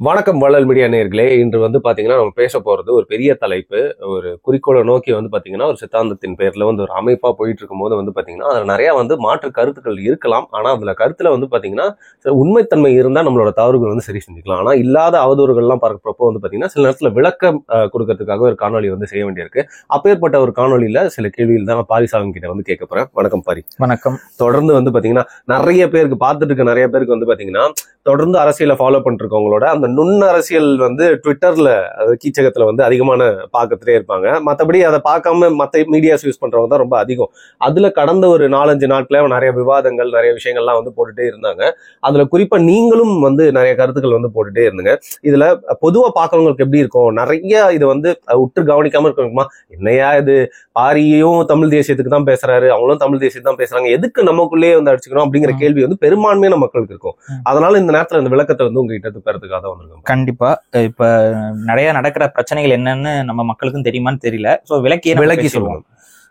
வணக்கம் வள்ளல் மீடியா நேயர்களே. இன்று பாத்தீங்கன்னா நம்ம பேச போறது ஒரு பெரிய தலைப்பு. ஒரு குறிக்கோளை நோக்கி பாத்தீங்கன்னா ஒரு சித்தாந்தத்தின் பேர்ல ஒரு அமைப்பா போயிட்டு இருக்கும் போது பாத்தீங்கன்னா அதுல நிறைய மாற்று கருத்துக்கள் இருக்கலாம். ஆனா அதுல கருத்துல பாத்தீங்கன்னா உண்மைத்தன்மை இருந்தா நம்மளோட தவறுகள் சரி செஞ்சுக்கலாம். ஆனா இல்லாத அவதூறுகள்லாம் பார்க்கிறப்போ பாத்தீங்கன்னா சில நேரத்துல விளக்கம் கொடுக்கறதுக்காக ஒரு காணொலி செய்ய வேண்டியிருக்கு. அப்பேற்பட்ட ஒரு காணொலியில சில கேள்விகள் தான் பாரிசாலன் கிட்ட கேட்க போறேன். வணக்கம் பாரி. வணக்கம். தொடர்ந்து பாத்தீங்கன்னா நிறைய பேருக்கு பார்த்துட்டு இருக்க நிறைய பேருக்கு பாத்தீங்கன்னா தொடர்ந்து அரசியலை ஃபாலோ பண்ணிட்டு இருக்கவங்களோட அந்த நுண் அரசியல் ட்விட்டர்ல கீச்சகத்துல அதிகமான பாக்கத்திலே இருப்பாங்க. மற்றபடி அதை பார்க்காம மற்ற மீடியாஸ் யூஸ் பண்றவங்க தான் ரொம்ப அதிகம். அதுல கடந்த ஒரு 4-5 நாட்கள நிறைய விவாதங்கள் நிறைய விஷயங்கள்லாம் போட்டுட்டே இருந்தாங்க. அதுல குறிப்பா நீங்களும் நிறைய கருத்துக்கள் போட்டுட்டே இருந்தீங்க. இதுல பொதுவா பாக்குறவங்களுக்கு எப்படி இருக்கும், நிறைய இது உற்று கவனிக்காம இருக்கணுமா, என்னையா இது பாரியும் தமிழ் தேசியத்துக்கு தான் பேசுறாரு, அவங்களும் தமிழ் தேசியத்துக்கு தான் பேசுறாங்க, எதுக்கு நமக்குள்ளேயே அடிச்சுக்கணும் அப்படிங்கிற கேள்வி பெரும்பான்மையான மக்களுக்கு இருக்கும். அதனால இந்த நேரத்துல இந்த விளக்கத்தை உங்ககிட்ட பெறதுக்காக தான் வந்திருக்கோம். கண்டிப்பா இப்ப நிறைய நடக்கிற பிரச்சனைகள் என்னன்னு நம்ம மக்களுக்கும் தெரியுமான்னு தெரியல. சோ விளக்கி சொல்லுவோம்.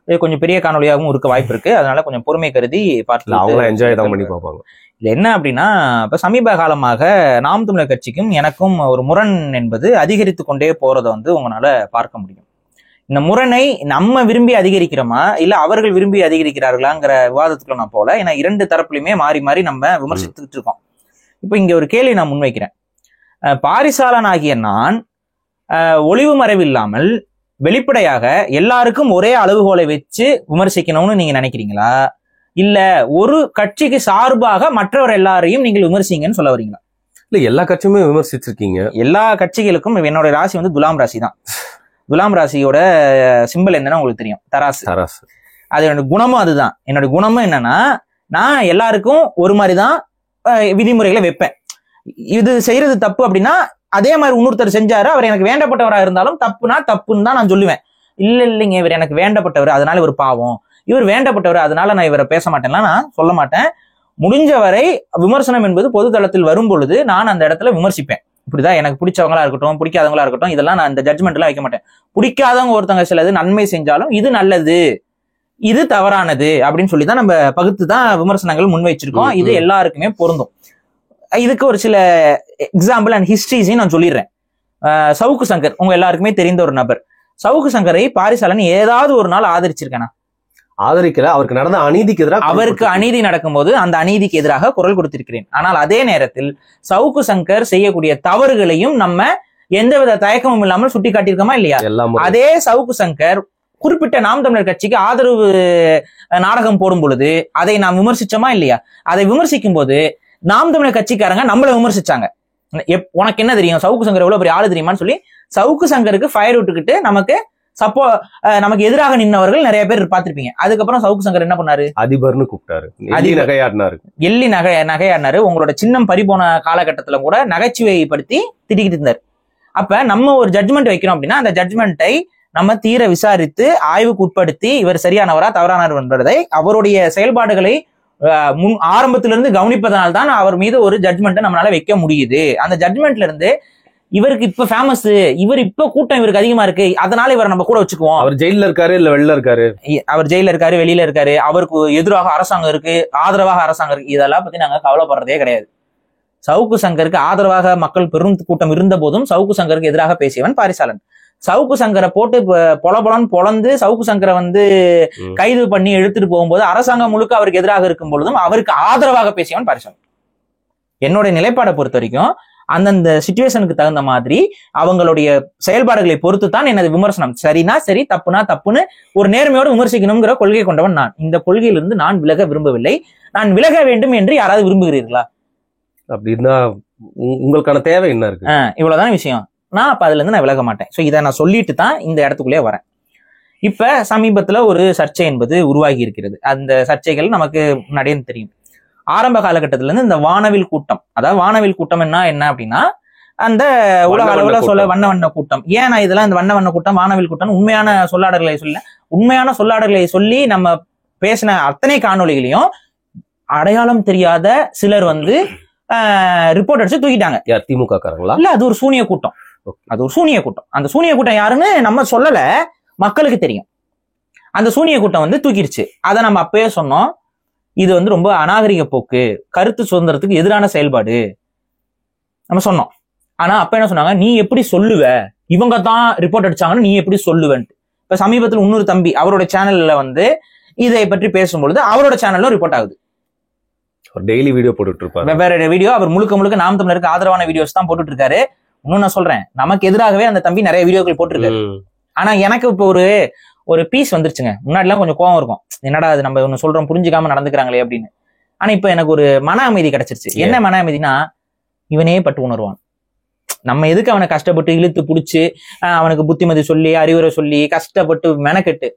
இது கொஞ்சம் பெரிய காணொலியாகவும் இருக்க வாய்ப்பு இருக்கு. அதனால கொஞ்சம் பொறுமை கருதி பார்த்து அவங்க என்ஜாய் தான் பண்ணி பார்ப்பாங்க. இது என்ன அப்படின்னா, இப்ப சமீப காலமாக நாம் தமிழர் கட்சிக்கும் எனக்கும் ஒரு முரண் என்பது அதிகரித்து கொண்டே போறதை உங்களால பார்க்க முடியும். இந்த முரணை நம்ம விரும்பி அதிகரிக்கிறோமா இல்ல அவர்கள் விரும்பி அதிகரிக்கிறார்களாங்கிற விவாதத்துக்குள்ள நான் போல. ஏன்னா இரண்டு தரப்புலையுமே மாறி மாறி நம்ம விமர்சித்துட்டு இருக்கோம். இப்ப இங்க ஒரு கேள்வி நான் முன்வைக்கிறேன். பாரிசாலன் ஆகிய நான் ஒளிவு மறைவு இல்லாமல் வெளிப்படையாக எல்லாருக்கும் ஒரே அளவுகோலை வச்சு விமர்சிக்கணும்னு நீங்க நினைக்கிறீங்களா, இல்ல ஒரு கட்சிக்கு சார்பாக மற்றவர் எல்லாரையும் நீங்கள் விமர்சிங்கன்னு சொல்ல வரீங்களா? இல்ல, எல்லா கட்சியுமே விமர்சிச்சிருக்கீங்க. எல்லா கட்சிகளுக்கும் என்னோட ராசி துலாம் ராசி தான். துலாம் ராசியோட சிம்பிள் என்னன்னா உங்களுக்கு தெரியும், தராசு. அது என்னோட குணமும் அதுதான். என்னோட குணமும் என்னன்னா, நான் எல்லாருக்கும் ஒரு மாதிரிதான் விதிமுறைகளை வைப்பேன். இது செய்யறது தப்பு அப்படின்னா அதே மாதிரி இன்னொருத்தர் செஞ்சாரு, அவர் எனக்கு வேண்டப்பட்டவராக இருந்தாலும் தப்புனா தப்புன்னு தான் நான் சொல்லுவேன். இல்லைங்க இவர் எனக்கு வேண்டப்பட்டவர் அதனால இவர் பாவம், இவர் வேண்டப்பட்டவர் அதனால நான் இவரை பேச மாட்டேன்னா நான் சொல்ல மாட்டேன். முடிஞ்சவரை விமர்சனம் என்பது பொது தளத்தில் வரும் பொழுது நான் அந்த இடத்துல விமர்சிப்பேன். இப்படிதான் எனக்கு பிடிச்சவங்களா இருக்கட்டும் பிடிக்காதவங்களா இருக்கட்டும், இதெல்லாம் நான் இந்த ஜட்ஜ்மெண்ட் எல்லாம் வைக்க மாட்டேன். பிடிக்காதவங்க ஒருத்தவங்க சிலது நன்மை செஞ்சாலும் இது நல்லது இது தவறானது அப்படின்னு சொல்லிதான் நம்ம பகுத்து தான் விமர்சனங்கள் முன்வைச்சிருக்கோம். இது எல்லாருக்குமே பொருந்தும். இதுக்கு ஒரு சில எக்ஸாம்பிள் அண்ட் ஹிஸ்டரிஸையும் நான் சொல்லிடுறேன். சவுக்கு சங்கர் உங்க எல்லாருக்குமே தெரிந்த ஒரு நபர். சவுக்கு சங்கரை பாரிசாலன் ஏதாவது ஒரு நாள் ஆதரிச்சிருக்கேனா? ஆதரிக்கல. அவருக்கு நடந்த அநீதிக்கு எதிராக, அவருக்கு அநீதி நடக்கும்போது அந்த அநீதிக்கு எதிராக குரல் கொடுத்திருக்கிறேன். ஆனால் அதே நேரத்தில் சவுக்கு சங்கர் செய்யக்கூடிய தவறுகளையும் நம்ம எந்தவித தயக்கமும் இல்லாமல் சுட்டி காட்டியிருக்கோமா இல்லையா? அதே சவுக்கு சங்கர் குறிப்பிட்ட நாம் தமிழர் கட்சிக்கு ஆதரவு நாடகம் போடும் பொழுது அதை நாம் விமர்சிச்சோமா இல்லையா? அதை விமர்சிக்கும் போது நாம் தமிழர் கட்சிக்காரங்க நம்மள விமர்சிச்சாங்க. உனக்கு என்ன தெரியும், சவுக்கு சங்கர் எவ்வளவு பெரிய ஆளு தெரியுமான்னு சொல்லி சவுக்கு சங்கருக்கு ஃபயர் விட்டுக்கிட்டு நமக்கு எதிராக நின்னவர்கள் நிறைய பேர் பார்த்திருப்பீங்க. அதுக்கப்புறம் சவுக்கு சங்கர் என்ன பண்ணாரு, அதிபர்னு கூப்பிட்டாரு, எள்ளி நகையாடினாரு. உங்களோட சின்னம் பறிபோன காலகட்டத்துல கூட நகைச்சுவைப்படுத்தி திட்டிக்கிட்டு இருந்தாரு. அப்ப நம்ம ஒரு ஜட்ஜ்மெண்ட் வைக்கிறோம் அப்படின்னா அந்த ஜட்ஜ்மெண்ட்டை நம்ம தீர விசாரித்து ஆய்வுக்கு உட்படுத்தி இவர் சரியானவரா தவறானவர் என்பதை அவருடைய செயல்பாடுகளை ஆரம்பத்திலிருந்து கவனிப்பதனால்தான் அவர் மீது ஒரு ஜட்ஜ்மெண்ட்டை நம்மளால வைக்க முடியுது. அந்த ஜட்ஜ்மெண்ட்ல இருந்து இவருக்கு இப்ப ஃபேமஸ், இவர் இப்ப கூட்டம் இவருக்கு அதிகமா இருக்கு அதனால இவரை நம்ம கூட வச்சுக்குவோம். அவர் ஜெயில இருக்காரு இல்ல வெளில இருக்காரு, அவர் ஜெயில இருக்காரு வெளியில இருக்காரு, அவருக்கு எதிராக அரசாங்கம் இருக்கு ஆதரவாக அரசாங்கம் இருக்கு, இதெல்லாம் பத்தி நாங்க கவலைப்படுறதே கிடையாது. சவுக்கு சங்கருக்கு ஆதரவாக மக்கள் பெரும் கூட்டம் இருந்த போதும் சவுக்கு சங்கருக்கு எதிராக பேசியவன் பாரிசாலன். சவுக்கு சங்கரை போட்டு பொலன்னு பொலந்து சவுக்கு சங்கரை கைது பண்ணி எடுத்துட்டு போகும்போது அரசாங்கம் முழுக்க அவருக்கு எதிராக இருக்கும் பொழுதும் அவருக்கு ஆதரவாக பேசியவன் பாரிசாலன். என்னோட நிலைப்பாடை பொறுத்த வரைக்கும் அந்தந்த சிச்சுவேஷனுக்கு தகுந்த மாதிரி அவங்களுடைய செயல்பாடுகளை பொறுத்து தான் எனது விமர்சனம். சரினா சரி தப்புனா தப்புன்னு ஒரு நேர்மையோடு விமர்சிக்கணுங்கிற கொள்கை கொண்டவன் நான். இந்த கொள்கையிலிருந்து நான் விலக விரும்பவில்லை. நான் விலக வேண்டும் என்று யாராவது விரும்புகிறீர்களா? அப்படின்னா உங்களுக்கான தேவை என்ன இருக்கு? இவ்வளவுதான் விஷயம். நான் அப்ப அதுல இருந்து நான் விலக மாட்டேன். சோ இதை நான் சொல்லிட்டு தான் இந்த இடத்துக்குள்ளே வரேன். இப்ப சமீபத்துல ஒரு சர்ச்சை என்பது உருவாகி இருக்கிறது. அந்த சர்ச்சைகள் நமக்கு முன்னாடியே தெரியும். ஆரம்ப காலகட்டத்தில இருந்து இந்த வானவில் கூட்டம், அதாவது வானவில் கூட்டம் என்ன அப்படின்னா அந்த உலக அளவுல சொல்ல வண்ண கூட்டம். ஏன் நான் இதெல்லாம் இந்த வண்ண கூட்டம் வானவில் கூட்டம் உண்மையான சொல்லாடல்களை சொல்லி நம்ம பேசின அத்தனை காணொலிகளையும் அடையாளம் தெரியாத சிலர் ரிப்போர்ட் அடிச்சு தூக்கிட்டாங்க. திமுக காரங்களா? இல்ல, அது ஒரு சூனிய கூட்டம். அது ஒரு சூனிய கூட்டம். அந்த சூனிய கூட்டம் யாருன்னு நம்ம சொல்லல, மக்களுக்கு தெரியும். அந்த சூனிய கூட்டம் தூக்கிடுச்சு. அதை நம்ம அப்பவே சொன்னோம், இது ரொம்ப அநாகரிக போக்கு, கருத்து சுதந்திரத்துக்கு எதிரான செயல்பாடு நம்ம சொன்னோம். ஆனா அப்ப என்ன சொன்னாங்க, நீ எப்படி சொல்லுவ, இவங்க தான் ரிப்போர்ட் அடிச்சாங்கன்னு நீ எப்படி சொல்லுவேன்ட்டு. இப்ப சமீபத்தில் இன்னொரு தம்பி அவரோட சேனல்ல வந்து இதை பற்றி பேசும்பொழுது அவரோட சேனல்ல ரிப்போர்ட் ஆகுது. டெய்லி வீடியோ போட்டுட்டு இருப்பாரு, வெவ்வேறு வீடியோ. அவர் முழுக்க நாம் தமிழருக்கு ஆதரவான வீடியோஸ் தான் போட்டுட்டு இருக்காரு. இன்னும் நான் சொல்றேன், நமக்கு எதிராகவே அந்த தம்பி நிறைய வீடியோக்கள் போட்டிருக்காரு. ஆனா எனக்கு இப்போ ஒரு பீஸ் வந்துருச்சுங்க. முன்னாடி எல்லாம் கொஞ்சம் கோவம் இருக்கும், என்னடா அது நம்ம ஒண்ணு சொல்றோம் புரிஞ்சுக்காம நடந்துக்கிறாங்களே அப்படின்னு. ஆனா இப்ப எனக்கு ஒரு மன அமைதி கிடைச்சிருச்சு. என்ன மன அமைதினா, இவனே பட்டு உணர்வான். நம்ம எதுக்கு அவனை கஷ்டப்பட்டு இழுத்து புடிச்சு அவனுக்கு புத்திமதி சொல்லி அறிவுரை சொல்லி கஷ்டப்பட்டு மெனக்கெட்டு,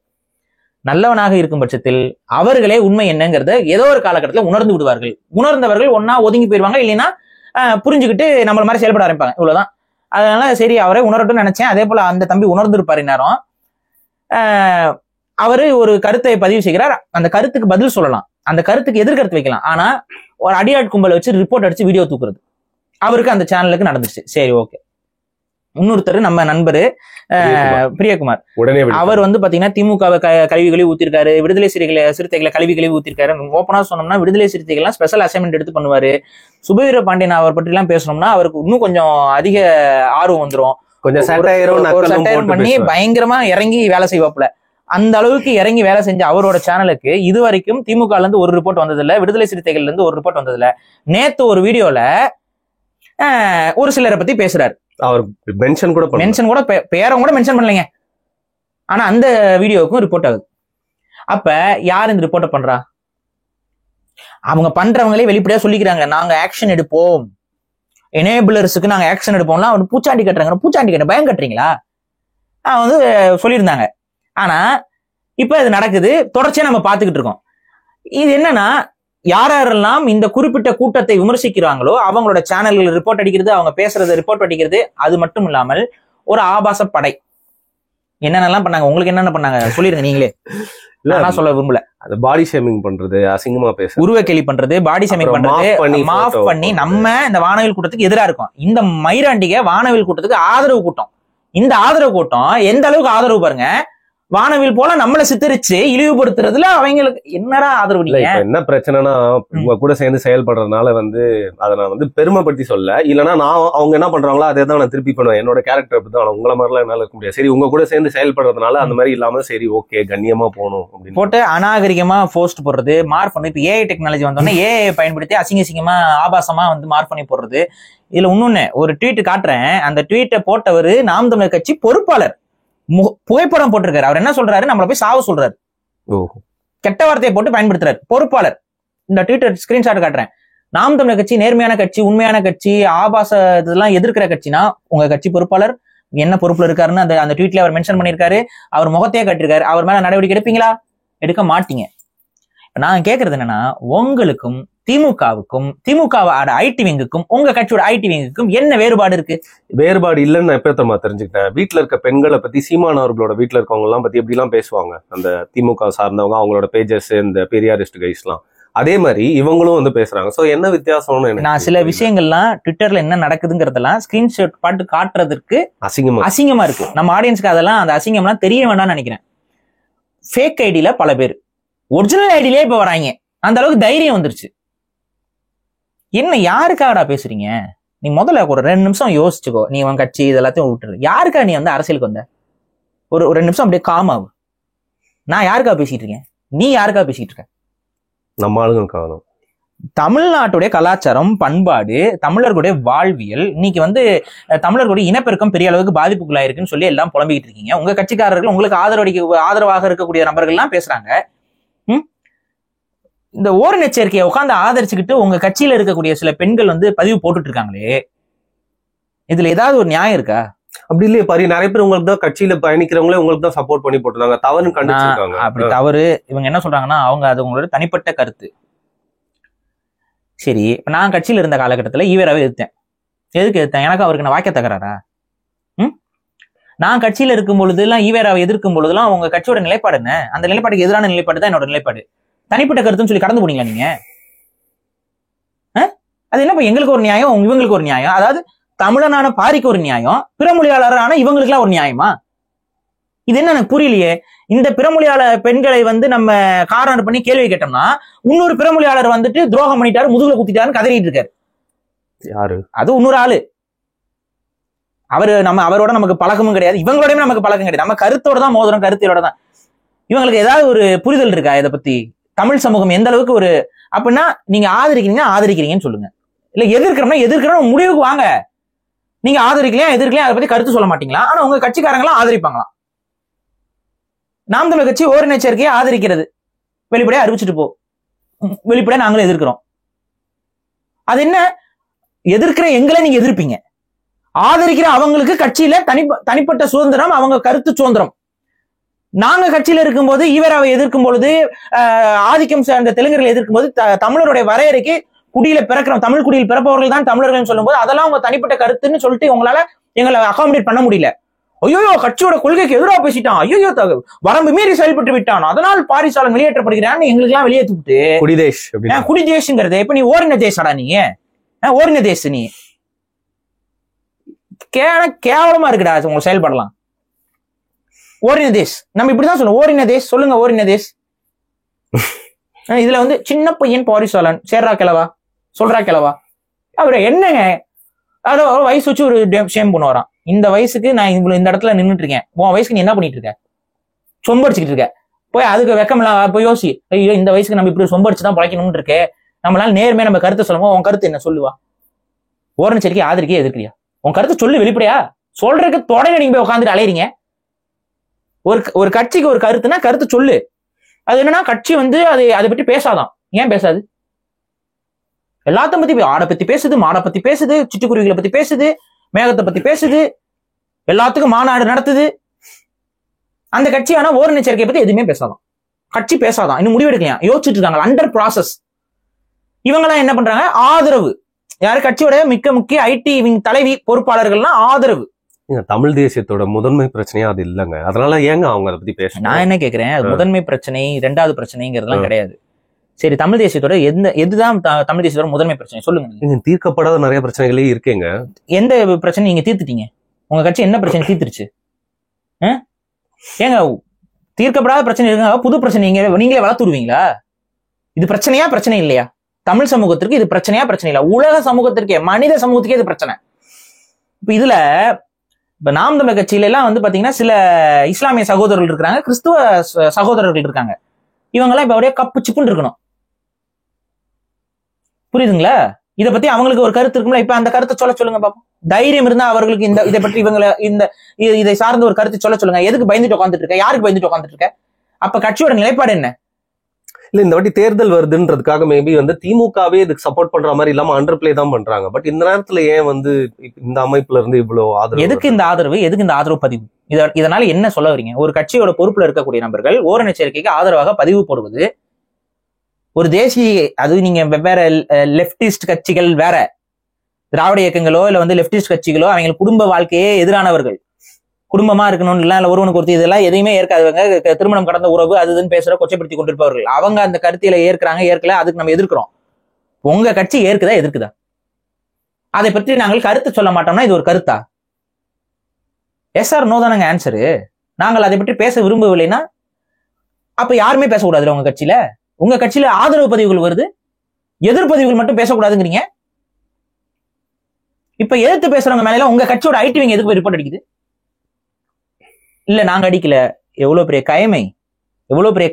நல்லவனாக இருக்கும் பட்சத்தில் அவர்களே உண்மை என்னங்கிறத ஏதோ ஒரு காலகட்டத்தில் உணர்ந்து விடுவார்கள். உணர்ந்தவர்கள் ஒன்னா ஒதுங்கி போயிருவாங்க, இல்லைன்னா புரிஞ்சுக்கிட்டு நம்மள மாதிரி செயல்பட ஆரம்பிப்பாங்க. இவ்வளவுதான். அதனால சரி அவரே உணரட்டும்னு நினைச்சேன். அதே போல அந்த தம்பி உணர்ந்திருப்பாரு நேரம். அவரு ஒரு கருத்தை பதிவு செய்கிறார். அந்த கருத்துக்கு பதில் சொல்லலாம், அந்த கருத்துக்கு எதிர்கருத்து வைக்கலாம். ஆனா ஒரு அடியாட் கும்பலை வச்சு ரிப்போர்ட் அடிச்சு வீடியோ தூக்குறது அவருக்கு அந்த சேனலுக்கு நடந்துச்சு. சரி ஓகே. இன்னொருத்தர் நம்ம நண்பரு பிரியகுமார், அவர் வந்து பாத்தீங்கன்னா திமுக கல்விகளை ஊத்திருக்காரு, விடுதலை சிறுத்தைகளை கல்விகளை ஊத்திருக்காரு. ஓப்பனா சொன்னோம்னா விடுதலை சிறுத்தைகள்லாம் ஸ்பெஷல் அசைன்மெண்ட் எடுத்து பண்ணுவாரு. சுபவீர பாண்டியன் அவர் பற்றி எல்லாம் பேசணும்னா அவருக்கு இன்னும் கொஞ்சம் அதிக ஆர்வம் வந்துடும். கொஞ்சம் சட்டையம் பண்ணி பயங்கரமா இறங்கி வேலை செய்வாப்புல. அந்த அளவுக்கு இறங்கி வேலை செஞ்ச அவரோட சேனலுக்கு இது வரைக்கும் திமுக இருந்து ஒரு ரிப்போர்ட் வந்ததில்ல, விடுதலை சிறுத்தைகள்ல இருந்து ஒரு ரிப்போர்ட் வந்ததில்ல. நேத்து ஒரு வீடியோல ஒரு சிலரை பத்தி பேசுறாரு. அவர் மென்ஷன் கூட பேரும் கூட மென்ஷன் பண்ணலைங்க. ஆனா அந்த வீடியோவுக்கும் ரிப்போர்ட் ஆகுது. அப்ப யார் இந்த ரிப்போர்ட் பண்றா? அவங்க பண்றவங்களே வெளிப்படையா சொல்லிக்கிறாங்க, நாங்க ஆக்ஷன் எடுப்போம், எனேபிளர்ஸுக்கு நாங்க ஆக்ஷன் எடுப்போம்லாம். அவர் பூச்சாண்டி கட்டுறாங்க. பூச்சாண்டி கட்ட பயம் கட்டுறீங்களா வந்து சொல்லியிருந்தாங்க. ஆனா இப்ப இது நடக்குது, தொடர்ச்சியா நம்ம பார்த்துக்கிட்டு இருக்கோம். இது என்னன்னா, யாரெல்லாம் இந்த குறிப்பிட்ட கூட்டத்தை விமர்சிக்கிறாங்களோ அவங்களோட சேனல்கள் ரிப்போர்ட் அடிக்கிறது, அவங்க பேசுறதை ரிப்போர்ட் அடிக்கிறது. அது மட்டும் இல்லாமல் ஒரு ஆபாச படை என்னென்னலாம் பண்ணாங்க, உங்களுக்கு என்னென்ன பண்ணாங்க சொல்லிருங்க நீங்களே. நான் சொல்ல விரும்பல. அது பாடி ஷேமிங் பண்றது, அசிங்கமா பேசுறது, உருவ கேலி பண்றது, பாடி ஷேமிங் பண்றது, மாஃப் பண்ணி நம்ம இந்த வானவில் கூட்டத்துக்கு எதிரா இருக்கும். இந்த மயிராண்டிகை வானவில் கூட்டத்துக்கு ஆதரவு கூட்டம். இந்த ஆதரவு கூட்டம் எந்த அளவுக்கு ஆதரவு பாருங்க. வானவில் போல நம்மளை சித்தரிச்சு இழிவுபடுத்துறதுல அவங்களுக்கு என்னடா ஆதரவு? என்ன பிரச்சனைனா, உங்க கூட சேர்ந்து செயல்படுறதுனால வந்து அதை நான் வந்து பெருமைப்படுத்தி சொல்ல, இல்லைன்னா நான் அவங்க என்ன பண்றாங்களோ அதே தான் நான் திருப்பி பண்ணுவேன். என்னோட கேரக்டர் அப்படிதான், உங்களை மாதிரிலாம் என்னால இருக்க முடியாது. சரி உங்க கூட சேர்ந்து செயல்படுறதுனால அந்த மாதிரி இல்லாம சரி ஓகே கண்ணியமா போகணும் அப்படின்னு போட்டு அநாகரிகமா போஸ்ட் போடுறது, மார்க் பண்ணி. இப்ப ஏஐ டெக்னாலஜி வந்தோடனே ஏஐ பயன்படுத்தி அசிங்கமா ஆபாசமா வந்து மார்க் பண்ணி போடுறது. இதுல இன்னொன்னு ஒரு ட்வீட் காட்டுறேன். அந்த ட்வீட்டை போட்டவர் நாம் தமிழர் கட்சி பொறுப்பாளர் புகைப்படம் போட்டிருக்காரு. அவர் என்ன சொல்றாரு, நம்மள போய் சாவு சொல்றாரு, கெட்ட வார்த்தையை போட்டு பயன்படுத்துறாரு. பொறுப்பாளர். இந்த ட்விட்டர் ஸ்கிரீன்ஷாட் காட்டுறேன். நாம் தமிழர் கட்சி நேர்மையான கட்சி, உண்மையான கட்சி, ஆபாச இதெல்லாம் எதிர்க்கிற கட்சினா உங்க கட்சி பொறுப்பாளர் என்ன பொறுப்புல இருக்காருன்னு அந்த ட்வீட்ல அவர் மென்ஷன் பண்ணிருக்காரு. அவர் முகத்தையே கட்டிருக்காரு. அவர் மேல நடவடிக்கை எடுப்பீங்களா? எடுக்க மாட்டீங்க. நான் கேக்குறது என்னன்னா, உங்களுக்கும் திமுகவுக்கும் திமுகவோட ஐடி விங்குக்கும் உங்க கட்சியோட ஐடி விங்குக்கும் என்ன வேறுபாடு இருக்கு? வேறுபாடு இல்லைன்னு நான் எப்ப தெரிஞ்சுக்கிட்டேன். வீட்டுல இருக்க பெண்களை பத்தி, சீமான் அவர்களோட வீட்டுல இருக்கவங்க எல்லாம் பத்தி எப்படி எல்லாம் பேசுவாங்க அந்த திமுக சார்ந்தவங்க, அவங்களோட பேஜஸ், இந்த பெரியாரிஸ்ட் கைஸ் எல்லாம் அதே மாதிரி இவங்களும் வந்து பேசுறாங்க. சோ என்ன வித்தியாசம்னு நான் சில விஷயங்கள்லாம் ட்விட்டர்ல என்ன நடக்குதுங்கிறதெல்லாம் ஸ்கிரீன்ஷாட் பாட்டு காட்டுறதுக்கு அசிங்கமா இருக்கு. நம்ம ஆடியன்ஸ்க்கு அதெல்லாம் அந்த அசிங்கம்லாம் தெரிய வேண்டாம்னு நினைக்கிறேன். ஃபேக் ஐடியில பல பேர் ஒரிஜினல் ஐடியிலே இப்ப வராங்க. அந்த அளவுக்கு தைரியம் வந்துருச்சு. என்ன யாருக்காகடா பேசுறீங்க? நீ முதல்ல ஒரு 2 நிமிஷம் யோசிச்சுக்கோ. நீ உன் கட்சி இதெல்லாத்தையும் விட்டுரு. யாருக்கா நீ வந்து அரசியலுக்கு வந்த? ஒரு 2 நிமிஷம் அப்படியே காம் ஆகும். நான் யாருக்கா பேசிட்டு இருக்கேன்? நீ யாருக்கா பேசிட்டு இருக்க? நம்ம ஆளுங்க காணும். தமிழ்நாட்டுடைய கலாச்சாரம், பண்பாடு, தமிழர்களுடைய வாழ்வியல், இன்னைக்கு வந்து தமிழர்களுடைய இனப்பெருக்கம் பெரிய அளவுக்கு பாதிப்புக்குள்ளாயிருக்குன்னு சொல்லி எல்லாம் புலம்பிக்கிட்டு இருக்கீங்க. உங்க கட்சிக்காரர்கள், உங்களுக்கு ஆதரவாக இருக்கக்கூடிய நபர்கள்லாம் பேசுறாங்க. இந்த ஓரின சேர்க்கையை உட்காந்து ஆதரிச்சுக்கிட்டு உங்க கட்சியில இருக்கக்கூடிய சில பெண்கள் வந்து பதிவு போட்டுட்டு இருக்காங்களே, இதுல ஏதாவது ஒரு நியாயம் இருக்கா? அப்படி இல்லையே பாரு, நிறைய பேர் உங்களுக்கு தான் கட்சியில பயணிக்கிறவங்களே உங்களுக்கு தான் சப்போர்ட் பண்ணி போட்டுருக்காங்க. தவறுன்னு கண்டிச்சிருக்காங்க. அப்படி தவறு இவங்க என்ன சொல்றாங்கன்னா, அவங்க அது உங்களோட தனிப்பட்ட கருத்து. சரி, நான் கட்சியில இருந்த காலகட்டத்துல ஈவேராவை எதிர்த்தேன். எதுக்கு எதிர்த்தேன்? எனக்கு அவருக்கு நான் வாய்க்க தகராறா? நான் கட்சியில இருக்கும் பொழுது எல்லாம், ஈவேராவை எதிர்க்கும் பொழுதுலாம் உங்க கட்சியோட நிலைப்பாடு என்ன? அந்த நிலைப்பாடுக்கு எதிரான நிலைப்பாடு தான் என்னோட நிலைப்பாடு. தனிப்பட்ட கருத்துன்னு சொல்லி கடந்து போனீங்களா நீங்க? அது என்னப்பா எங்களுக்கு ஒரு நியாயம், இவங்களுக்கு ஒரு நியாயம்? அதாவது தமிழனான பாரிக்கு ஒரு நியாயம், பிறமொழியாளரான இவங்களுக்கு எல்லாம் ஒரு நியாயமா? இது என்ன எனக்கு புரியலையே. இந்த பிறமொழியாளர் பெண்களை வந்து நம்ம காரணம் பண்ணி கேள்வி கேட்டோம்னா, இன்னொரு பிறமொழியாளர் வந்துட்டு துரோகம் பண்ணிட்டாரு, முதுகுல குத்திட்டாருன்னு கதறிட்டு இருக்காரு. யாரு அது? இன்னொரு ஆளு அவரோட நமக்கு பழக்கமும் கிடையாது, இவங்களோடய நமக்கு பழக்கம் கிடையாது. நம்ம கருத்தோட தான் மோதுறோம், கருத்தோட தான். இவங்களுக்கு ஏதாவது ஒரு புரிதல் இருக்கா இதை பத்தி? தமிழ் சமூகம் எந்த அளவுக்கு ஒரு அப்படின்னா நீங்க ஆதரிக்கிறீங்கன்னு சொல்லுங்க, இல்ல எதிர்க்கிறோம் முடிவுக்கு வாங்க. நீங்க ஆதரிக்கலையா எதிர்க்கலையா அதை பத்தி கருத்து சொல்ல மாட்டீங்களா? ஆனா உங்க கட்சிக்காரங்களாம் ஆதரிப்பாங்களாம். நாம் தமிழர் கட்சி ஓரின சேர்க்கையை ஆதரிக்கிறது, வெளிப்படையா அறிவிச்சுட்டு போ, வெளிப்படையா நாங்களும் எதிர்க்கிறோம். அது என்ன, எதிர்க்கிற எங்களை நீங்க எதிர்ப்பீங்க, ஆதரிக்கிற அவங்களுக்கு கட்சியில தனிப்பட்ட சுதந்திரம், அவங்க கருத்து சுதந்திரம். நாங்க கட்சியில இருக்கும்போது ஈவராவை எதிர்க்கும் பொழுது, ஆதிக்கம் சார்ந்த தெலுங்கர்களை எதிர்க்கும் போது, தமிழருடைய வரையறைக்கு குடியில பிறக்கிறோம், தமிழ் குடியில் பிறப்பவர்கள் தான் தமிழர்கள் சொல்லும் போது அதெல்லாம் உங்க தனிப்பட்ட கருத்துன்னு சொல்லிட்டு உங்களால எங்களை அகாமடேட் பண்ண முடியல. ஐயோ கட்சியோட கொள்கைக்கு எதிராக பேசிட்டான், ஐயோ வரம்பு மீறி செயல்பட்டு விட்டான், அதனால் பாரிசாலன் வெளியேற்றப்படுகிறான்னு எங்களுக்கு எல்லாம் வெளியேற்றிவிட்டு குடிதேஷ்ங்கிறது இப்ப நீ ஓரின தேசடா, நீ ஓரின தேச, நீ கேவலமா இருக்குடா உங்க செயல்படலாம். ஓரின தேஷ் நம்ம இப்படிதான் சொல்லுவோம், ஓரின தேஷ் சொல்லுங்க, ஓரின தேஷ். இதுல வந்து சின்ன பையன் பாரிசாலன் சேர்றா கிளவா, சொல்றா கிளவா, அவரு என்னங்க அதோ வயசு வச்சு ஒரு ஷேம் பண்ண வரான். இந்த வயசுக்கு நான் இந்த இடத்துல நின்றுட்டு இருக்கேன், உன் வயசுக்கு நீ என்ன பண்ணிட்டு இருக்க, சொம்படிச்சுக்கிட்டு இருக்க, போய் அதுக்கு வெக்கமெல்லாம் போய் யோசி. ஐயோ இந்த வயசுக்கு நம்ம இப்படி சொம்படிச்சுதான் பழைக்கணும்னு இருக்கே, நம்மளால நேர்மையா நம்ம கருத்தை சொல்லுவோம். உன் கருத்து என்ன சொல்லுவா? ஓரண சரிக்கை ஆதரிக்கே எதிர்க்கிறியா? உன் கருத்து சொல்லு வெளிப்படையா. சொல்றதுக்கு தொடர்ந்து நீங்க போய் உட்காந்துட்டு அலையறீங்க. ஒரு கட்சிக்கு ஒரு கருத்துனா கருத்து சொல்லு. அது என்னன்னா கட்சி வந்து அதை பற்றி பேசாதான். ஏன் பேசாது? எல்லாத்தையும் பத்தி, ஆடை பத்தி பேசுது, மாடை பத்தி பேசுது, சிட்டுக்குருவிகளை பத்தி பேசுது, மேகத்தை பத்தி பேசுது, எல்லாத்துக்கும் மாநாடு நடத்துது. அந்த கட்சி ஆனா ஓரண சேர்க்கையை பத்தி எதுவுமே பேசாதான். கட்சி பேசாதான், இன்னும் முடிவெடுக்கலையா, யோசிச்சுட்டு இருக்காங்க, அண்டர் ப்ராசஸ். இவங்கெல்லாம் என்ன பண்றாங்க, ஆதரவு. யாரு கட்சியோட முக்கிய ஐடி விங் தலைவி பொறுப்பாளர்கள்லாம் ஆதரவு. தமிழ் தேசியத்தோட முதன்மை பிரச்சனையா அது இல்லைங்க. அதனால ஏங்க அவங்க அதை பத்தி பேச? நான் என்ன கேட்கிறேன், அது முதன்மை பிரச்சனை இரண்டாவது பிரச்சனைங்கிறதுலாம் கிடையாது. சரி, தமிழ் தேசியத்தோட எதுதான் தமிழ் தேசியத்தோட முதன்மை பிரச்சனை சொல்லுங்க. தீர்க்கப்படாத நிறைய பிரச்சனைகளே இருக்கேங்க. எந்த பிரச்சனை நீங்க தீர்த்துட்டீங்க? உங்க கட்சி என்ன பிரச்சனை தீர்த்துருச்சு? ஏங்க தீர்க்கப்படாத பிரச்சனை இருக்குங்க, புது பிரச்சனை நீங்களே வளர்த்துடுவீங்களா? இது பிரச்சனையா பிரச்சனை இல்லையா? தமிழ் சமூகத்திற்கு இது பிரச்சனையா பிரச்சனை இல்ல, உலக சமூகத்திற்கே, மனித சமூகத்துக்கே இது பிரச்சனை. இப்ப நாம் தமிழர் கட்சியில எல்லாம் வந்து பாத்தீங்கன்னா சில இஸ்லாமிய சகோதரர்கள் இருக்காங்க, கிறிஸ்துவ சகோதரர்கள் இருக்காங்க. இவங்கெல்லாம் இப்ப அப்படியே கப்பு சிப்புன்னு இருக்கணும், புரியுதுங்களா? இதை பத்தி அவங்களுக்கு ஒரு கருத்து இருக்கும்ல, இப்ப அந்த கருத்தை சொல்லுங்க பாப்போம். தைரியம் இருந்தா அவர்களுக்கு இதை பற்றி இதை சார்ந்த ஒரு கருத்து சொல்லுங்க. எதுக்கு பயந்துட்டு உட்காந்துட்டு இருக்க? யாருக்கு பயந்துட்டு உட்காந்துட்டு இருக்க? அப்ப கட்சியோட நிலைப்பாடு என்ன? இல்ல, இந்த வாட்டி தேர்தல் வருதுன்றதுக்காக மேபி வந்து திமுகவே இதுக்கு சப்போர்ட் பண்ற மாதிரி இல்லாம அண்டர் பிளே தான் பண்றாங்க. பட் இந்த நேரத்துல ஏன் வந்து இந்த அமைப்புல இருந்து இவ்வளவு ஆதரவு? எதுக்கு இந்த ஆதரவு பதிவு? இதனால என்ன சொல்ல வரீங்க? ஒரு கட்சியோட பொறுப்புல இருக்கக்கூடிய நபர்கள் ஓரண சேர்க்கைக்கு ஆதரவாக பதிவு போடுவது ஒரு தேசிய, அது நீங்க வெவ்வேறு லெப்டிஸ்ட் கட்சிகள் வேற, திராவிட இயக்கங்களோ இல்ல வந்து லெப்டிஸ்ட் கட்சிகளோ அவங்க குடும்ப வாழ்க்கையே எதிரானவர்கள், குடும்பமா இருக்கணும்னு இல்ல ஒருவனுக்கு ஒருத்தி இதெல்லாம் எதையுமே ஏற்காதவங்க, திருமணம் கடந்த உறவு அதுன்னு பேசுற கொச்சைப்படுத்தி கொண்டிருப்பவர்கள். அவங்க அந்த கருத்தில ஏற்கல, அதுக்கு நம்ம எதிர்க்கிறோம். உங்க கட்சி ஏற்குதா எதிர்க்குதா? அதை பற்றி நாங்கள் கருத்து சொல்ல மாட்டோம்னா இது ஒரு கருத்தா? எஸ் ஆர் நோ தானங்க ஆன்சரு. நாங்கள் அதை பற்றி பேச விரும்பவில்லைன்னா அப்ப யாருமே பேசக்கூடாதுல உங்க கட்சியில. உங்க கட்சியில ஆதரவு பதிவுகள் வருது, எதிர்ப்பதிவுகள் மட்டும் பேசக்கூடாதுங்கிறீங்க. இப்ப எதிர்த்து பேசுறவங்க மேல உங்க கட்சியோட ஐடி விங் எதுக்கு ரிப்போர்ட் அடிக்குது? இல்ல நாங்க அடிக்கல. எவ்வளவு பெரிய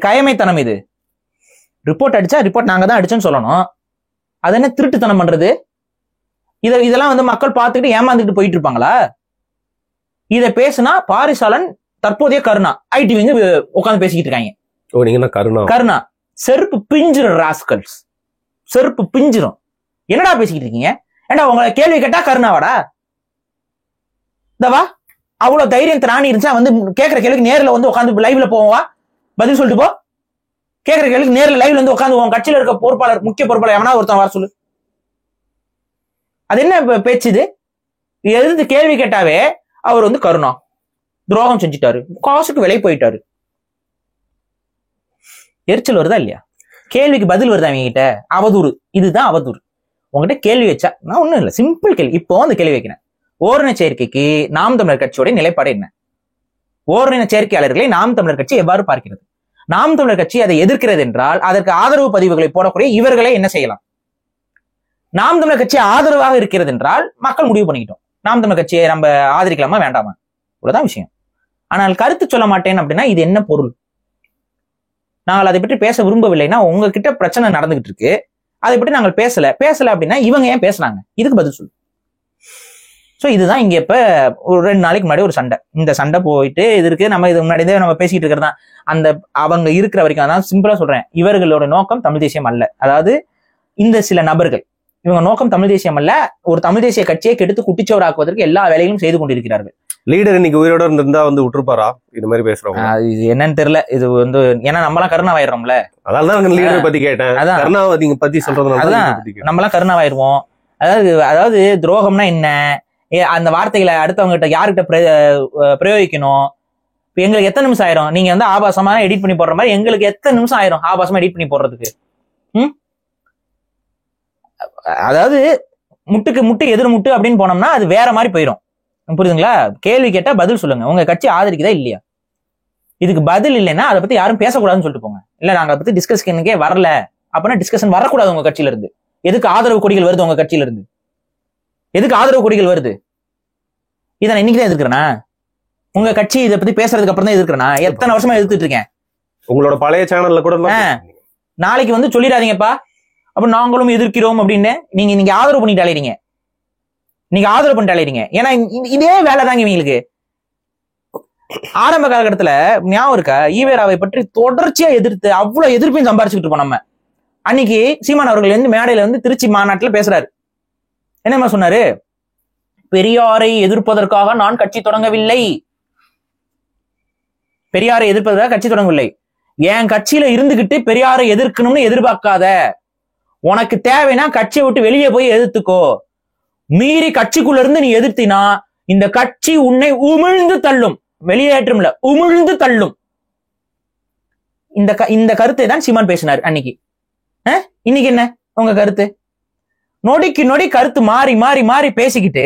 கயமைத்தனம் இது. ரிப்போர்ட் அடிச்சா ரிப்போர்ட் நாங்க தான் அடிச்சோன்னு சொல்லணும். அது என்ன திருட்டுத்தனம் பண்றது? இதெல்லாம் வந்து மக்கள் பார்த்துக்கிட்டு ஏமாந்துட்டு போயிட்டு இருப்பாங்களா? இதை பேசுனா பாரிசாலன் தற்போதைய கருணா ஐடி விங் உட்காந்து பேசிக்கிட்டு இருக்காங்க. கருணா செருப்பு பிஞ்சிரும், ராஸ்கல்ஸ் செருப்பு பிஞ்சிரும். என்னடா பேசிக்கிட்டு இருக்கீங்க? ஏண்டா உங்களை கேள்வி கேட்டா கருணாவாடா? இந்தவா அவ்வளவு தைரியம் திராணி இருந்துச்சா வந்து கேட்கிற கேள்விக்கு நேரில் வந்து உட்காந்து லைவ்ல போவா பதில் சொல்லிட்டு போ. கேட்கிற கேள்விக்கு நேரில் லைவ்ல வந்து உட்காந்து உன் கட்சியில இருக்க பொறுப்பாளர், முக்கிய பொறுப்பாளர் எவனா ஒருத்தன் வர சொல்லு. அது என்ன பேச்சு இது? எதிர்த்து கேள்வி கேட்டாவே அவர் வந்து கருணா துரோகம் செஞ்சுட்டாரு, காசுக்கு விலை போயிட்டாரு. எரிச்சல் வருதா இல்லையா? கேள்விக்கு பதில் வருதா அவங்க கிட்ட? அவதூறு, இதுதான் அவதூறு. உங்ககிட்ட கேள்வி வச்சா நான் ஒண்ணும் இல்லை, சிம்பிள் கேள்வி. இப்போ அந்த கேள்வி வைக்கிறேன். ஓரின சேர்க்கைக்கு நாம் தமிழர் கட்சியோட நிலைப்பாடு என்ன? ஓரின சேர்க்கையாளர்களை நாம் தமிழர் கட்சி எவ்வாறு பார்க்கிறது? நாம் தமிழர் கட்சி அதை எதிர்க்கிறது என்றால் அதற்கு ஆதரவு பதிவுகளை போடக்கூடிய இவர்களை என்ன செய்யலாம்? நாம் தமிழர் கட்சி ஆதரவாக இருக்கிறது என்றால் மக்கள் முடிவு பண்ணிக்கிட்டோம், நாம் தமிழர் கட்சியை நம்ம ஆதரிக்கலாமா வேண்டாமா, இவ்வளவுதான் விஷயம். ஆனால் கருத்து சொல்ல மாட்டேன் அப்படின்னா இது என்ன பொருள்? நாங்கள் அதை பற்றி பேச விரும்பவில்லைன்னா உங்ககிட்ட பிரச்சனை நடந்துகிட்டு இருக்கு, அதை பற்றி நாங்கள் பேசல அப்படின்னா இவங்க ஏன் பேசுனாங்க, இதுக்கு பதில் சொல்லு. ஸோ இதுதான் இங்க இப்ப ஒரு 2 நாளைக்கு முன்னாடி ஒரு சண்டை, இந்த சண்டை போயிட்டு இது இருக்கு. நம்ம இது முன்னாடியே நம்ம பேசிட்டு இருக்கிறது தான். அந்த அவங்க இருக்கிற வரைக்கும், அதான் சிம்பிளா சொல்றேன், இவர்களோட நோக்கம் தமிழ் தேசியம் அல்ல. அதாவது இந்த சில நபர்கள் இவங்க நோக்கம் தமிழ் தேசியம் அல்ல, ஒரு தமிழ் தேசிய கட்சியை கெடுத்து குட்டிச்சோராக்குவதற்கு எல்லா வேலைகளும் செய்து கொண்டிருக்கிறார்கள். லீடர் இன்னைக்கு உயிரோட இருந்திருந்தா வந்து விட்டுருப்பாரா இது மாதிரி பேசுறவங்க? இது என்னன்னு தெரியல. இது வந்து ஏன்னா நம்மளாம் கருணாவாயிடுறோம்ல, அதனாலதான் லீடரை பத்தி கேட்டேன். அதான் கருணாவாதிங்க பத்தி சொல்றதுனால அதான் நம்மளாம் கருணாவாயிருவோம். அதாவது துரோகம்னா என்ன, அந்த வார்த்தைகளை அடுத்தவங்க கிட்ட யாருக்கிட்ட பிரயோகிக்கணும். இப்ப எங்களுக்கு எத்தனை நிமிஷம் ஆயிரும்? நீங்க வந்து ஆபாசமா எடிட் பண்ணி போடுற மாதிரி எங்களுக்கு எத்தனை நிமிஷம் ஆயிரும் ஆபாசமா எடிட் பண்ணி போடுறதுக்கு? அதாவது முட்டுக்கு முட்டு எதிர் முட்டு அப்படின்னு போனோம்னா அது வேற மாதிரி போயிடும். புரியுதுங்களா? கேள்வி கேட்டா பதில் சொல்லுங்க. உங்க கட்சி ஆதரிக்குதா இல்லையா? இதுக்கு பதில் இல்லைன்னா அதை பத்தி யாரும் பேசக்கூடாதுன்னு சொல்லிட்டு போங்க. இல்ல நாங்க அதை பத்தி டிஸ்கஷனுக்கே வரல அப்படின்னா டிஸ்கஷன் வரக்கூடாது உங்க கட்சியில இருந்து. எதுக்கு ஆதரவு கொடிகள் வருது உங்க கட்சியில இருந்து? எதுக்கு ஆதரவு கொடிகள் வருது? இதை நான் இன்னைக்குதான் எதிர்க்கிறேனா? உங்க கட்சி இதை பத்தி பேசுறதுக்கு அப்புறம் தான் எதிர்க்கிறேனா? எத்தனை வருஷமா எதிர்த்துட்டு இருக்கேன். உங்களோட பழைய சேனல்ல கூட நாளைக்கு வந்து சொல்லிடாதீங்கப்பா அப்ப நாங்களும் எதிர்க்கிறோம் அப்படின்னு நீங்க ஆதரவு பண்ணிட்டு அலையறீங்க. நீங்க ஆதரவு பண்ணிட்டு அலையறீங்க. ஏன்னா இதே வேலை தாங்க இவங்களுக்கு. ஆரம்ப காலகட்டத்துல ஞாபகம் இருக்கா, ஈவேராவை பற்றி தொடர்ச்சியா எதிர்த்து அவ்வளவு எதிர்ப்பையும் சம்பாரிச்சுக்கிட்டு இருப்போம் நம்ம. அன்னைக்கு சீமான் அவர்கள் இருந்து மேடையில வந்து திருச்சி மாநாட்டுல பேசுறாரு. என்னமா சொன்னாரு? பெரியாரை எதிர்ப்பதற்காக நான் கட்சி தொடங்கவில்லை. பெரியாரை எதிர்ப்பதற்காக கட்சி தொடங்கவில்லை. என் கட்சியில இருந்துகிட்டு பெரியாரை எதிர்க்கணும்னு எதிர்பார்க்காத. உனக்கு தேவைன்னா கட்சியை விட்டு வெளியே போய் எதிர்த்துக்கோ. மீறி கட்சிக்குள்ள இருந்து நீ எதிர்த்தினா இந்த கட்சி உன்னை உமிழ்ந்து தள்ளும். வெளியேற்றம்ல உமிழ்ந்து தள்ளும். இந்த கருத்தை தான் சீமான் பேசினார் அன்னைக்கு. இன்னைக்கு என்ன உங்க கருத்து? நொடிக்கு நொடி கருத்து மாறி மாறி மாறி பேசிக்கிட்டு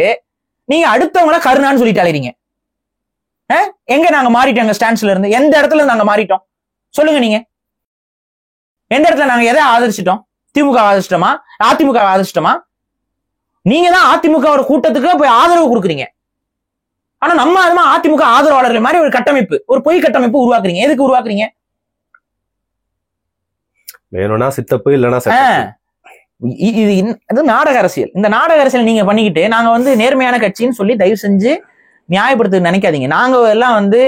நீங்க அடுத்தவங்கள கருணான்னு சொல்லிட்டு அலைறீங்க. எங்க நாங்க மாறிட்டோம் ஸ்டாண்ட்ஸ்ல இருந்து? எந்த இடத்துல நாங்க மாறிட்டோம் சொல்லுங்க நீங்க. எந்த இடத்துல நாங்க எதை ஆதரிச்சிட்டோம்? திமுக ஆதரிச்சிட்டோமா? அதிமுக ஆதரிச்சிட்டோமா? நீங்க தான் அதிமுக ஒரு கூட்டத்துக்கு போய் ஆதரவு கொடுக்குறீங்க. ஆனா நம்ம அதுமா அதிமுக ஆதரவாளர்கள் மாதிரி ஒரு கட்டமைப்பு, ஒரு பொய் கட்டமைப்பு உருவாக்குறீங்க. எதுக்கு உருவாக்குறீங்க? வேணும்னா சித்தப்பு இல்லைன்னா இது நாடக அரசியல். இந்த நாடக அரசியல் நீங்க பண்ணிக்கிட்டு நாங்க வந்து நேர்மையான கட்சின்னு சொல்லி தயவு செஞ்சு நியாயப்படுத்த நினைக்காதீங்க. நாங்க எல்லாம் வந்து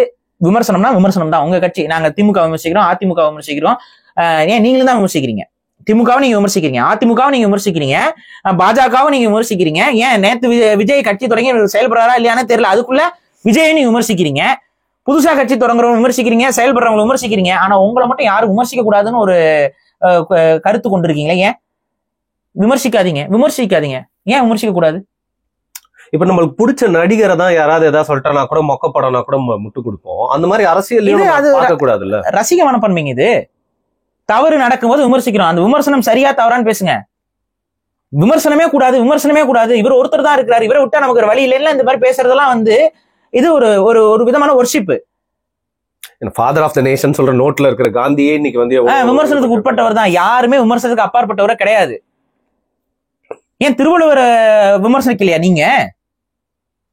விமர்சனம்னா விமர்சனம் தான். உங்க கட்சி நாங்க திமுக விமர்சிக்கிறோம், அதிமுக விமர்சிக்கிறோம். ஏன் நீங்களும் தான் விமர்சிக்கிறீங்க? திமுகவை நீங்க விமர்சிக்கிறீங்க, அதிமுகவை நீங்க விமர்சிக்கிறீங்க, பாஜகவை நீங்க விமர்சிக்கிறீங்க. ஏன் நேத்து விஜய் கட்சி தொடங்கி செயல்படுறாரா இல்லையானே தெரியல, அதுக்குள்ள விஜயை நீங்க விமர்சிக்கிறீங்க. புதுசா கட்சி தொடங்குறவங்க விமர்சிக்கிறீங்க, செயல்படுறவங்க விமர்சிக்கிறீங்க. ஆனா உங்களை மட்டும் யாரும் விமர்சிக்க கூடாதுன்னு ஒரு கருத்து கொண்டிருக்கீங்களே. ஏன் விமர்சிக்காதீங்க? ஏன் விமர்சிக்க கூடாது? இப்ப நம்மளுக்கு பிடிச்ச நடிகரை தான் யாராவது ஏதாவது சொல்லிட்டானா கூட மொக்கப்படம்னா கூட முட்டு கொடுப்போம். அந்த மாதிரி அரசியல் பார்க்க கூடாது இல்ல. ரசிக மனப்பான்மைங்க இது. தவறு நடக்கும்போது விமர்சிக்கிறோம். அந்த விமர்சனம் சரியா தவறான்னு பேசுங்க. விமர்சனமே கூடாது. இவர் ஒருத்தர் தான் இருக்கிறார், இவரை விட்டா நமக்கு ஒரு வழி இல்லைன்னா இந்த மாதிரி பேசுறதெல்லாம் வந்து இது ஒரு விதமான worship. Father of the nation சொல்ற நோட்ல இருக்கிற காந்தியே இன்னைக்கு வந்து விமர்சனத்துக்கு உட்பட்டவர் தான். யாருமே விமர்சனத்துக்கு அப்பாற்பட்டவரை கிடையாது. ஏன் திருவள்ளுவர் விமர்சனிக்கலையா நீங்க?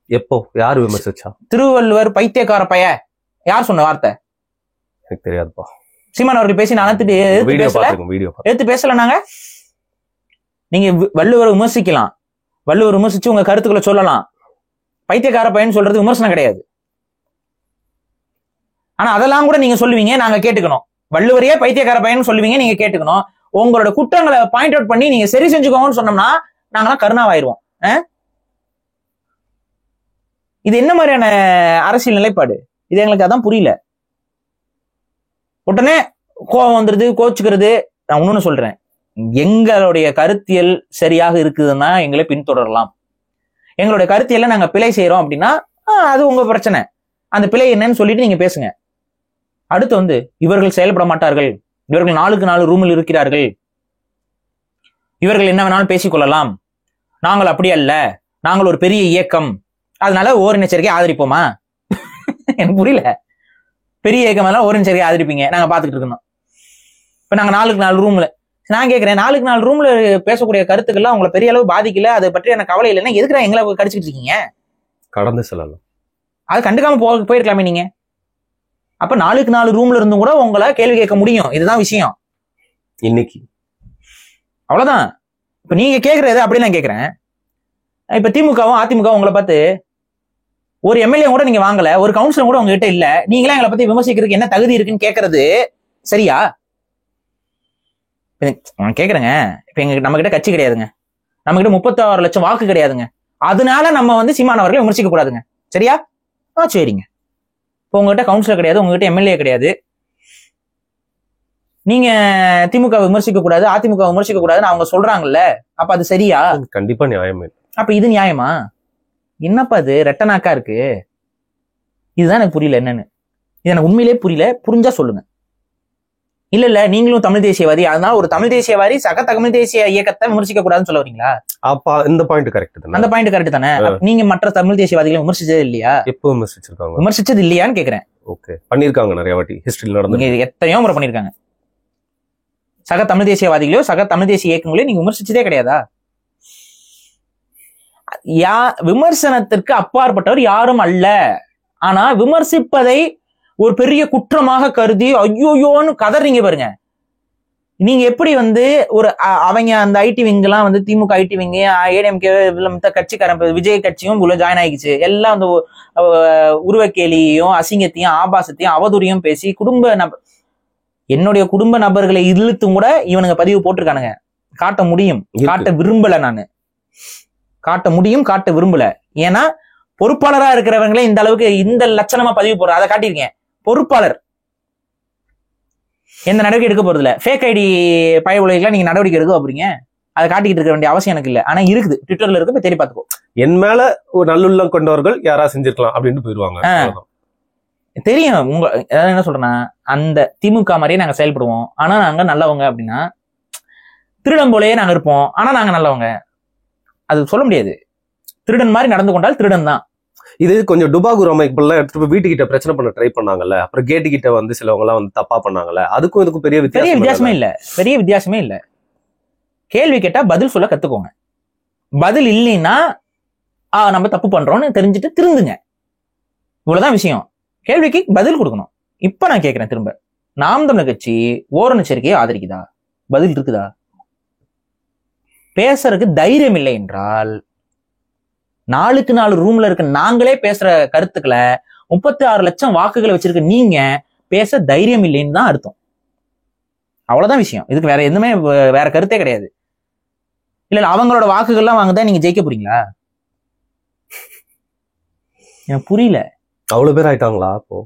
எப்போ யாரு விமர்சிச்சா? திருவள்ளுவர் பைத்தியக்கார பைய யார் சொன்ன வார்த்தை? எனக்கு தெரியாதுப்பா. சீமான் அவர்கள் பேசி நான் எடுத்து பேசல. நாங்க நீங்க வள்ளுவரை விமர்சிக்கலாம், வள்ளுவர் விமர்சிச்சு உங்க கருத்துக்களை சொல்லலாம். பைத்தியக்கார பையன் சொல்றது விமர்சனம் கிடையாது. ஆனா அதெல்லாம் கூட நீங்க சொல்லுவீங்க, நாங்க கேட்டுக்கணும். வள்ளுவரையே பைத்தியக்கார பையன் சொல்லுவீங்க, நீங்க கேட்டுக்கணும். உங்களோட குற்றங்களை பாயிண்ட் அவுட் பண்ணி நீங்க சரி செஞ்சுக்கோங்கன்னு சொன்னோம்னா நாங்களாம் கருணாவாயிருவோம். இது என்ன மாதிரியான அரசியல் நிலைப்பாடு? இது எங்களுக்கு அதான் புரியல. உடனே கோபம் வந்துருது, கோச்சுக்கிறது. நான் ஒண்ணு சொல்றேன், எங்களுடைய கருத்தியல் சரியாக இருக்குதுன்னா எங்களை பின்தொடரலாம். எங்களுடைய கருத்தியல்ல நாங்க பிழை செய்யறோம் அப்படின்னா அது உங்க பிரச்சனை. அந்த பிழை என்னன்னு சொல்லிட்டு நீங்க பேசுங்க. அடுத்து வந்து இவர்கள் செயல்பட மாட்டார்கள், இவர்கள் 4க்கு 4 ரூமில் இருக்கிறார்கள், இவர்கள் என்ன வேணாலும் பேசிக்கொள்ளலாம், நாங்கள் அப்படி அல்ல, நாங்கள் ஒரு பெரிய இயக்கம், அதனால ஓரினச்சரிக்கை ஆதரிப்போமா? எனக்கு புரியல. பெரிய இயக்கம் எல்லாம் ஓரினச்சரிக்கை ஆதரிப்பீங்க, நாங்க பாத்துக்கிட்டு இருக்கோம். இப்ப நாங்க 4க்கு 4 ரூம்ல, நான் கேட்கிறேன், 4க்கு 4 ரூம்ல பேசக்கூடிய கருத்துக்கள்லாம் உங்களை பெரிய அளவு பாதிக்கல, அதை பற்றி எனக்கு கவலை இல்லைன்னா எதுக்குறா எங்களை கடிச்சிட்டு இருக்கீங்க? கடந்து செல்லலாம். அது கண்டுக்காம போயிருக்கலாமே நீங்க. அப்ப 4க்கு 4 ரூம்ல இருந்தும் கூட உங்களை கேள்வி கேட்க முடியும். இதுதான் விஷயம் இன்னைக்கு. அவ்வளவுதான். இப்ப நீங்க கேக்குறது அப்படி நான் கேக்குறேன். இப்ப திமுகவும் அதிமுகவும் உங்களை பார்த்து ஒரு எம்எல்ஏ கூட நீங்க வாங்கல, ஒரு கவுன்சிலர் கூட உங்ககிட்ட இல்ல, நீங்களே எங்களை பத்தி விமர்சிக்கிறதுக்கு என்ன தகுதி இருக்குன்னு கேக்குறது சரியா? நான் கேக்குறேங்க, இப்ப நம்ம கிட்ட கட்சி கிடையாதுங்க, நம்ம கிட்ட 36 லட்சம் வாக்கு கிடையாதுங்க, அதனால நம்ம வந்து சீமான் அவர்களை விமர்சிக்க கூடாதுங்க, சரியா? சரிங்க. இப்போ உங்ககிட்ட கவுன்சிலர் கிடையாது, உங்ககிட்ட எம்எல்ஏ கிடையாது, நீங்க திமுக விமர்சிக்க கூடாது, அதிமுக விமர்சிக்க கூடாதுன்னு அவங்க சொல்றாங்கல்ல, அப்ப அது சரியா? கண்டிப்பா நியாயமே. அப்ப இது நியாயமா? என்னப்பா இது ரெட்டநாக்கா இருக்கு? இதுதான் எனக்கு புரியல என்னன்னு. இது எனக்கு உண்மையிலே புரியல. புரிஞ்சா சொல்லுங்க. இல்ல நீங்களும் தமிழ் தேசியவாதி, அதனால ஒரு தமிழ் தேசியவாதி சக தமிழ் தேசிய இயக்கத்தை விமர்சிக்க கூடாதுன்னு சொல்ல வரீங்களா? அப்ப இந்த பாயிண்ட் கரெக்ட் தானே? அந்த பாயிண்ட் கரெக்ட் தானே. நீங்க மற்ற தமிழ் தேசியவாதிகளை விமர்சிச்சது இல்லையா? எப்போ விமர்சிச்சிருக்காங்க? விமர்சிச்சது இல்லையான்னு கேக்குறேன். ஓகே, பண்ணிருக்காங்க நிறைய வாட்டி, ஹிஸ்டரியில் நடந்து எத்தனையோ முறை பண்ணிருக்காங்க. சக தமிழ் தேசியவாதிகளையோ சக தமிழ் தேசிய இயக்கங்களையோ நீங்க விமர்சிச்சதே கிடையாதா? விமர்சனத்திற்கு அப்பாற்பட்டவர் யாரும் அல்ல. ஆனா விமர்சிப்பதை ஒரு பெரிய குற்றமாக கருதி ஐயோயோன்னு கதறீங்க பாருங்க. நீங்க எப்படி வந்து ஒரு அவங்க அந்த ஐடி விங் எல்லாம் வந்து திமுக ஐடி விங் ஏடிஎம்கே கட்சிக்காரன் விஜய் கட்சியும் உள்ள ஜாயின் ஆகிச்சு. எல்லாம் அந்த உருவக்கேலியையும் அசிங்கத்தையும் ஆபாசத்தையும் அவதூறையும் பேசி என்னுடைய குடும்ப நபர்களை இழுத்தும் கூட இவனுங்க பதிவு போட்டிருக்கானுங்க. காட்ட முடியும், காட்ட விரும்பல. நானு காட்ட முடியும், காட்ட விரும்பல. ஏன்னா பொறுப்பாளரா இருக்கிறவங்களே இந்த அளவுக்கு இந்த லட்சணமா பதிவு போடுற, அதை காட்டியிருக்கேன். பொறுப்பாளர் எந்த நடவடிக்கை எடுக்க போறது இல்ல. ஃபேக் ஐடி பய உலகில நீங்க நடவடிக்கை எடுக்க போறீங்க, அதை காட்டிக்கிட்டு இருக்க வேண்டிய அவசியம் எனக்கு இல்ல. ஆனா இருக்குது, ட்விட்டர்ல இருக்கு, தேடி பார்த்துக்கோ. என் மேல ஒரு நல்லுள்ளம் கொண்டவர்கள் யாரா செஞ்சிருக்கலாம் அப்படின்னு போயிருவாங்க. தெரியும். என்ன சொல்றேன்னா, அந்த திமுக மாதிரியே நாங்க செயல்படுவோம், ஆனா நாங்க நல்லவங்க அப்படின்னா, திருடன் போலயே நாங்க இருப்போம், ஆனா நாங்க நல்லவங்க, அது சொல்ல முடியாது. திருடன் மாதிரி நடந்து கொண்டால் திருடன் தான். இது கொஞ்சம் டுபாகூர் அமைப்புலாம் எடுத்துட்டு போய் வீட்டுக்கிட்ட பிரச்சனை பண்ண ட்ரை பண்ணாங்கல்ல, அப்புறம் கேட்டு கிட்ட வந்து சிலவங்க எல்லாம் வந்து தப்பா பண்ணாங்கல்ல, அதுக்கும் இதுக்கும் பெரிய வித்தியாசமே இல்ல. பெரிய வித்தியாசமே இல்ல. கேள்வி கேட்டா பதில் சொல்ல கத்துக்கோங்க. பதில் இல்லைன்னா நம்ம தப்பு பண்றோம்னு தெரிஞ்சுட்டு திருந்துங்க. இவ்வளவுதான் விஷயம். கேள்விக்கு பதில் கொடுக்கணும். இப்ப நான் கேட்கிறேன் திரும்ப, நாம் தமிழர் கட்சி ஓரண சேர்க்கையை ஆதரிக்குதா? பதில் இருக்குதா? பேசுறதுக்கு தைரியம் இல்லை என்றால் 4க்கு 4 ரூம்ல இருக்க நாங்களே பேசுற கருத்துக்களை 36 லட்சம் வாக்குகளை வச்சிருக்க நீங்க பேச தைரியம் இல்லைன்னு தான் அர்த்தம். அவ்வளவுதான் விஷயம். இதுக்கு வேற எதுவுமே வேற கருத்தே கிடையாது. இல்ல அவங்களோட வாக்குகள்லாம் வாங்கதான் நீங்க ஜெயிக்க போறீங்களா? எனக்கு புரியல. அவ்வளவு பேர் ஆயிட்டாங்களா அப்போ?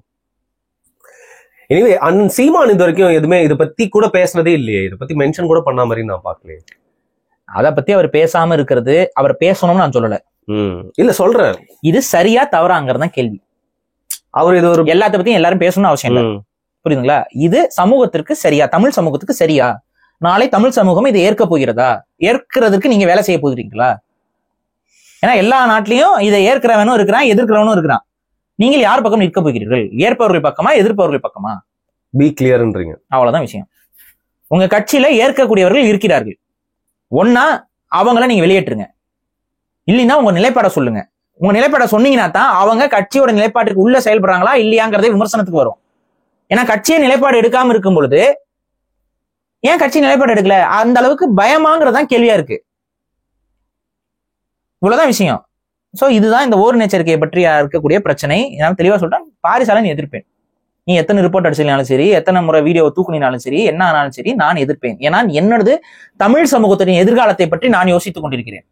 எனிவே அண்ணன் சீமான் இது வரைக்கும் எதுவுமே இதை பத்தி கூட பேசுனதே இல்லையே, இதை பத்தி மென்ஷன் கூட பண்ண மாதிரி நான் பாக்கலையே. அதை பத்தி அவர் பேசாம இருக்கிறது, அவர் பேசணும்னு நான் சொல்லல. இல்ல சொல்றேன், இது சரியா தவறாங்கிறதான் கேள்வி. அவர் இது ஒரு எல்லாத்த பத்தியும் எல்லாரும் பேசணும்னு அவசியம் இல்லை, புரியுதுங்களா? இது சமூகத்திற்கு சரியா, தமிழ் சமூகத்துக்கு சரியா? நாளை தமிழ் சமூகம் இதை ஏற்க போகிறதா? ஏற்கிறதுக்கு நீங்க வேலை செய்ய போகிறீங்களா? ஏன்னா எல்லா நாட்டிலையும் இதை ஏற்கிறவனும் இருக்கிறான், எதிர்க்கிறவனும் இருக்கிறான். நீங்கள் யார் பக்கம் நிற்க போகிறீர்கள்? ஏற்பவர்கள் பக்கமா, எதிர்ப்பவர்கள் பக்கமா? பி கிளியர்ன்றீங்க. அவ்வளவுதான் விஷயம். உங்க கட்சியில ஏற்கக்கூடியவர்கள் இருக்கிறார்கள். ஒன்னா அவங்கள நீங்க வெளியேற்றுங்க, இல்லைன்னா உங்க நிலைப்பாட சொல்லுங்க. உங்க நிலைப்பாட சொன்னீங்கன்னா தான் அவங்க கட்சியோட நிலைப்பாட்டுக்கு உள்ள செயல்படுறாங்களா இல்லையாங்கிறதே விமர்சனத்துக்கு வரும். ஏன்னா கட்சியை நிலைப்பாடு எடுக்காம இருக்கும் பொழுது ஏன் கட்சி நிலைப்பாடு எடுக்கல, அந்த அளவுக்கு பயமாங்கிறதான் கேள்வியா இருக்கு. இவ்வளவுதான் விஷயம். சோ இதுதான் இந்த ஓர் எச்சரிக்கையை பற்றி இருக்கக்கூடிய பிரச்சனை. நான் தெளிவா சொல்றேன், பாரிசால எதிர்ப்பேன். நீ எத்தனை ரிப்போர்ட் அடிச்சினாலும் சரி, எத்தனை முறை வீடியோ தூக்குனாலும் சரி, என்ன ஆனாலும் சரி, நான் எதிர்ப்பேன். ஏன்னா என்னது தமிழ் சமூகத்தின் எதிர்காலத்தை பற்றி நான் யோசித்துக் கொண்டிருக்கிறேன்.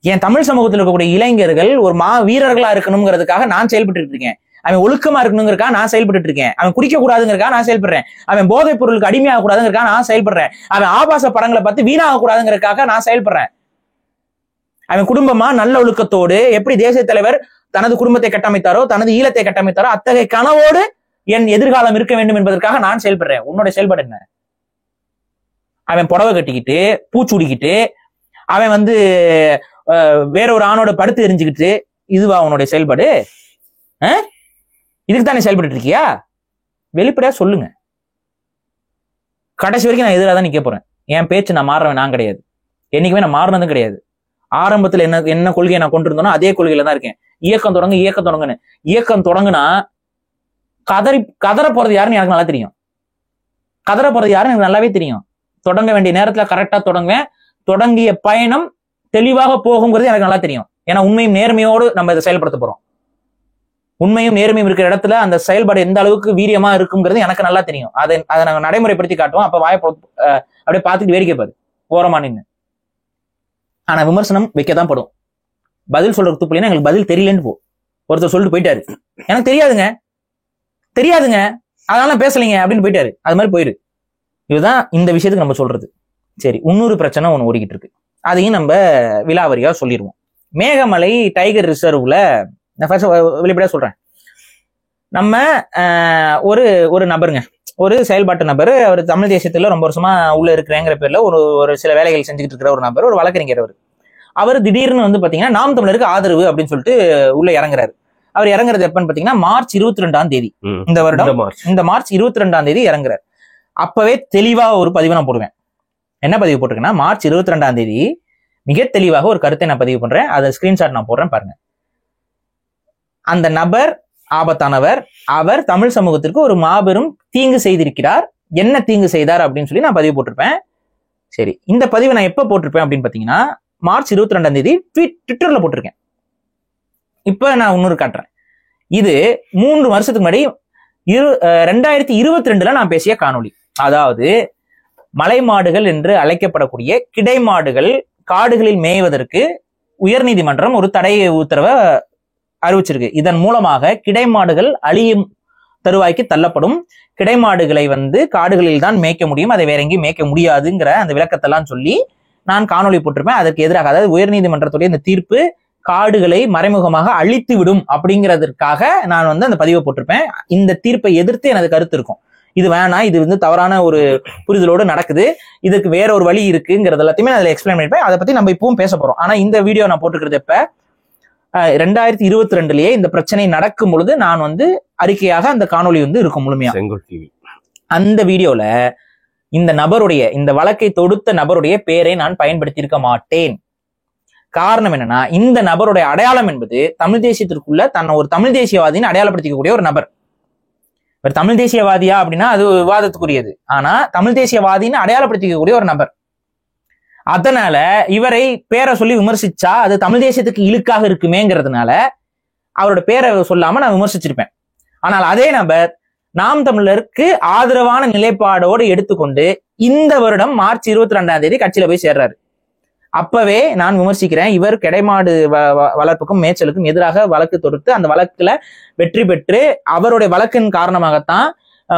என் தமிழ் சமூகத்தில் இருக்கக்கூடிய இளைஞர்கள் ஒரு வீரர்களா இருக்கணுங்கிறதுக்காக நான் செயல்பட்டு இருக்கேன். அவன் ஒழுக்கமா இருக்கணுங்கிறக்காக நான் செயல்பட்டு இருக்கேன். அவன் குடிக்க கூடாதுங்கிறக்காக நான் செயல்படுறேன். அவன் போதைப் பொருளுக்கு அடிமையாக கூடாதுங்கிறக்காக நான் செயல்படுறேன். அவன் ஆபாச படங்களை பார்த்து வீணாக கூடாதுங்கிறதுக்காக நான் செயல்படுறேன். அவன் குடும்பமா நல்ல ஒழுக்கத்தோடு எப்படி தேசிய தலைவர் தனது குடும்பத்தை கட்டமைத்தாரோ, தனது ஈழத்தை கட்டமைத்தாரோ, அத்தகைய கனவோடு என் எதிர்காலம் இருக்க வேண்டும் என்பதற்காக நான் செயல்படுறேன். உன்னோட செயல்பாடு என்ன? அவன் புடவை கட்டிக்கிட்டு பூச்சூடிக்கிட்டு அவன் வந்து வேற ஒரு ஆணோட படுத்து எரிஞ்சுக்கிட்டு இதுவா உன்னுடைய செயல்பாடு? இதுக்கு தானே செயல்பட்டு இருக்கியா? வெளிப்படையா சொல்லுங்க. கடைசி வரைக்கும் நான் எதிராக தான் நிக்க போறேன். என் பேச்சு நான் மாறுறவன் நான் கிடையாது. என்னைக்குமே நான் மாறினதும் கிடையாது. ஆரம்பத்துல என்ன கொள்கையை நான் கொண்டு இருந்தோனோ அதே கொள்கையில தான் இருக்கேன். இயக்கம் தொடங்குன்னு. இயக்கம் தொடங்குனா கதற போறது யாருன்னு எனக்கு நல்லா தெரியும். கதற போறது யாருன்னு எனக்கு நல்லாவே தெரியும். தொடங்க வேண்டிய நேரத்துல கரெக்டா தொடங்குவேன். தொடங்கிய பயணம் தெளிவாக போகுங்கிறது எனக்கு நல்லா தெரியும். ஏன்னா உண்மையும் நேர்மையோடு நம்ம இதை செயல்படுத்த போறோம். உண்மையும் நேர்மையும் இருக்கிற இடத்துல அந்த செயல்பாடு எந்த அளவுக்கு வீரியமா இருக்குங்கிறது எனக்கு நல்லா தெரியும். அதை நாங்க நடைமுறைப்படுத்தி காட்டுவோம். அப்ப அப்படியே பார்த்துட்டு வேடிக்கை பாரு ஓரமா நின்று. ஆனா விமர்சனம் வைக்கதான் படும். பதில் சொல்றதுக்கு துப்புலன்னா எங்களுக்கு பதில் தெரியலன்னு ஒருத்தர் சொல்லிட்டு போயிட்டாரு, எனக்கு தெரியாதுங்க அதனால பேசலீங்க அப்படின்னு போயிட்டாரு. அது மாதிரி போயிரு. இதுதான் இந்த விஷயத்துக்கு நம்ம சொல்றது. சரி, இன்னொரு பிரச்சனை ஒண்ணு ஓடிக்கிட்டு இருக்கு. அதையும் நம்ம விலாவரியா சொல்லிடுவோம். மேகமலை டைகர் ரிசர்வ்ல நான் வெளிப்படையா சொல்றேன். நம்ம ஒரு நபருங்க, ஒரு செயல்பாட்டு நபர், அவர் தமிழ் தேசியத்துல ரொம்ப வருஷமா உள்ள இருக்கிறேங்கிற பேர்ல ஒரு சில வேலைகள் செஞ்சுக்கிட்டு இருக்கிற ஒரு நபர், ஒரு வழக்கறிஞர். அவர் திடீர்னு வந்து பாத்தீங்கன்னா நாம் தமிழருக்கு ஆதரவு அப்படின்னு சொல்லிட்டு உள்ள இறங்குறாரு. அவர் இறங்குறது எப்பன்னு பாத்தீங்கன்னா மார்ச் 22 இந்த வருடம், இந்த மார்ச் 22 இறங்குறாரு. அப்பவே தெளிவா ஒரு பதிவு நான் போடுவேன். என்ன பதிவு போட்டிருக்கேன்னா, மார்ச் 22 மிக தெளிவாக ஒரு கருத்தை நான் பதிவு பண்றேன். அதை ஸ்கிரீன்ஷாட் நான் போடுறேன் பாருங்க. அந்த நபர் ஆபத்தானவர், அவர் தமிழ் சமூகத்திற்கு ஒரு மாபெரும் தீங்கு செய்திருக்கிறார். என்ன தீங்கு செய்தார் அப்படின்னு சொல்லி நான் பதிவு போட்டிருப்பேன். சரி, இந்த பதிவை நான் எப்ப போட்டிருப்பேன் அப்படின்னு பாத்தீங்கன்னா மார்ச் 22 ட்விட்டர்ல போட்டிருக்கேன். இப்ப நான் இன்னொரு காட்டுறேன். இது 3 வருஷத்துக்கு முன்னாடி 2022 நான் பேசிய காணொளி. அதாவது மலைமாடுகள் என்று அழைக்கப்படக்கூடிய கிடைமாடுகள் காடுகளில் மேய்வதற்கு உயர்நீதிமன்றம் ஒரு தடை உத்தரவை அறிவிச்சிருக்கு. இதன் மூலமாக கிடைமாடுகள் அழியும் தருவாய்க்கு தள்ளப்படும். கிடைமாடுகளை வந்து காடுகளில் தான் மேய்க்க முடியும், அதை வேற எங்கேயும் மேய்க்க முடியாதுங்கிற அந்த விளக்கத்தெல்லாம் சொல்லி நான் காணொளி போட்டிருப்பேன். அதற்கு எதிராக, அதாவது உயர்நீதிமன்றத்துடைய இந்த தீர்ப்பு காடுகளை மறைமுகமாக அழித்து விடும் அப்படிங்கிறதுக்காக நான் வந்து அந்த பதிவை போட்டிருப்பேன். இந்த தீர்ப்பை எதிர்த்து எனது கருத்து இருக்கும். இது வேணாம், இது வந்து தவறான ஒரு புரிதலோடு நடக்குது, இதுக்கு வேற ஒரு வழி இருக்குங்கிறது எல்லாத்தையுமே அதில் எக்ஸ்பிளைன் பண்ணிருப்பேன். அதை பத்தி நம்ம இப்பவும் பேச போறோம். ஆனா இந்த வீடியோ நான் போட்டுக்கிறது எப்ப 2022 இந்த பிரச்சனை நடக்கும் பொழுது நான் வந்து அறிக்கையாக அந்த காணொளி வந்து இருக்கும் முழுமையா. அந்த வீடியோல இந்த நபருடைய, இந்த வழக்கை தொடுத்த நபருடைய பெயரை நான் பயன்படுத்தி இருக்க மாட்டேன். காரணம் என்னன்னா, இந்த நபருடைய அடையாளம் என்பது தமிழ் தேசியத்திற்குள்ள தன்னை ஒரு தமிழ் தேசியவாதின்னு அடையாளப்படுத்திக்கக்கூடிய ஒரு நபர். இவர் தமிழ் தேசியவாதியா அப்படின்னா அது விவாதத்துக்குரியது. ஆனா தமிழ் தேசியவாதின்னு அடையாளப்படுத்திக்கக்கூடிய ஒரு நபர். அதனால இவரை பேரை சொல்லி விமர்சிச்சா அது தமிழ் தேசியத்துக்கு இழுக்காக இருக்குமேங்கிறதுனால அவரோட பேரை சொல்லாம நான் விமர்சிச்சிருப்பேன். ஆனால் அதே நபர் நாம் தமிழருக்கு ஆதரவான நிலைப்பாடோடு எடுத்துக்கொண்டு இந்த வருடம் மார்ச் 22 கட்சியில போய் சேர்றாரு. அப்பவே நான் விமர்சிக்கிறேன், இவர் கிடைமாடு வளர்ப்புக்கும் மேய்ச்சலுக்கும் எதிராக வழக்கு தொடுத்து அந்த வழக்குல வெற்றி பெற்று அவருடைய வழக்கின் காரணமாகத்தான்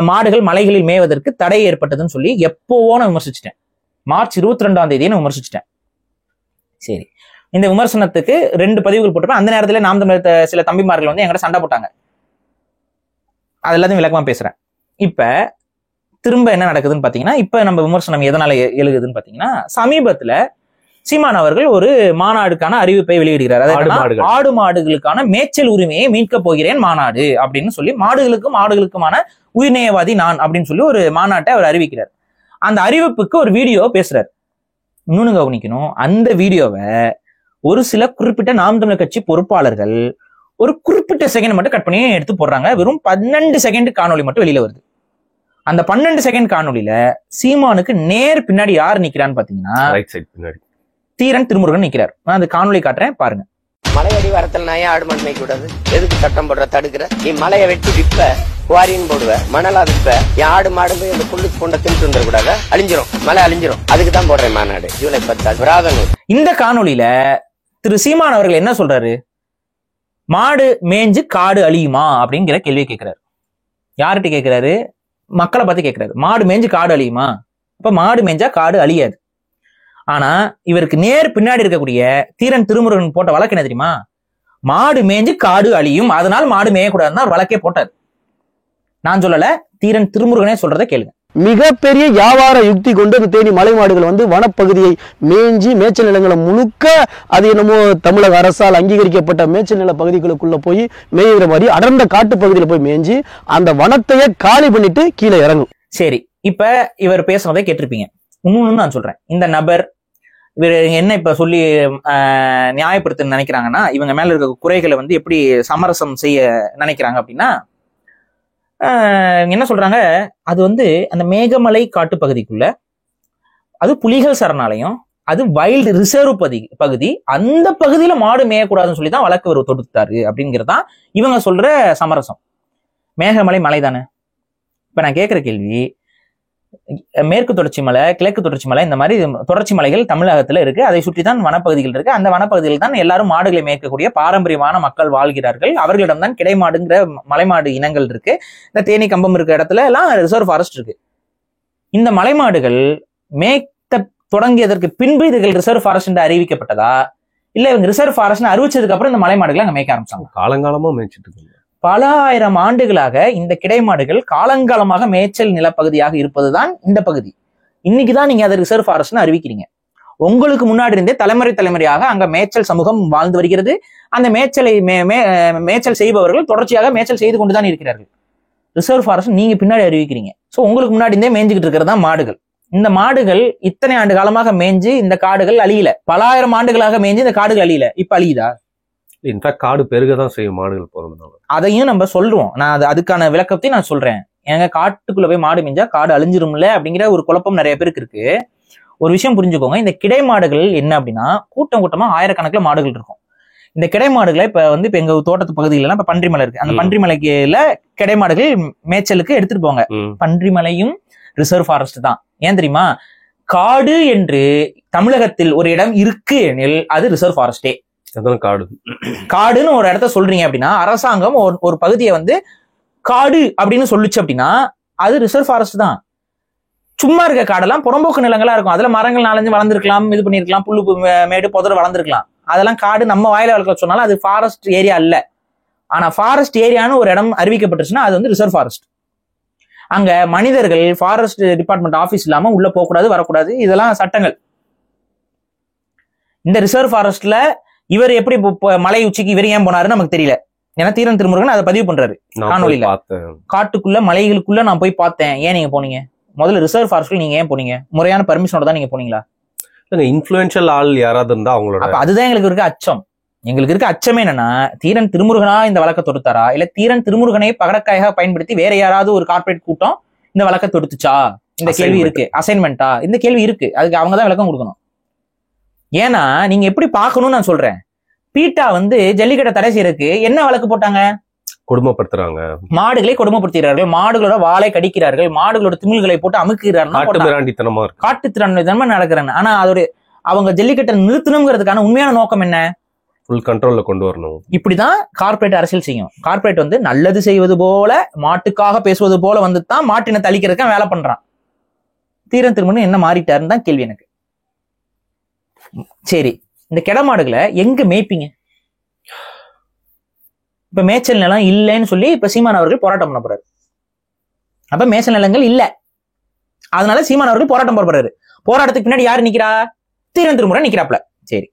மாடுகள் மலைகளில் மேய்வதற்கு தடை ஏற்பட்டதுன்னு சொல்லி எப்போவோ நான் விமர்சிச்சிட்டேன். மார்ச் 22 நான் விமர்சிச்சிட்டேன். சரி, இந்த விமர்சனத்துக்கு 2 பதிவுகள் போட்டிருப்பேன். அந்த நேரத்துல நாம் தமிழ் சில தம்பிமார்கள் வந்து என்கிட்ட சண்டை போட்டாங்க. அது எல்லாத்தையும் விளக்கமா பேசுறேன். இப்ப திரும்ப என்ன நடக்குதுன்னு பாத்தீங்கன்னா, இப்ப நம்ம விமர்சனம் எதனால எழுகுதுன்னு பாத்தீங்கன்னா, சமீபத்துல சீமான் அவர்கள் ஒரு மாநாடுக்கான அறிவிப்பை வெளியிடுகிறார். ஆடு மாடுகளுக்கான மேய்ச்சல் உரிமையை மீட்க போகிறேன் மாநாடு அப்படின்னு சொல்லி, மாடுகளுக்குமான உயிர்நேயவாதி நான் அப்படின்னு சொல்லி ஒரு மாநாட்டை அவர் அறிவிக்கிறார். அந்த அறிவிப்புக்கு ஒரு வீடியோ பேசுறாரு. இன்னொன்னு கவனிக்கணும், அந்த வீடியோவை ஒரு சில குறிப்பிட்ட நாம் தமிழர் கட்சி பொறுப்பாளர்கள் ஒரு குறிப்பிட்ட செகண்ட் மட்டும் கட் பண்ணி எடுத்து போடுறாங்க. வெறும் 12 செகண்ட் காணொலி மட்டும் வெளியில வருது. அந்த 12 செகண்ட் காணொலியில சீமானுக்கு நேர் பின்னாடி யார் நிக்கிறான்னு பாத்தீங்கன்னா, தீரன் திருமுருகன் நிக்கிறார். நான் அந்த காணொலி காட்டுறேன் பாருங்க. மலையடி வரத்தில் நான் ஏன் ஆடு மண் மேய்க்க கூடாது? எதுக்கு சட்டம் போடுற தடுக்கிற? நீ மலையை வெட்டி விப்ப, குவாரின்னு போடுவ, மணலா விப்ப, என் ஆடு மாடு போய் அந்த புல்லுக்கு கொண்ட தின்ட்டு வந்துட கூடாது, அழிஞ்சிரும், மலை அழிஞ்சிரும். அதுக்கு தான் போடுறேன் மாநாடு ஜூலை 10 விராதனூர். இந்த காணொலியில திரு சீமான் அவர்கள் என்ன சொல்றாரு? மாடு மேய்ஞ்சு காடு அழியுமா அப்படிங்கிற கேள்வியை கேட்கிறாரு. யார்கிட்ட கேட்கிறாரு? மக்களை பார்த்து கேட்கிறாரு. மாடு மேய்ஞ்சு காடு அழியுமா? அப்ப மாடு மேய்ஞ்சா காடு அழியாது. ஆனா இவருக்கு நேர் பின்னாடி இருக்கக்கூடிய தீரன் திருமுருகன் போட்ட வழக்கு என்ன தெரியுமா? மாடு மேய்ஞ்சு காடு அழியும், அதனால மாடு மேயக்கூடாதுன்னு ஒரு வழக்கே போட்டாரு. நான் சொல்லல, தீரன் திருமுருகனே சொல்றதை கேளுங்க. மிகப்பெரிய வியாபார யுக்தி கொண்டு அந்த தேனி மலை மாடுகள் வந்து வனப்பகுதியை மேய்ஞ்சி மேய்ச்சல் நிலங்களை முழுக்க, அது என்னமோ தமிழக அரசால் அங்கீகரிக்கப்பட்ட மேய்ச்சல் நில பகுதிகளுக்குள்ள போய் மேய்கிற மாதிரி அடர்ந்த காட்டு பகுதியில போய் மேய்ஞ்சி அந்த வனத்தையே காலி பண்ணிட்டு கீழே இறங்கும். சரி, இப்ப இவர் பேசுறதை கேட்டிருப்பீங்க. இன்னொன்னு நான் சொல்றேன். இந்த நபர் இவர் என்ன இப்ப சொல்லி நியாயப்படுத்த நினைக்கிறாங்கன்னா, இவங்க மேல இருக்க குறைகளை வந்து எப்படி சமரசம் செய்ய நினைக்கிறாங்க அப்படின்னா, என்ன சொல்றாங்க, அது வந்து அந்த மேகமலை காட்டு பகுதிக்குள்ள, அது புலிகள் சரணாலயம், அது வைல்டு ரிசர்வ் பகுதி, அந்த பகுதியில மாடு மேயக்கூடாதுன்னு சொல்லி தான் வழக்கு அவர் தொடுத்தாரு அப்படிங்கிறதான் இவங்க சொல்ற சமரசம். மேகமலை மலை தானே. இப்ப நான் கேட்கிற கேள்வி, மேற்கு தொடர்ச்சி மலை, கிழக்கு தொடர்ச்சி மலை, இந்த மாதிரி தொடர்ச்சி மலைகள் தமிழகத்துல இருக்கு. அதை சுற்றி தான் வனப்பகுதிகள் இருக்கு. அந்த வனப்பகுதியில் தான் எல்லாரும் மாடுகளை மேய்க்கக்கூடிய பாரம்பரியமான மக்கள் வாழ்கிறார்கள். அவர்களிடம் தான் கிடைமாடுங்கிற மலைமாடு இனங்கள் இருக்கு. இந்த தேனி கம்பம் இருக்க இடத்துல எல்லாம் ரிசர்வ் ஃபாரஸ்ட் இருக்கு. இந்த மலைமாடுகள் மேய்த்த தொடங்கியதற்கு பின்பு இதுகள் ரிசர்வ் ஃபாரஸ்ட் என்று அறிவிக்கப்பட்டதா, இல்ல இவங்க ரிசர்வ் ஃபாரஸ்ட் அறிவிச்சதுக்கு அப்புறம் இந்த மலைமாடுகளை அங்க மேய்க்க ஆரம்பிச்சாங்க? காலங்காலமா மேய்ச்சிட்டு இருக்கு. பல ஆயிரம் ஆண்டுகளாக இந்த கிடைமாடுகள் காலங்காலமாக மேய்ச்சல் நிலப்பகுதியாக இருப்பதுதான் இந்த பகுதி. இன்னைக்குதான் நீங்க அதை ரிசர்வ் ஃபாரஸ்ட்னு அறிவிக்கிறீங்க. உங்களுக்கு முன்னாடி இருந்தே தலைமுறையாக அங்க மேய்ச்சல் சமூகம் வாழ்ந்து வருகிறது. அந்த மேய்ச்சல் செய்பவர்கள் தொடர்ச்சியாக மேய்ச்சல் செய்து கொண்டுதான் இருக்கிறார்கள். ரிசர்வ் ஃபாரஸ்ட் நீங்க பின்னாடி அறிவிக்கிறீங்க. சோ உங்களுக்கு முன்னாடி இருந்தே மேய்ஞ்சிக்கிட்டு இருக்கிறதா மாடுகள். இந்த மாடுகள் இத்தனை ஆண்டு காலமாக மேய்ஞ்சு இந்த காடுகள் அழியல. பல ஆயிரம் ஆண்டுகளாக மேய்ஞ்சு இந்த காடுகள் அழியல. இப்ப அழியுதா? இன்ஃபேக்ட் காடு பெருகதான் செய்யும் மாடுகள் போறதுனால. அதையும் நம்ம சொல்றோம். நான் அதுக்கான விளக்கத்தையும் நான் சொல்றேன். எங்க காட்டுக்குள்ள போய் மாடு மேய்ஞ்சா காடு அழிஞ்சிரும்ல அப்படிங்கிற ஒரு குழப்பம் நிறைய பேருக்கு இருக்கு. ஒரு விஷயம் புரிஞ்சுக்கோங்க, இந்த கிடை மாடுகள் என்ன அப்படின்னா, கூட்டமா ஆயிரக்கணக்கில் மாடுகள் இருக்கும். இந்த கிடை மாடுகளை இப்ப எங்க தோட்டத்து பகுதியில இப்ப பன்றிமலை இருக்கு. அந்த பன்றிமலைக்குல கிடை மாடுகள் மேய்ச்சலுக்கு எடுத்துட்டு போவாங்க. பன்றிமலையும் ரிசர்வ் ஃபாரஸ்ட் தான். ஏன் தெரியுமா? காடு என்று தமிழகத்தில் ஒரு இடம் இருக்கு எனில் அது ரிசர்வ் ஃபாரஸ்டே. காடுன்னு ஒரு இடத்த சொல்றீங்க அப்படின்னா, அரசாங்கம் ஒரு பகுதியை காடு அப்படின்னு சொல்லுச்சு அப்படின்னா அது ரிசர்வ் ஃபாரஸ்ட் தான். சும்மா இருக்க காடெல்லாம் புறம்போக்கு நிலங்களா இருக்கும். அதுல மரங்கள் 4-5 வளர்ந்துருக்கலாம், இது பண்ணிருக்கலாம், புல்லு மேடு புதர் வளர்ந்துருக்கலாம். அதெல்லாம் காடு நம்ம வாயில வளர்க்க சொன்னாலும் அது ஃபாரஸ்ட் ஏரியா இல்ல. ஆனா ஃபாரஸ்ட் ஏரியான்னு ஒரு இடம் அறிவிக்கப்பட்டுச்சுன்னா அது ரிசர்வ் ஃபாரஸ்ட். அங்க மனிதர்கள் ஃபாரஸ்ட் டிபார்ட்மெண்ட் ஆபீஸ் இல்லாம உள்ள போகக்கூடாது, வரக்கூடாது, இதெல்லாம் சட்டங்கள். இந்த ரிசர்வ் ஃபாரஸ்ட்ல இவர் எப்படி மலை உச்சிக்கு இவர் ஏன் போனாருன்னு நமக்கு தெரியல. ஏன்னா தீரன் திருமுருகன் அதை பதிவு பண்றாரு காணொலியில. காட்டுக்குள்ள மலைகளுக்குள்ள நான் போய் பார்த்தேன். ஏன் நீங்க போனீங்க? முதல்ல ரிசர்வ் ஃபாரஸ்ட்ல நீங்க ஏன் போனீங்க? முறையான பர்மிஷனோட தான் நீங்க போனீங்களா? இன்ஃபுளுன்ஷியல் ஆள் யாராவது இருந்தா அவங்களோட. அதுதான் எங்களுக்கு இருக்க அச்சம். எங்களுக்கு இருக்க அச்சமே என்னன்னா, தீரன் திருமுருகனா இந்த வழக்கை தொடுத்தாரா, இல்ல தீரன் திருமுருகனை பகடக்காயாக பயன்படுத்தி வேற யாராவது ஒரு கார்பரேட் கூட்டம் இந்த வழக்கை தொடுத்துச்சா? இந்த கேள்வி இருக்கு. அசைன்மெண்டா? இந்த கேள்வி இருக்கு. அதுக்கு அவங்க தான் விளக்கம் கொடுக்கணும். ஏன்னா நீங்க எப்படி பாக்கணும்னு நான் சொல்றேன். பீட்டா ஜல்லிக்கட்டை தடை செய்யறதுக்கு என்ன வழக்கு போட்டாங்க? கொடுமைப்படுத்துறாங்க, மாடுகளை கொடுமைப்படுத்துகிறார்கள், மாடுகளோட வாளை கடிக்கிறார்கள், மாடுகளோட திமில்களை போட்டு அமுக்குகிறார்கள், காட்டுத்திறன்மா நடக்கிறாங்க. ஆனா அவங்க ஜல்லிக்கட்டை நிறுத்தணுங்கிறதுக்கான உண்மையான நோக்கம் என்ன? ஃபுல் கண்ட்ரோல்ல கொண்டு வரணும். இப்படிதான் கார்பரேட் அரசியல் செய்யும். கார்பரேட் நல்லது செய்வது போல, மாட்டுக்காக பேசுவது போல தான் மாட்டினத்தை அழிக்கிறதுக்கு வேலை பண்றான். தீரன் திருமணம் என்ன மாறிட்டாருன்னு தான் கேள்வி எனக்கு. சரி, இந்த கெடமாடுகளை எங்க மேய்ப்பீங்க? இப்ப மேய்ச்சல் நிலம் இல்லைன்னு சொல்லி இப்ப சீமான் அவர்கள் போராட்டம் பண்ண போறாரு. அப்ப மேய்ச்சல் நிலங்கள் இல்ல, அதனால சீமான் அவர்கள் போராட்டம் போறாரு. போராட்டத்துக்கு பின்னாடி யாரு நிக்கிறா? தீரன் திருமுறை நிக்கிறாப்ல. சரி,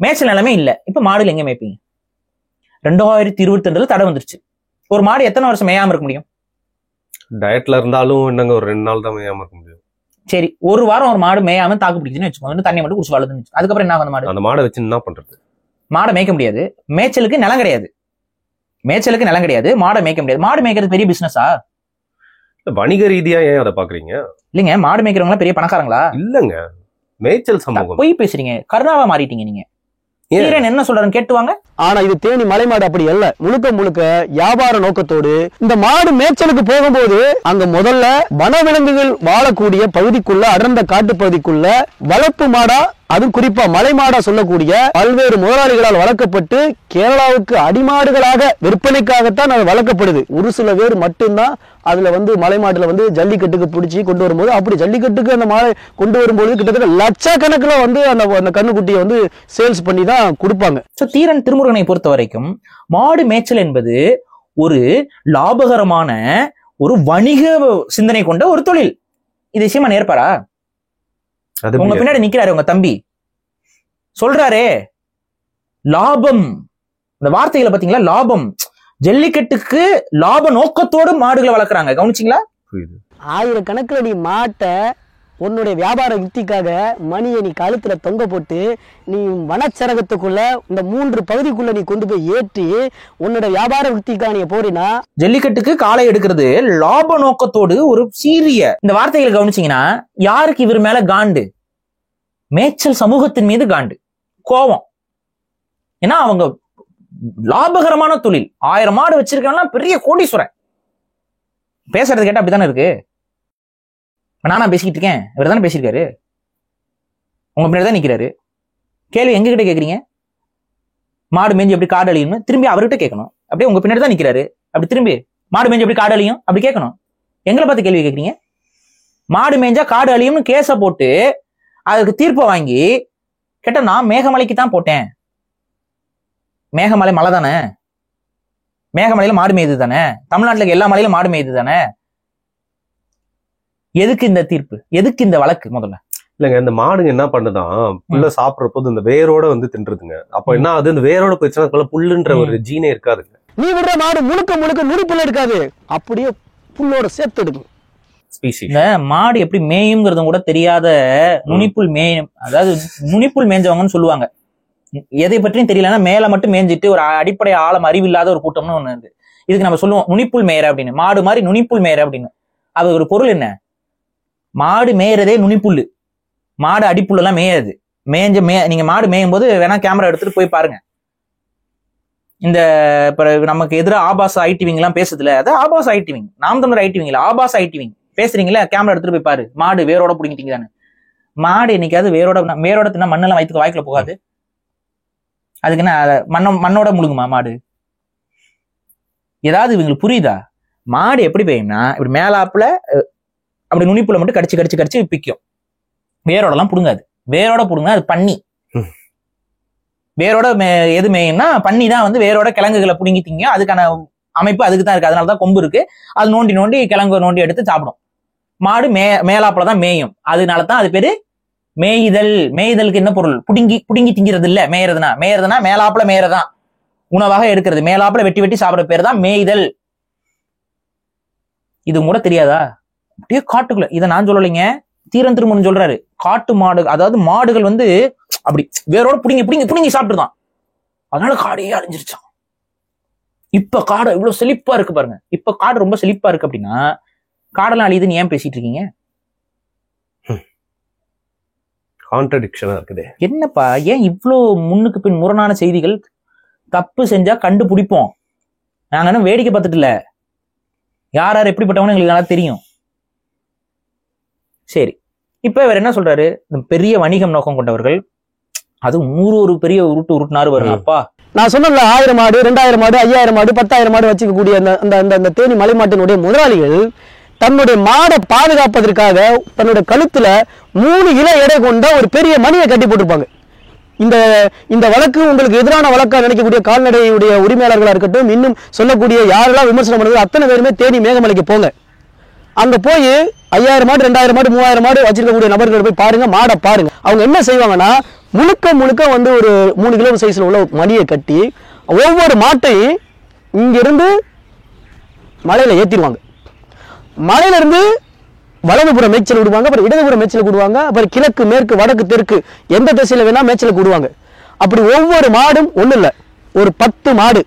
மேய்ச்சல் நிலமே இல்ல, இப்ப மாடுகள் எங்க மேய்ப்பீங்க? 2022 தடை வந்துருச்சு. ஒரு மாடு எத்தனை வருஷம் மேயாம இருக்க முடியும்? டயட்ல இருந்தாலும் என்னங்க ஒரு 2 நாள் தான் மேயாம இருக்க முடியும். சரி, ஒரு வாரம் ஒரு மாடு மேயாம தாக்கு பிடிச்சுன்னு வச்சுக்கோங்க, தண்ணி மட்டும் குடிச்சு வளர்ந்துச்சு. அதுக்கப்புறம் என்ன ஆகும்? அந்த மாடை வச்சு என்ன பண்றது? மாடை மேய்க்க முடியாது. மேய்ச்சலுக்கு நிலம் கிடையாது. மாடை மேய்க்க முடியாது. மாடு மேய்க்கிறது பெரிய பிசினஸா? வணிக ரீதியா ஏன் அதை பாக்குறீங்க? இல்லைங்க, மாடு மேய்க்கிறவங்களா பெரிய பணக்காரங்களா? இல்லங்க, மேய்ச்சல் சமூகம். போய் பேசுறீங்க, கருணாவா மாறிட்டீங்க நீங்க. என்ன சொல்றாருன்னு கேட்டுவாங்க. ஆனா இது தேனி மலை மாடு அப்படி அல்ல. முழுக்க வியாபார நோக்கத்தோடு இந்த மாடு மேய்ச்சலுக்கு போகும்போது அங்க முதல்ல வனவிலங்குகள் வாழக்கூடிய பகுதிக்குள்ள, அடர்ந்த காட்டு பகுதிக்குள்ள வளர்ப்பு மாடா, அதுவும் குறிப்பா மலை மாடா சொல்லக்கூடிய பல்வேறு முதலாளிகளால் வளர்க்கப்பட்டு கேரளாவுக்கு அடிமாடுகளாக விற்பனைக்காகத்தான் அது வளர்க்கப்படுது. ஒரு சில பேர் மட்டும்தான் அதுல மலை மாடுல ஜல்லிக்கட்டுக்கு பிடிச்சி கொண்டு வரும்போது, அப்படி ஜல்லிக்கட்டுக்கு அந்த மாடை கொண்டு வரும்போது கிட்டத்தட்ட லட்சக்கணக்கில் அந்த கண்ணுக்குட்டியை சேல்ஸ் பண்ணி தான் கொடுப்பாங்க. தீரன் திருமுருகனை பொறுத்த வரைக்கும் மாடு மேய்ச்சல் என்பது ஒரு லாபகரமான ஒரு வணிக சிந்தனை கொண்ட ஒரு தொழில். இது விஷயமா நேர்பாரா? உங்க பின்னாடி நிக்கிறாரு உங்க தம்பி, சொல்றாரே லாபம். இந்த வார்த்தைகளை பாத்தீங்களா? லாபம். ஜல்லிக்கட்டுக்கு லாப நோக்கத்தோடு மாடுகளை வளர்க்குறாங்க. கவனிச்சிங்களா? ஆயிரக்கணக்கில் நீ மாட்டை உன்னுடைய வியாபார யுக்திக்காக மணியை நீ கழுத்துல தொங்க போட்டு நீ வனச்சரகத்துக்குள்ள இந்த 3 பகுதிக்குள்ள நீ கொண்டு போய் ஏற்றி உன்னோட வியாபார யுக்திக்காக நீ போறினா, ஜல்லிக்கட்டுக்கு காளை எடுக்கிறது லாப நோக்கத்தோடு ஒரு சீரிய. இந்த வார்த்தைகளை கவனிச்சீங்கன்னா யாருக்கு இவர் மேல காண்டு? மேய்ச்சல் சமூகத்தின் மீது காண்டு, கோபம். ஏன்னா அவங்க லாபகரமான தொழில், 1000 மாடு வச்சிருக்காங்கன்னா பெரிய கோடீஸ்வரன். பேசுறது கேட்டா அப்படித்தானே இருக்கு. நானா பேசிக்கிட்டு இருக்கேன், இவர் தானே பேசியிருக்காரு, உங்க பின்னாடி தான் நிக்கிறாரு. கேள்வி எங்க கிட்ட கேக்குறீங்க? மாடு மேஞ்சி எப்படி காடு அழியும்னு திரும்பி அவர்கிட்ட கேட்கணும். அப்படியே உங்க பின்னாடி தான் நிக்கிறாரு, அப்படி திரும்பி மாடு மேஞ்சி எப்படி காடு அழியும் அப்படி கேட்கணும். எங்களை பார்த்து கேள்வி கேட்குறீங்க. மாடு மேஞ்சா காடு அழியும்னு கேஸ போட்டு அதுக்கு தீர்ப்பை வாங்கி கேட்டா நான் மேகமலைக்கு தான் போட்டேன். மேகமலை மலை தானே, மேகமலையில மாடு மேய்து தானே, தமிழ்நாட்டுல எல்லா மலையிலும் மாடு மேய்து தானே. எதுக்கு இந்த தீர்ப்பு, எதுக்கு இந்த வழக்கு? முதல்ல இல்லங்க, இந்த மாடுங்க என்ன பண்ணுதான், புல்ல சாப்பிடுற போது இந்த வேரோட வந்து தின்றுதுங்க. அப்ப என்ன அது இந்த வேரோட போயிடுச்சுன்னா புல்லுன்ற ஒரு ஜீனே இருக்காதுங்க. நீ விடுற மாடு முழுக்க முழுக்க நுனிப்புல்ல இருக்காது, அப்படியே புல்லோட சேர்த்து எடுக்கும். இந்த மாடு எப்படி மேயுங்கிறது கூட தெரியாத நுனிப்புல் மேயும், அதாவது நுனிப்புல் மேஞ்சவங்கன்னு சொல்லுவாங்க. எதை பற்றியும் தெரியலன்னா மேல மட்டும் மேய்ஞ்சிட்டு ஒரு அடிப்படை ஆழம் அறிவில்லாத ஒரு கூட்டம்னு ஒண்ணு இருக்கு. இதுக்கு நம்ம சொல்லுவோம் நுனிப்புல் மேயற அப்படின்னு, மாடு மாதிரி நுனிப்புல் மேயற அப்படின்னு. அது ஒரு பொருள் என்ன? மாடு மேயறதே நுனிப்புல்லு, மாடு அடிப்புல் எல்லாம் மேயாது. நீங்க மாடு மேயும் போது வேணா கேமரா எடுத்துட்டு போய் பாருங்க. இந்த நமக்கு எதிராக ஆபாச ஐடிவிங் எல்லாம் பேசுதுல, அது ஆபாச ஐடிவிங். நாம் தமிழர் ஐடிவிங் இல்ல, ஆபாச ஐடிவிங் பேசுறீங்களா? கேமரா எடுத்துட்டு போய் பாரு, மாடு வேரோட பிடிங்கிட்டீங்க தானே. மாடு என்னைக்காவது வேரோட தின்னா மண்ணெல்லாம் வயிற்றுக்கு வாய்க்குல போகாது. அதுக்கு என்ன மண்ணோட முழுங்குமா மாடு? ஏதாவது இவங்களுக்கு புரியுதா? மாடு எப்படி பெய்யும்னா இப்படி மேலாப்புல அப்படி நுனிப்புல மட்டும் கடிச்சு கடிச்சு கடிச்சு பிக்கும். வேரோட எல்லாம் புடுங்காது. வேரோட புடுங்க அது பன்னி. வேரோட எது மேயும்னா பன்னி தான் வந்து வேரோட கிழங்குகளை புடுங்கி திங்க. அதுக்கான அமைப்பு அதுக்கு தான் இருக்கு. அதனாலதான் கொம்பு இருக்கு. அது நோண்டி நோண்டி கிழங்கு நோண்டி எடுத்து சாப்பிடும். மாடு மேலாப்புல தான் மேயும். அதனாலதான் அது பேரு மேய்தல். மேய்தலுக்கு என்ன பொருள்? புடுங்கி திங்கிறது இல்ல. மேயறதுனா மேலாப்புல மேயறதான், உணவாக எடுக்கிறது. மேலாப்புல வெட்டி வெட்டி சாப்பிட பேர் தான் மேய்தல். இது கூட தெரியாதா? அப்படியே காட்டுக்குள்ள, இதை நான் சொல்லலைங்க, தீரன் திருமணம் சொல்றாரு. காட்டு மாடு, அதாவது மாடுகள் வந்து அப்படி வேரோட புடுங்கி சாப்பிட்டுதான். அதனால காடையே அழிஞ்சிருச்சான். இப்ப காடு இவ்வளவு செழிப்பா இருக்கு பாருங்க. இப்ப காடு ரொம்ப செழிப்பா இருக்கு அப்படின்னா காடெல்லாம் அழியுதுன்னு ஏன் பேசிட்டு இருக்கீங்க? கான்ட்ரடிக்ஷனா இருக்குது. என்னப்பா, ஏன் இவ்வளோ முன்னுக்கு பின் முரணான செய்திகள்? தப்பு செஞ்சா கண்டுபிடிப்போம். நாங்க என்ன வேடிக்கை பார்த்துட்டு இல்ல, யார் யார் எப்படிப்பட்டவங்க எங்களுக்கு நல்லா தெரியும். சரி, இப்ப இவர் என்ன சொல்றாரு? இந்த பெரிய வணிகம் நோக்கம் கொண்டவர்கள், அது ஒரு பெரிய உருட்டுனாரு வருங்க. அப்பா நான் சொன்னல 1000 மாடு 2000 மாடு 5000 மாடு 10000 மாடு வச்சுக்கக்கூடிய அந்த தேனி மலை மாட்டினுடைய முதலாளிகள் தன்னுடைய மாடை பாதுகாப்பதற்காக தன்னுடைய கழுத்துல 3 கிலோ எடை கொண்ட ஒரு பெரிய மணியை கட்டி போட்டிருப்பாங்க. இந்த வழக்கு உங்களுக்கு எதிரான வழக்கா நினைக்கக்கூடிய கால்நடையுடைய உரிமையாளர்களா இருக்கட்டும், இன்னும் சொல்லக்கூடிய யாரெல்லாம் விமர்சனம் பண்ணுறது அத்தனை பேருமே தேனி மேகமலைக்கு போங்க. அங்க போய் 5000 மாடு 2000 மாடு 3000 மாடு வச்சிருக்கக்கூடிய நபர்கள் போய் பாருங்க, மாடை பாருங்க. அவங்க என்ன செய்வாங்கன்னா முழுக்க வந்து ஒரு 3 கிலோ சைஸ்ல உள்ள மணியை கட்டி ஒவ்வொரு மாட்டையும் இங்கிருந்து மலையில ஏத்திடுவாங்க. மலையில இருந்து வலதுபுற மேய்ச்சல் விடுவாங்க, அப்புறம் இடதுபுற மேய்ச்சல் விடுவாங்க, அப்புறம் கிழக்கு மேற்கு வடக்கு தெற்கு எந்த திசையில வேணா மேய்ச்சல் விடுவாங்க. அப்படி ஒவ்வொரு மாடும் ஒண்ணு இல்ல, ஒரு 10 மாடு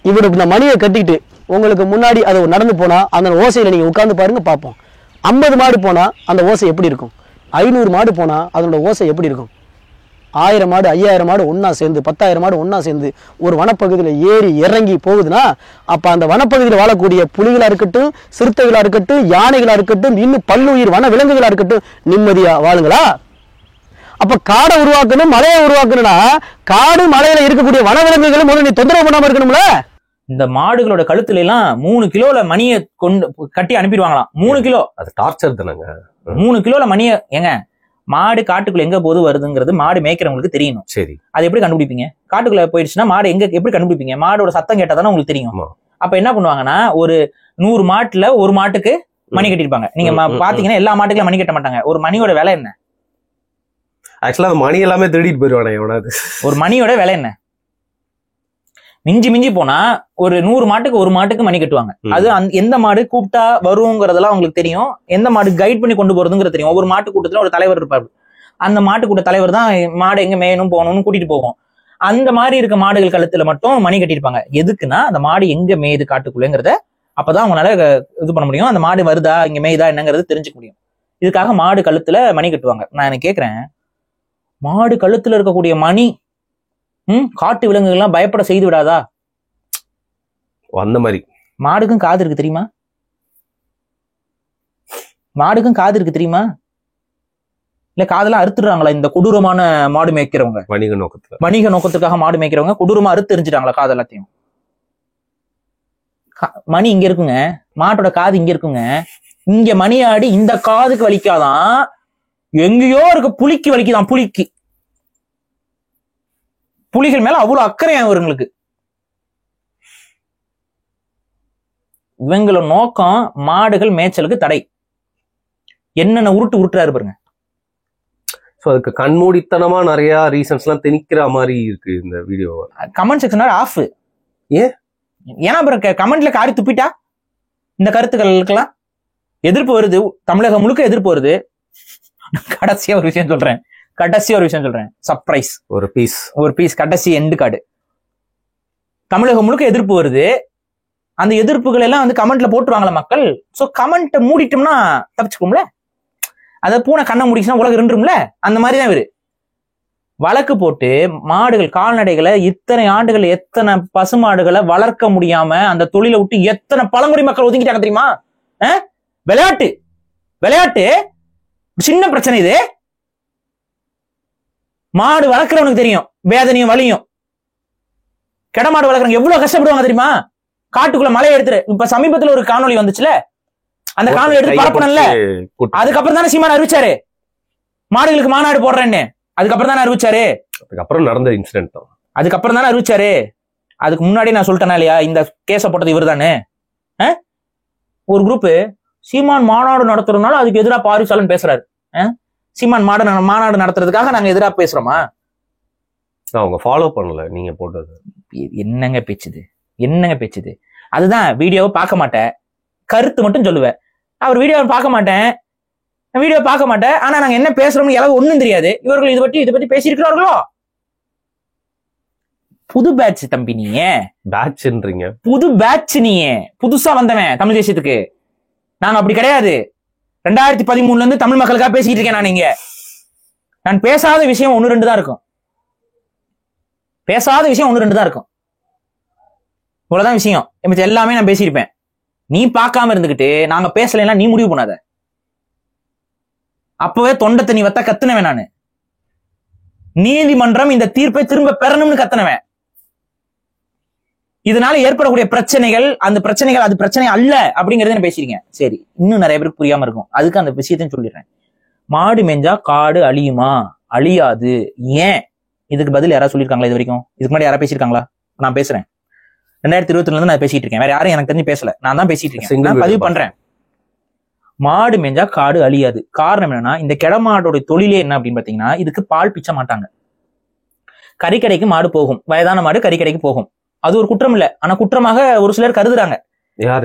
இவரு இந்த மணியை கட்டிட்டு உங்களுக்கு முன்னாடி அது நடந்து போனா அந்த ஓசையில நீங்க உட்கார்ந்து பாருங்க பார்ப்போம். 50 மாடு போனா அந்த ஓசை எப்படி இருக்கும்? 500 மாடு போனா அதனோட ஓசை எப்படி இருக்கும்? 1000 மாடு 5000 மாடு ஒன்னா சேர்ந்து 10000 மாடு ஒன்னா சேர்ந்து ஒரு வனப்பகுதியில் ஏறி இறங்கி போகுதுன்னா அப்ப அந்த வனப்பகுதியில் வாழக்கூடிய புலிகளா இருக்கட்டும், சிறுத்தைகளா இருக்கட்டும், யானைகளா இருக்கட்டும், இன்னும் பல்லுயிர் வன விலங்குகளா இருக்கட்டும் நிம்மதியா வாழுங்களா? அப்ப காடை உருவாக்கணும், மலையை உருவாக்கணும்னா காடு மலையில இருக்கக்கூடிய வனவிலங்குகளும் முதல்ல நீ தொந்தரவு பண்ணாம இருக்கணும்ல. இந்த மாடுகளோட கழுத்துல எல்லாம் 3 கிலோல மணியை கொண்டு கட்டி அனுப்பிடுவாங்களாம். 3 கிலோ, அது டார்ச்சர் தானங்க. 3 கிலோல மணியை ஏங்க, மாடு காட்டுக்குள்ள எங்க போது வருதுங்கிறது மாடு மேய்க்கிறவங்களுக்கு தெரியணும். சரி, அது எப்படி கண்டுபிடிப்பீங்க? காட்டுக்குள்ள போயிடுச்சுன்னா மாடு எங்க எப்படி கண்டுபிடிப்பீங்க? மாடோட சத்தம் கேட்டா தானே உங்களுக்கு தெரியும். அப்ப என்ன பண்ணுவாங்கன்னா ஒரு 100 மாட்டுல ஒரு மாட்டுக்கு மணி கட்டிருப்பாங்க. நீங்க பாத்தீங்கன்னா எல்லா மாட்டுக்குள்ள மணி கட்ட மாட்டாங்க. ஒரு மணியோட விலை என்ன? ஆக்சுவலா மணி எல்லாமே திருடிட்டு போயிருவானே எவனாவது. ஒரு மணியோட விலை என்ன? மிஞ்சி மிஞ்சி போனா ஒரு 100 மாட்டுக்கு ஒரு மாட்டுக்கு மணி கட்டுவாங்க. அது எந்த மாடு கூப்பிட்டா வருங்கிறதெல்லாம் அவங்களுக்கு தெரியும், எந்த மாடு கைட் பண்ணி கொண்டு போறதுங்கிறது தெரியும். ஒவ்வொரு மாட்டு கூட்டத்துல ஒரு தலைவர் இருப்பாரு, அந்த மாட்டு கூட்ட தலைவர் தான் மாடு எங்க மேயணும் போகணும்னு கூட்டிட்டு போவோம். அந்த மாதிரி இருக்க மாடுகள் கழுத்துல மட்டும் மணி கட்டியிருப்பாங்க. எதுக்குன்னா அந்த மாடு எங்க மேயுது காட்டுக்குள்ளேங்கிறத அப்பதான் அவங்களால இது பண்ண முடியும், அந்த மாடு வருதா இங்க மேயுதா என்னங்கிறது தெரிஞ்சுக்க முடியும். இதுக்காக மாடு கழுத்துல மணி கட்டுவாங்க. நான் எனக்கு கேக்குறேன், மாடு கழுத்துல இருக்கக்கூடிய மணி காட்டு விலங்குகள்லாம் பயப்பட செய்து விடாதா? அந்த மாதிரி மாடுக்கும் காது இருக்கு தெரியுமா? மாடுக்கும் காது இருக்கு தெரியுமா? இல்ல காதெல்லாம் அறுத்துடுறாங்களா இந்த கொடூரமான மாடு மேய்க்கிறவங்க? வணிக நோக்கத்துக்காக மாடு மேய்க்கிறவங்க கொடூரமா அறுத்து எரிஞ்சிட்டாங்களா காது எல்லாத்தையும்? மணி இங்க இருக்குங்க, மாட்டோட காது இங்க இருக்குங்க. இங்க மணி ஆடி இந்த காதுக்கு வலிக்காதான், எங்கேயோ இருக்க புலிக்கு வலிக்குதான். புலிகள் மேல அவ்வளவு அக்கறை அவங்களுக்கு. இவங்களோட நோக்கம் மாடுகள் மேய்ச்சலுக்கு தடை. என்னென்ன உருட்டுறாரு பாருங்க. அதுக்கு கண்மூடித்தனமா நிறைய ரீசன்ஸ் எல்லாம் திணிக்கிற மாதிரி இருக்கு இந்த வீடியோ. Comment section of. ஏன்னா அப்புறம் கமெண்ட்ல காரி துப்பிட்டா இந்த கருத்துக்களுக்கெல்லாம் எதிர்ப்பு வருது, தமிழகம் முழுக்க எதிர்ப்பு வருது. கடைசியா ஒரு விஷயம் சொல்றேன், சர்ப்ரைஸ். ஒரு பீஸ் கடைசி எண்டு கார்டு. தமிழகம் முழுக்க எதிர்ப்பு வருது, அந்த எதிர்ப்புகள் எல்லாம் வந்து கமெண்ட்ல போட்டுருவாங்களா மக்கள். சோ கமெண்ட் மூடிட்டோம்னா தப்பிச்சுக்கோம்ல. அத பூனை கண்ணை முடிச்சுன்னா உலகம் இருந்துரும்ல, அந்த மாதிரிதான் இவரு வழக்கு போட்டு மாடுகள் கால்நடைகளை இத்தனை ஆண்டுகள் எத்தனை பசுமாடுகளை வளர்க்க முடியாம அந்த தொழிலை விட்டு எத்தனை பழங்குடி மக்கள் ஒதுங்கிட்டாங்க தெரியுமா? விளையாட்டு சின்ன பிரச்சனை இது. மாடு வளர்க்கிறவனுக்கு தெரியும் வேதனையும் வலியும். கெடமாடு வளர்க்குறவங்க எவ்வளவு கஷ்டப்படுவாங்க தெரியுமா? காட்டுக்குள்ள மலையை எடுத்துரு. இப்ப சமீபத்துல ஒரு காணொலி வந்துச்சுல, அந்த காணொலி எடுத்து பரப்பணும்ல, அதுக்கப்புறம் தானே சீமான் அறிவிச்சாரு மாடுகளுக்கு மாநாடு போடுறேன்னு. அதுக்கப்புறம் தானே அறிவிச்சாரு. அதுக்கப்புறம் நடந்த இன்சிடென்ட் தான். அதுக்கப்புறம் தானே அறிவிச்சாரு. அதுக்கு முன்னாடி நான் சொல்லிட்டேனா இல்லையா இந்த கேஸ போட்டது இவர் தானே. ஒரு குரூப் சீமான் மாநாடு நடத்துறதுனால அதுக்கு எதிராக பாரிசாலன் பேசுறாரு. சீமான் மாநாடு நடத்துறதுக்காக நாங்க எதிராக பேசுறோமா? அவங்க ஃபாலோ பண்ணல நீங்க போட்டது. என்னங்க பேச்சுது? அதுதான் வீடியோவை பார்க்க மாட்டேன், கருத்து மட்டும் சொல்லுவேன். அவர் வீடியோவை பார்க்க மாட்டேன், ஆனா நாங்க என்ன பேசுறோம்னு எல்லாம் ஒண்ணும் தெரியாது. இவர்கள் இதை பத்தி பேசியிருக்கிறார்களோ? புது பேட்ச் தம்பி, நீங்க பேட்ச்ன்றீங்க. புது பேட்ச், நீங்க புதுசா வந்தவன் தமிழ் தேசியத்துக்கு. நாங்க அப்படி கிடையாது. 2013 இருந்து தமிழ் மக்களுக்காக பேசிட்டு இருக்கேன். நான் பேசாத விஷயம் 1-2 தான் இருக்கும். இவ்வளவுதான் விஷயம். எல்லாமே நான் பேசியிருப்பேன். நீ பார்க்காம இருந்துகிட்டு நாங்க பேசலாம் நீ முடிவு பண்ணாத. அப்பவே தொண்டை தண்ணி வத்த கத்துனவன் நானு. நீதிமன்றம் இந்த தீர்ப்பை திரும்ப பெறணும்னு கத்துனவன். இதனால ஏற்படக்கூடிய பிரச்சனைகள் அந்த பிரச்சனைகள் அது பிரச்சனை அல்ல அப்படிங்கறத நான் பேசியிருக்கேன். சரி, இன்னும் நிறைய பேருக்கு புரியாம இருக்கும், அதுக்கு அந்த விஷயத்தையும் சொல்லிடுறேன். மாடு மேஞ்சா காடு அழியுமா? அழியாது. ஏன்? இதுக்கு பதில் யாராவது சொல்லியிருக்காங்களா இது வரைக்கும்? இதுக்கு முன்னாடி யாராவது பேசியிருக்காங்களா? நான் பேசுறேன். 2022 இருந்து நான் பேசிட்டு இருக்கேன். வேற யாரும் எனக்கு தெரிஞ்சு பேசல, நான் தான் பேசிட்டு இருக்கேன். நான் பதிவு பண்றேன். மாடு மேஞ்சா காடு அழியாது. காரணம் என்னன்னா, இந்த கெடமாடோட தொழிலே என்ன அப்படின்னு பாத்தீங்கன்னா, இதுக்கு பால் பிச்ச மாட்டாங்க. கறிக்கடைக்கு மாடு போகும், வயதான மாடு கறிக்கடைக்கு போகும். அது ஒரு குற்றம் இல்ல, ஆனா குற்றமாக ஒரு சிலர் கருதுறாங்க.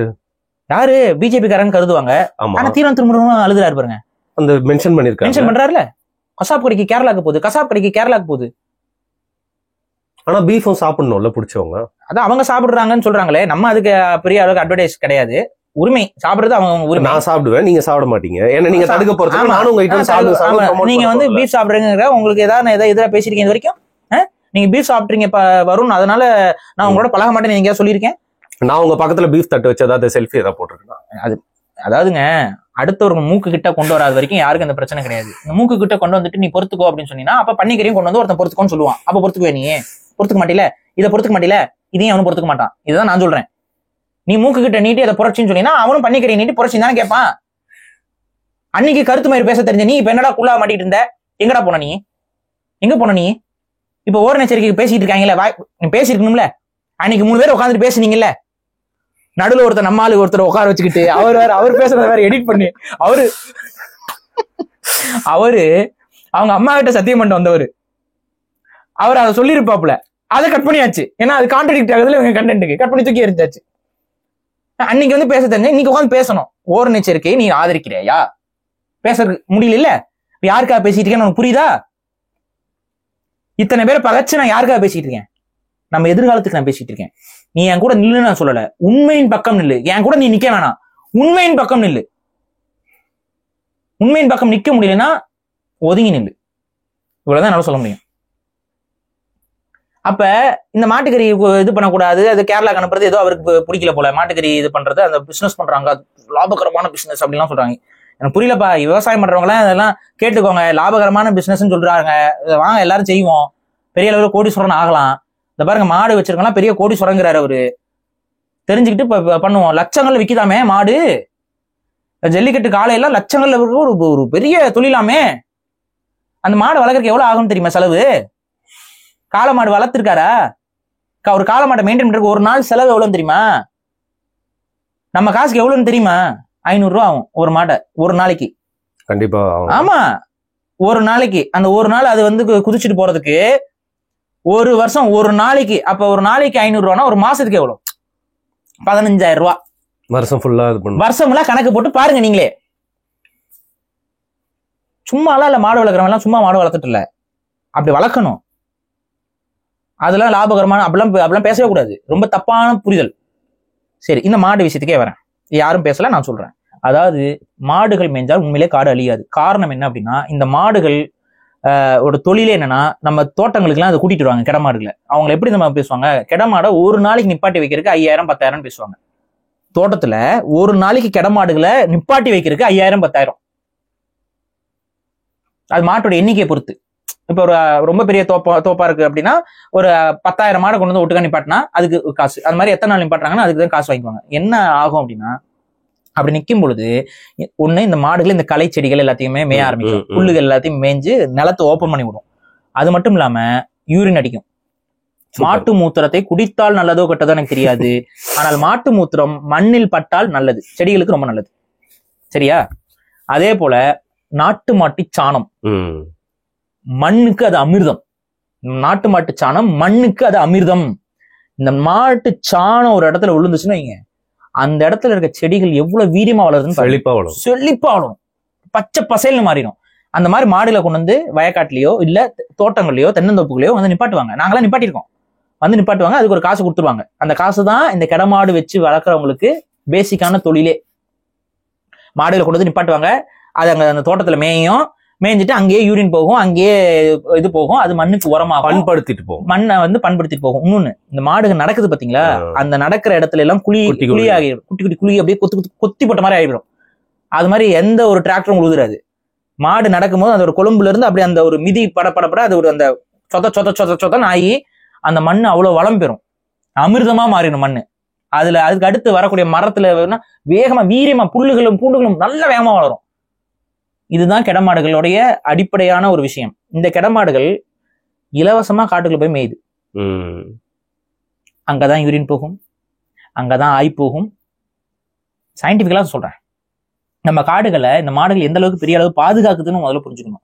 யாரு பிஜேபி காரன் கருதுவாங்க. ஆனா தீரன் திருமுருகன் அழுதுறாரு பாருங்க. அந்த மென்ஷன் பண்றாருல, கசாப் கடைக்கு கேரளாக்கு போகுது. ஆனா பீஃபும் சாப்பிடணும்ல பிடிச்சவங்க. அதான் அவங்க சாப்பிடுறாங்கன்னு சொல்றாங்களே, நம்ம அதுக்கு பெரிய அளவுக்கு அட்வர்டைஸ் கிடையாது. உரிமை சாப்பிடுறது அவங்க உரிமை. நான் சாப்பிடுவேன், நீங்க சாப்பிட மாட்டீங்க. ஏன்னா நீங்க தடுக்க போறது. நானும் உங்ககிட்ட நீங்க வந்து பீஃப் சாப்பிடுறீங்க, உங்களுக்கு ஏதாவது எதிராக பேசிருக்கீங்க இது வரைக்கும்? நீங்க பீஃப் சாப்பிட்றீங்க வரும், அதனால நான் உங்களோட பழக மாட்டேன்னு நீங்க சொல்லியிருக்கேன். நான் உங்க பக்கத்துல பீஃப் தட்டு வச்சு ஏதாவது செல்ஃபி ஏதாவது போட்டிருக்கேன். அதாவதுங்க, அடுத்தவங்க மூக்கு கிட்ட கொண்டு வராத வரைக்கும் யாருக்கும் அந்த பிரச்சனை கிடையாது. இந்த மூக்கு கிட்ட கொண்டு வந்துட்டு நீ பொறுத்துக்கோ அப்படின்னு சொன்னீங்கன்னா, அப்ப பன்னிக்கரையும் கொண்டு வந்து ஒருத்தன் பொறுத்துக்கோன்னு சொல்லுவான். அப்ப பொறுத்துக்குவே? நீ பொறுத்துக்க மாட்டீல, இதை பொறுத்துக்க மாட்டீல, இதையும் அவனும் பொறுத்துக்க மாட்டான். இதுதான் நான் சொல்றேன். நீ மூக்கு கிட்ட நீட்டி அதை புரட்சின்னு சொன்னீங்கன்னா, அவனும் பன்னிக்கரையை நீட்டி புரட்சின்னு தானே கேட்பான். அன்னைக்கு கருத்து மயிர் பேச தெரிஞ்ச நீ இப்ப என்னடா குள்ளா மாட்டிட்டு இருந்த? எங்கடா போன நீ? எங்க போன நீ? இப்ப ஓரண எச்சரிக்கை பேசிட்டு இருக்காங்கல்ல, நீ பேசிருக்கணும்ல. அன்னைக்கு 3 பேர் உட்காந்துட்டு பேசுனீங்கல்ல, நடுவில் ஒருத்தர் நம்மாலு ஒருத்தர் உட்கார வச்சுக்கிட்டு அவர் பேசுறத வேற எடிட் பண்ணி அவரு அவங்க அம்மா கிட்ட சத்தியம் பண்ணிட்டு வந்தவர். அவர் அதை சொல்லியிருப்பாப்புல, அதை கட் பண்ணியாச்சு. ஏன்னா அது கான்ட்ராடிக்ட் ஆகுதுல இவங்க கண்டென்ட்டுக்கு, கட் பண்ணி தூக்கி எரிஞ்சாச்சு. அன்னைக்கு வந்து பேச தெரிஞ்ச இன்னைக்கு உட்காந்து பேசணும். ஓர் எச்சரிக்கையை நீ ஆதரிக்கிறியா? பேச முடியல. யாருக்காக பேசிட்டு இருக்கேன்னு உனக்கு புரியுதா? இத்தனை பேரை பகச்சு நான் யாருக்காக பேசிட்டு இருக்கேன்? நம்ம எதிர்காலத்துக்கு நான் பேசிட்டு இருக்கேன். நீ என் கூட நில்லுன்னு நான் சொல்லல, உண்மையின் பக்கம் நில்லு. என் கூட நீ நிக்க வேணாம், உண்மையின் பக்கம் நில்லு. உண்மையின் பக்கம் நிக்க முடியலன்னா ஒதுங்கி நில்லு. இவ்வளவுதான் என்னால சொல்ல முடியும். அப்ப இந்த மாட்டுக்கறி இது பண்ணக்கூடாது, அது கேரளாக்கு அனுப்புறது ஏதோ அவருக்கு பிடிக்கல போல, மாட்டுக்கறி இது பண்றது, அந்த பிசினஸ் பண்றாங்க, லாபகரமான பிசினஸ் அப்படின்லாம் சொல்றாங்க. எனக்கு புரியலப்பா. விவசாயம் பண்றவங்க எல்லாம் அதெல்லாம் கேட்டுக்கோங்க. லாபகரமான பிசினஸ் சொல்றாங்க, வாங்க எல்லாரும் செய்வோம், பெரிய அளவுல கோடீஸ்வரன் ஆகலாம். இந்த பாருங்க, மாடு வச்சிருக்கலாம், பெரிய கோடீஸ்வரங்கிறாரு அவரு. தெரிஞ்சுக்கிட்டு பண்ணுவோம். லட்சங்கள்ல விக்குதாமே மாடு. ஜல்லிக்கட்டு காலையெல்லாம் லட்சங்கள்ல ஒரு பெரிய தொழிலாமே. அந்த மாடு வளர்க்கறதுக்கு எவ்வளவு ஆகும்னு தெரியுமா செலவு? காளை மாடு வளர்த்துருக்காரா? ஒரு காளை மாட்டை மெயின்டைன் பண்றதுக்கு ஒரு நாள் செலவு எவ்வளவுன்னு தெரியுமா? நம்ம காசுக்கு எவ்வளவுன்னு தெரியுமா? 500 ரூபா ஆகும் ஒரு மாட்டை ஒரு நாளைக்கு. கண்டிப்பா. ஆமா, ஒரு நாளைக்கு. அந்த ஒரு நாள் அது வந்து குதிச்சுட்டு போறதுக்கு ஒரு வருஷம் ஒரு நாளைக்கு. அப்ப ஒரு நாளைக்கு 500 ரூபானா ஒரு மாசத்துக்கு எவ்வளவு? 15,000 ரூபாய். வருஷம் ஃபுல்லா இது பண்ணும். வருஷம் ஃபுல்லா கணக்கு போட்டு பாருங்க நீங்களே. சும்மாலாம் இல்ல, மாடு வளர்க்குறவங்க எல்லாம் சும்மா மாடு வளர்த்துட்டு இல்ல, அப்படி வளர்க்கணும். அதெல்லாம் லாபகரமான அப்படிலாம் பேசவே கூடாது. ரொம்ப தப்பான புரிதல். சரி, இந்த மாடு விஷயத்துக்கே வரேன். யாரும் பேசல, நான் சொல்றேன். அதாவது மாடுகள் மேய்ஞ்சால் உண்மையிலே காடு அழியாது. காரணம் என்ன அப்படின்னா, இந்த மாடுகள் ஒரு தொழிலே என்னன்னா, நம்ம தோட்டங்களுக்குலாம் அதை கூட்டிட்டு வருவாங்க கிடமாடுகளை. அவங்க எப்படி நம்ம பேசுவாங்க, கிடமாடை ஒரு நாளைக்கு நிப்பாட்டி வைக்கிறதுக்கு 5,000 10,000 பேசுவாங்க. தோட்டத்துல ஒரு நாளைக்கு கிடமாடுகளை நிப்பாட்டி வைக்கிறதுக்கு 5,000 10,000. அது மாட்டோட எண்ணிக்கையை பொறுத்து. இப்ப ஒரு ரொம்ப பெரிய தோப்பா இருக்கு அப்படின்னா ஒரு 10,000 மாடை கொண்டு வந்து ஒட்டுக்கா நிப்பாட்டினா அதுக்கு காசு. அது மாதிரி எத்தனை நாள் நிப்பாட்டுறாங்கன்னா அதுக்கு தான் காசு வாங்கிக்குவாங்க. என்ன ஆகும் அப்படின்னா, அப்படி நிற்கும் பொழுது ஒண்ணு இந்த மாடுகள் இந்த களை செடிகள் எல்லாத்தையுமே மேய ஆரம்பிக்கும். புல்லுகள் எல்லாத்தையும் மேய்ஞ்சு நிலத்தை ஓப்பன் பண்ணி விடும். அது மட்டும் இல்லாம யூரின் அடிக்கும். மாட்டு மூத்திரத்தை குடித்தால் நல்லதோ கெட்டதோ எனக்கு தெரியாது, ஆனால் மாட்டு மூத்திரம் மண்ணில் பட்டால் நல்லது, செடிகளுக்கு ரொம்ப நல்லது. சரியா? அதே போல நாட்டு மாட்டு சாணம் மண்ணுக்கு அது அமிர்தம். நாட்டு மாட்டு சாணம் மண்ணுக்கு அது அமிர்தம். இந்த மாட்டு சாணம் ஒரு இடத்துல விழுந்துச்சுன்னு வைங்க, அந்த இடத்துல இருக்க செடிகள் எவ்வளவு வீரியமா வளருதுன்னு செழிப்பா வளரும், பச்சை பசைல்னு மாறிடும். அந்த மாதிரி மாடுகளை கொண்டு வந்து வயக்காட்டுலயோ இல்ல தோட்டங்கள்லயோ தென்னந்தோப்புகளையோ வந்து நிப்பாட்டுவாங்க. நாங்களாம் நிப்பாட்டிருக்கோம். வந்து நிப்பாட்டுவாங்க, அதுக்கு ஒரு காசு கொடுத்துருவாங்க. அந்த காசு தான் இந்த கிடமாடு வச்சு வளர்க்குறவங்களுக்கு பேசிக்கான தொழிலே. மாடுகளை கொண்டு வந்து நிப்பாட்டுவாங்க, அது அங்க அந்த தோட்டத்துல மேய்ஞ்சிட்டு அங்கேயே யூரின் போகும், அங்கேயே இது போகும், அது மண்ணுக்கு உரமா பண்படுத்திட்டு போகும், மண்ணை வந்து பண்படுத்திட்டு போகும். இன்னொன்னு, இந்த மாடுகள் நடக்குது பாத்தீங்களா, அந்த நடக்கிற இடத்துல எல்லாம் குழி ஆகிடும், குட்டி குட்டி குழி அப்படியே கொத்தி போட்ட மாதிரி ஆகிடும். அது மாதிரி எந்த ஒரு டிராக்டரும் உழுதுறாது. மாடு நடக்கும்போது அந்த ஒரு கொழும்புல இருந்து அப்படியே அந்த ஒரு மிதி படப்படப்பட அது ஒரு அந்த சொத்த ஆகி அந்த மண்ணு அவ்வளவு வளம் பெறும், அமிர்தமா மாறிடும் மண்ணு. அதுக்கு அடுத்து வரக்கூடிய மரத்துல வேகமா வீரியமா புல்லுகளும் பூண்டுகளும் நல்ல வேகமா வளரும். இதுதான் கிடமாடுகளுடைய அடிப்படையான ஒரு விஷயம். இந்த கிடமாடுகள் இலவசமா காட்டுக்குள்ள போய் மேயுது. அங்கதான் யூரின் போகும், அங்கதான் ஆய் போகும். சயின்டிபிக்கலா சொல்றேன். நம்ம காடுகளை இந்த மாடுகள் எந்த அளவுக்கு பெரிய அளவு பாதுகாக்குதுன்னு முதல்ல புரிஞ்சுக்கணும்.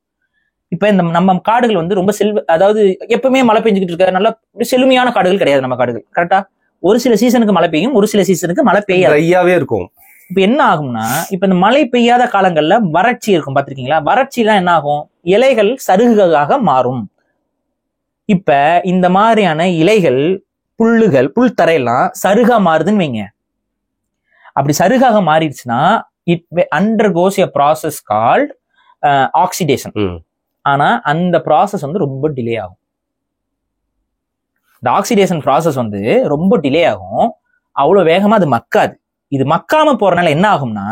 இப்ப இந்த நம்ம காடுகள் வந்து ரொம்ப அதாவது எப்பவுமே மழை பெஞ்சுக்கிட்டு இருக்க நல்ல செழுமையான காடுகள் கிடையாது நம்ம காடுகள். கரெக்டா? ஒரு சில சீசனுக்கு மழை பெய்யும், ஒரு சில சீசனுக்கு மழை பெய்யாவே இருக்கும். இப்ப என்ன ஆகும்னா, இப்ப இந்த மழை பெய்யாத காலங்கள்ல வறட்சி இருக்கும், பாத்திருக்கீங்களா? வறட்சிலாம் என்ன ஆகும், இலைகள் சருகுகளாக மாறும். இப்ப இந்த மாதிரியான இலைகள் புல் தரையெல்லாம் சருகா மாறுதுன்னு வைங்க. அப்படி சருகாக மாறிடுச்சுன்னா it undergoes a process called oxidation. ஆனா அந்த ப்ராசஸ் வந்து ரொம்ப டிலே ஆகும். இந்த ஆக்சிடேஷன் ப்ராசஸ் வந்து ரொம்ப டிலே ஆகும், அவ்வளவு வேகமா அது மக்காது. இது மக்காம போறதுனால என்ன ஆகும்னா,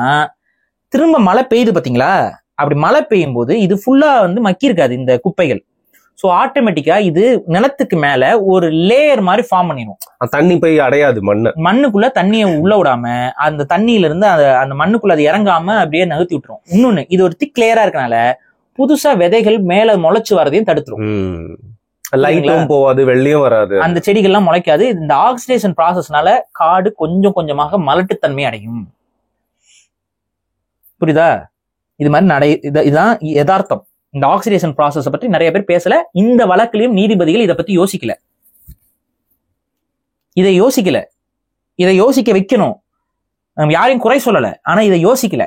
திரும்ப மழை பெய்யுது பாத்தீங்களா, அப்படி மழை பெய்யும் போது இது ஃபுல்லா வந்து மக்கி இருக்காது இந்த குப்பைகள். ஸோ ஆட்டோமேட்டிக்கா இது நிலத்துக்கு மேல ஒரு லேயர் மாதிரி ஃபார்ம் பண்ணிடும். தண்ணி போய் அடையாது, மண்ணுக்குள்ள தண்ணியை உள்ள விடாம அந்த தண்ணியில இருந்து அந்த மண்ணுக்குள்ள அது இறங்காம அப்படியே நகர்த்தி விட்டுரும். இன்னொன்னு, இது ஒரு திக் லேயரா இருக்கனால புதுசா விதைகள் மேல முளைச்சு வரதையும் தடுத்துரும். லைட்டும் போவாது, வெள்ளியும் வராது, அந்த செடிகள்லாம் முளைக்காது. இந்த ஆக்சிடேஷன் ப்ராசஸ்னால காடு கொஞ்சம் கொஞ்சமாக மலட்டுத்தன்மை அடையும். புரியுதா? இது மாதிரி இதுதான் யதார்த்தம். இந்த ஆக்சிடேஷன் ப்ராசஸ் பற்றி நிறைய பேர் பேசல. இந்த வழக்கிலையும் நீதிபதிகள் இதை பத்தி யோசிக்கல. இதை யோசிக்கல. இதை யோசிக்க வைக்கணும். யாரையும் குறை சொல்லல, ஆனா இதை யோசிக்கல.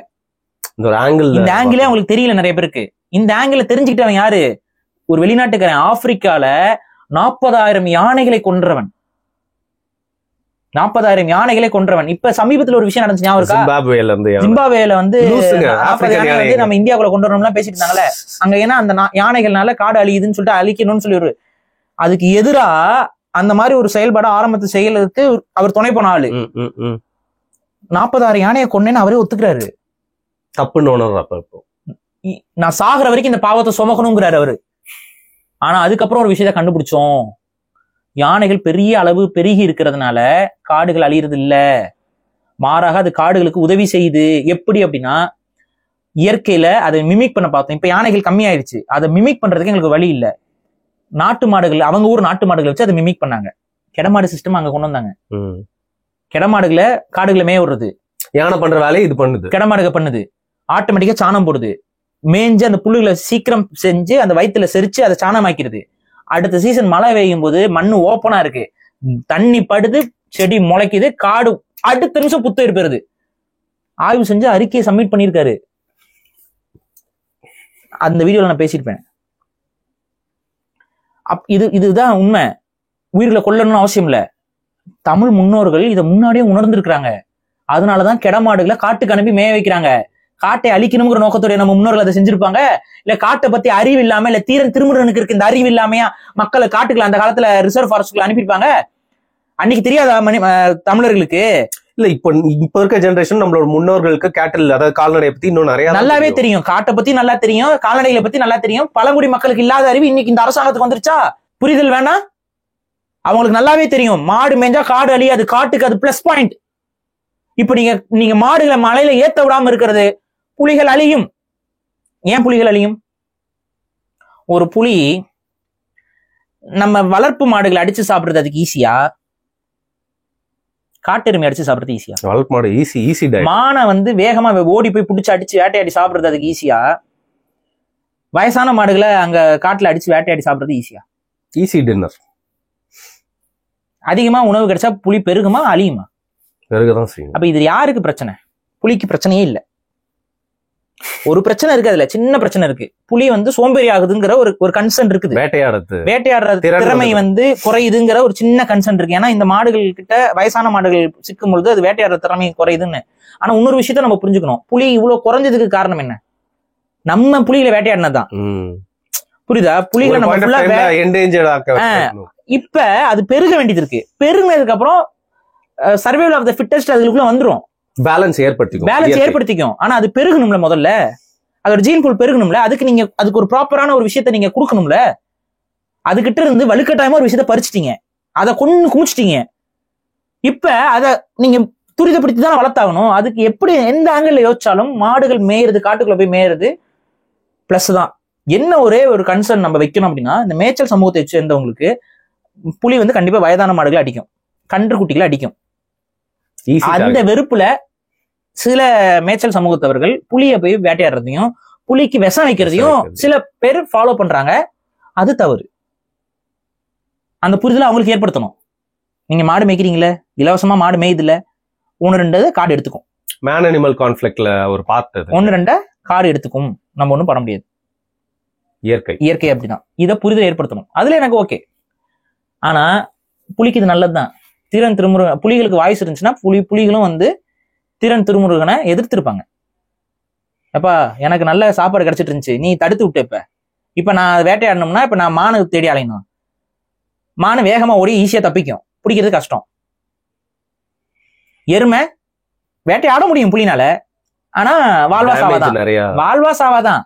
இந்த ஆங்கிளே அவங்களுக்கு தெரியல. நிறைய பேருக்கு இந்த ஆங்கிள் தெரிஞ்சுக்கிட்டவன் யாரு? ஒரு வெளிநாட்டுக்காரன். ஆப்பிரிக்கால 40,000 யானைகளை கொன்றவன். 40,000 யானைகளை கொன்றவன். இப்ப சமீபத்துல ஒரு விஷயம் நடந்துச்சு, ஞாபகம் இருக்கா? ஜிம்பாப்வேல வந்து 40 யானை வந்து நம்ம இந்தியாவுக்குள்ள கொண்டு வரணும்லாம் பேசிட்டு இருந்தாங்களே அங்க. ஏன்னா அந்த யானைகள்னால காடு அழியுதுன்னு சொல்லிட்டு அழிக்கணும்னு சொல்லி அதுக்கு எதிரா அந்த மாதிரி ஒரு செயல்பாடு ஆரம்பத்து செயலுக்கு அவர் துணை போன ஆளு. 40,000 யானையை கொன்னேன்னு அவரே ஒத்துக்கிறாரு. தப்புன்னு நான் சாகுற வரைக்கும் இந்த பாவத்தை சுமக்கணுங்கிறாரு அவரு. ஆனா அதுக்கப்புறம் ஒரு விஷயத்த கண்டுபிடிச்சோம். யானைகள் பெரிய அளவு பெருகி இருக்கிறதுனால காடுகள் அழியறது இல்ல, மாறாக அது காடுகளுக்கு உதவி செய்யுது. எப்படி அப்படின்னா, இயற்கையில அதை மிமிக் பண்ண பார்த்தோம். இப்ப யானைகள் கம்மியாயிருச்சு, அதை மிமிக் பண்றதுக்கு எங்களுக்கு வழி இல்ல. நாட்டு மாடுகள், அவங்க ஊர் நாட்டு மாடுகளை வச்சு அதை மிமிக் பண்ணாங்க. கெடமாடு சிஸ்டம் அங்க கொண்டு வந்தாங்க. கெடமாடுகளை காடுகளை மேய விடுறது. யானை பண்ற வேலையை இது பண்ணுது, கெடமாடுக பண்ணுது. ஆட்டோமேட்டிக்கா சாணம் போடுது. மேய்ஞ்சு அந்த புல்லுகளை சீக்கிரம் செஞ்சு அந்த வயிற்றுல செரிச்சு அதை சாணமாக்கிறது. அடுத்த சீசன் மழை பெய்யும் போது மண்ணு ஓப்பனா இருக்கு, தண்ணி படுது, செடி முளைக்குது, காடு அடுத்த நிமிஷம் புத்துயிர் பெறுது. ஆய்வு செஞ்சு அறிக்கையை சப்மிட் பண்ணியிருக்காரு. அந்த வீடியோல நான் பேசியிருப்பேன். இதுதான் உண்மை. உயிர்களை கொல்லணும்னு அவசியம் இல்ல. தமிழ் முன்னோர்கள் இதை முன்னாடியே உணர்ந்திருக்கிறாங்க. அதனாலதான் கெடமாடுகளை காட்டுக்கு அனுப்பி மேய வைக்கிறாங்க. காட்டை அழிக்கணுங்கிற நோக்கத்தோடைய நம்ம முன்னோர்கள் அதை செஞ்சிருப்பாங்க. இல்ல காட்டை பத்தி அறிவு இல்லாம, இல்ல தீரன் திருமுருகனுக்கு இருக்கு இந்த அறிவு இல்லாமையா மக்களை காட்டுக்குள்ள அந்த காலத்துல ரிசர்வ் ஃபாரஸ்ட்ல அனுப்பியிருப்பாங்க? அன்னைக்கு தெரியாதா தமிழர்களுக்கு? இல்ல இப்ப இருக்க ஜெனரேஷன் நம்மளோட முன்னோர்களுக்கு கேட்டல், அதாவது கால்நடையை பத்தி இன்னும் நிறைய நல்லாவே தெரியும். காட்டை பத்தி நல்லா தெரியும், கால்நடைகளை பத்தி நல்லா தெரியும். பழங்குடி மக்களுக்கு இல்லாத அறிவு இன்னைக்கு இந்த அரசாங்கத்துக்கு வந்துருச்சா? புரிதல் வேணா? அவங்களுக்கு நல்லாவே தெரியும், மாடு மேஞ்சா காடு அழியாது, காட்டுக்கு அது பிளஸ் பாயிண்ட். இப்ப நீங்க மாடுகளை மலையில ஏத்த விடாம இருக்கிறது, புலிகள் அழியும். ஏன் புலிகள் அழியும்? ஒரு புலி நம்ம வளர்ப்பு மாடுகளை அடிச்சு சாப்பிடுறது அதுக்கு ஈஸியா? காட்டெருமை அடிச்சு சாப்பிடுறது ஈஸியா? வளர்ப்பு மாடு ஈஸி. மானை வந்து வேகமா ஓடி போய் பிடிச்சு அடிச்சு வேட்டையாடி சாப்பிடுறது அதுக்கு ஈஸியா? வயசான மாடுகளை அங்க காட்டுல அடிச்சு வேட்டையாடி சாப்பிடுறது ஈஸியா? Easy dinner. அதிகமா உணவு கிடைச்சா புலி பெருகுமா அழியுமா? பெருகதான் செய்யும். அப்ப இது யாருக்கு பிரச்சனை? புலிக்கு பிரச்சனையே இல்ல. ஒரு பிரச்சனை இருக்கு, அதுல சின்ன பிரச்சனை இருக்கு. புலி வந்து சோம்பேறி ஆகுதுங்கிற ஒரு கன்சர்ன் இருக்குது. வேட்டையாடுறது திறமை வந்து குறையுதுங்கிற ஒரு சின்ன கன்சர்ன் இருக்கு. ஏன்னா இந்த மாடுகள் கிட்ட வயசான மாடுகள் சிக்கும் பொழுது அது வேட்டையாடுற திறமை குறையுதுன்னு. ஆனா இன்னொரு விஷயத்த நம்ம புரிஞ்சுக்கணும். புலி இவ்வளவு குறைஞ்சதுக்கு காரணம் என்ன? நம்ம புலிகளை வேட்டையாடினதுதான். புரியுதா? புலிகளை நம்ம இப்ப அது பெருக வேண்டியது இருக்கு. பெருகினதுக்கு அப்புறம் சர்வைவல் ஆஃப் த ஃபிட்டஸ்ட் அதுக்குள்ள வந்துரும். பேலன்ஸ் ஏற்படுத்திக்கும். ஆனா அது பெருகணும்ல, முதல்ல அதோட ஜீன் பூல் பெருகணும்ல. அதுக்கு ஒரு ப்ராப்பரான ஒரு விஷயத்த நீங்க கொடுக்கணும்ல. அதுகிட்ட இருந்து வலுக்கட்டாயமா ஒரு விஷயத்த பறிச்சிட்டீங்க, அதை கொண்டு குமிச்சிட்டீங்க. இப்ப அதை நீங்க துரிதப்படுத்தி தானே வளர்த்தாகணும். அதுக்கு எப்படி எந்த ஆங்கிள் யோசிச்சாலும் மாடுகள் மேயறது, காட்டுக்குள்ள போய் மேயறது பிளஸ் தான். என்ன ஒரே ஒரு கன்சர்ன் நம்ம வைக்கணும் அப்படின்னா, இந்த மேய்ச்சல் சமூகத்தை சேர்ந்தவங்களுக்கு புலி வந்து கண்டிப்பா வயதான மாடுகளை அடிக்கும், கன்று குட்டிகளை அடிக்கும். அந்த வெறுப்புல சில மேய்ச்சல் சமூகத்தவர்கள் புலிய போய் வேட்டையாடுறதையும் புலிக்கு விஷம் வைக்கிறதையும் சில பேர் ஃபாலோ பண்றாங்க. அது தவறு. அந்த புரிதலை அவங்களுக்கு ஏற்படுத்தணும். நீங்க மாடு மேய்க்கிறீங்களே, இலவசமா மாடு மேய்து இல்ல, 1-2 காடு எடுத்துக்கும். மேன் அனிமல் கான்ஃபிளிக்ட்ல ஒரு பார்ட் 1-2 காடு எடுத்துக்கும். நம்ம ஒண்ணும் பண்ண முடியாது. இயற்கை அப்படிதான். இதை புரிதல் ஏற்படுத்தணும். அதுல எனக்கு ஓகே. ஆனா புலிக்கு இது நல்லதுதான். தீரன் திருமுருகன் புலிகளுக்கு வாய்ஸ் இருந்துச்சுன்னா புலிகளும் வந்து தீரன் திருமுருகனை எதிர்த்திருப்பாங்க. அப்பா எனக்கு நல்ல சாப்பாடு கிடைச்சிட்டு இருந்துச்சு, நீ தடுத்து விட்ட. இப்ப நான் வேட்டையாடணும்னா இப்ப நான் மானை தேடி அலையணும். மானை வேகமா ஓடி ஈஸியா தப்பிக்கும், பிடிக்கிறது கஷ்டம். எருமை வேட்டையாட முடியும் புலினால, ஆனா வாழ்வா சாவாதான்.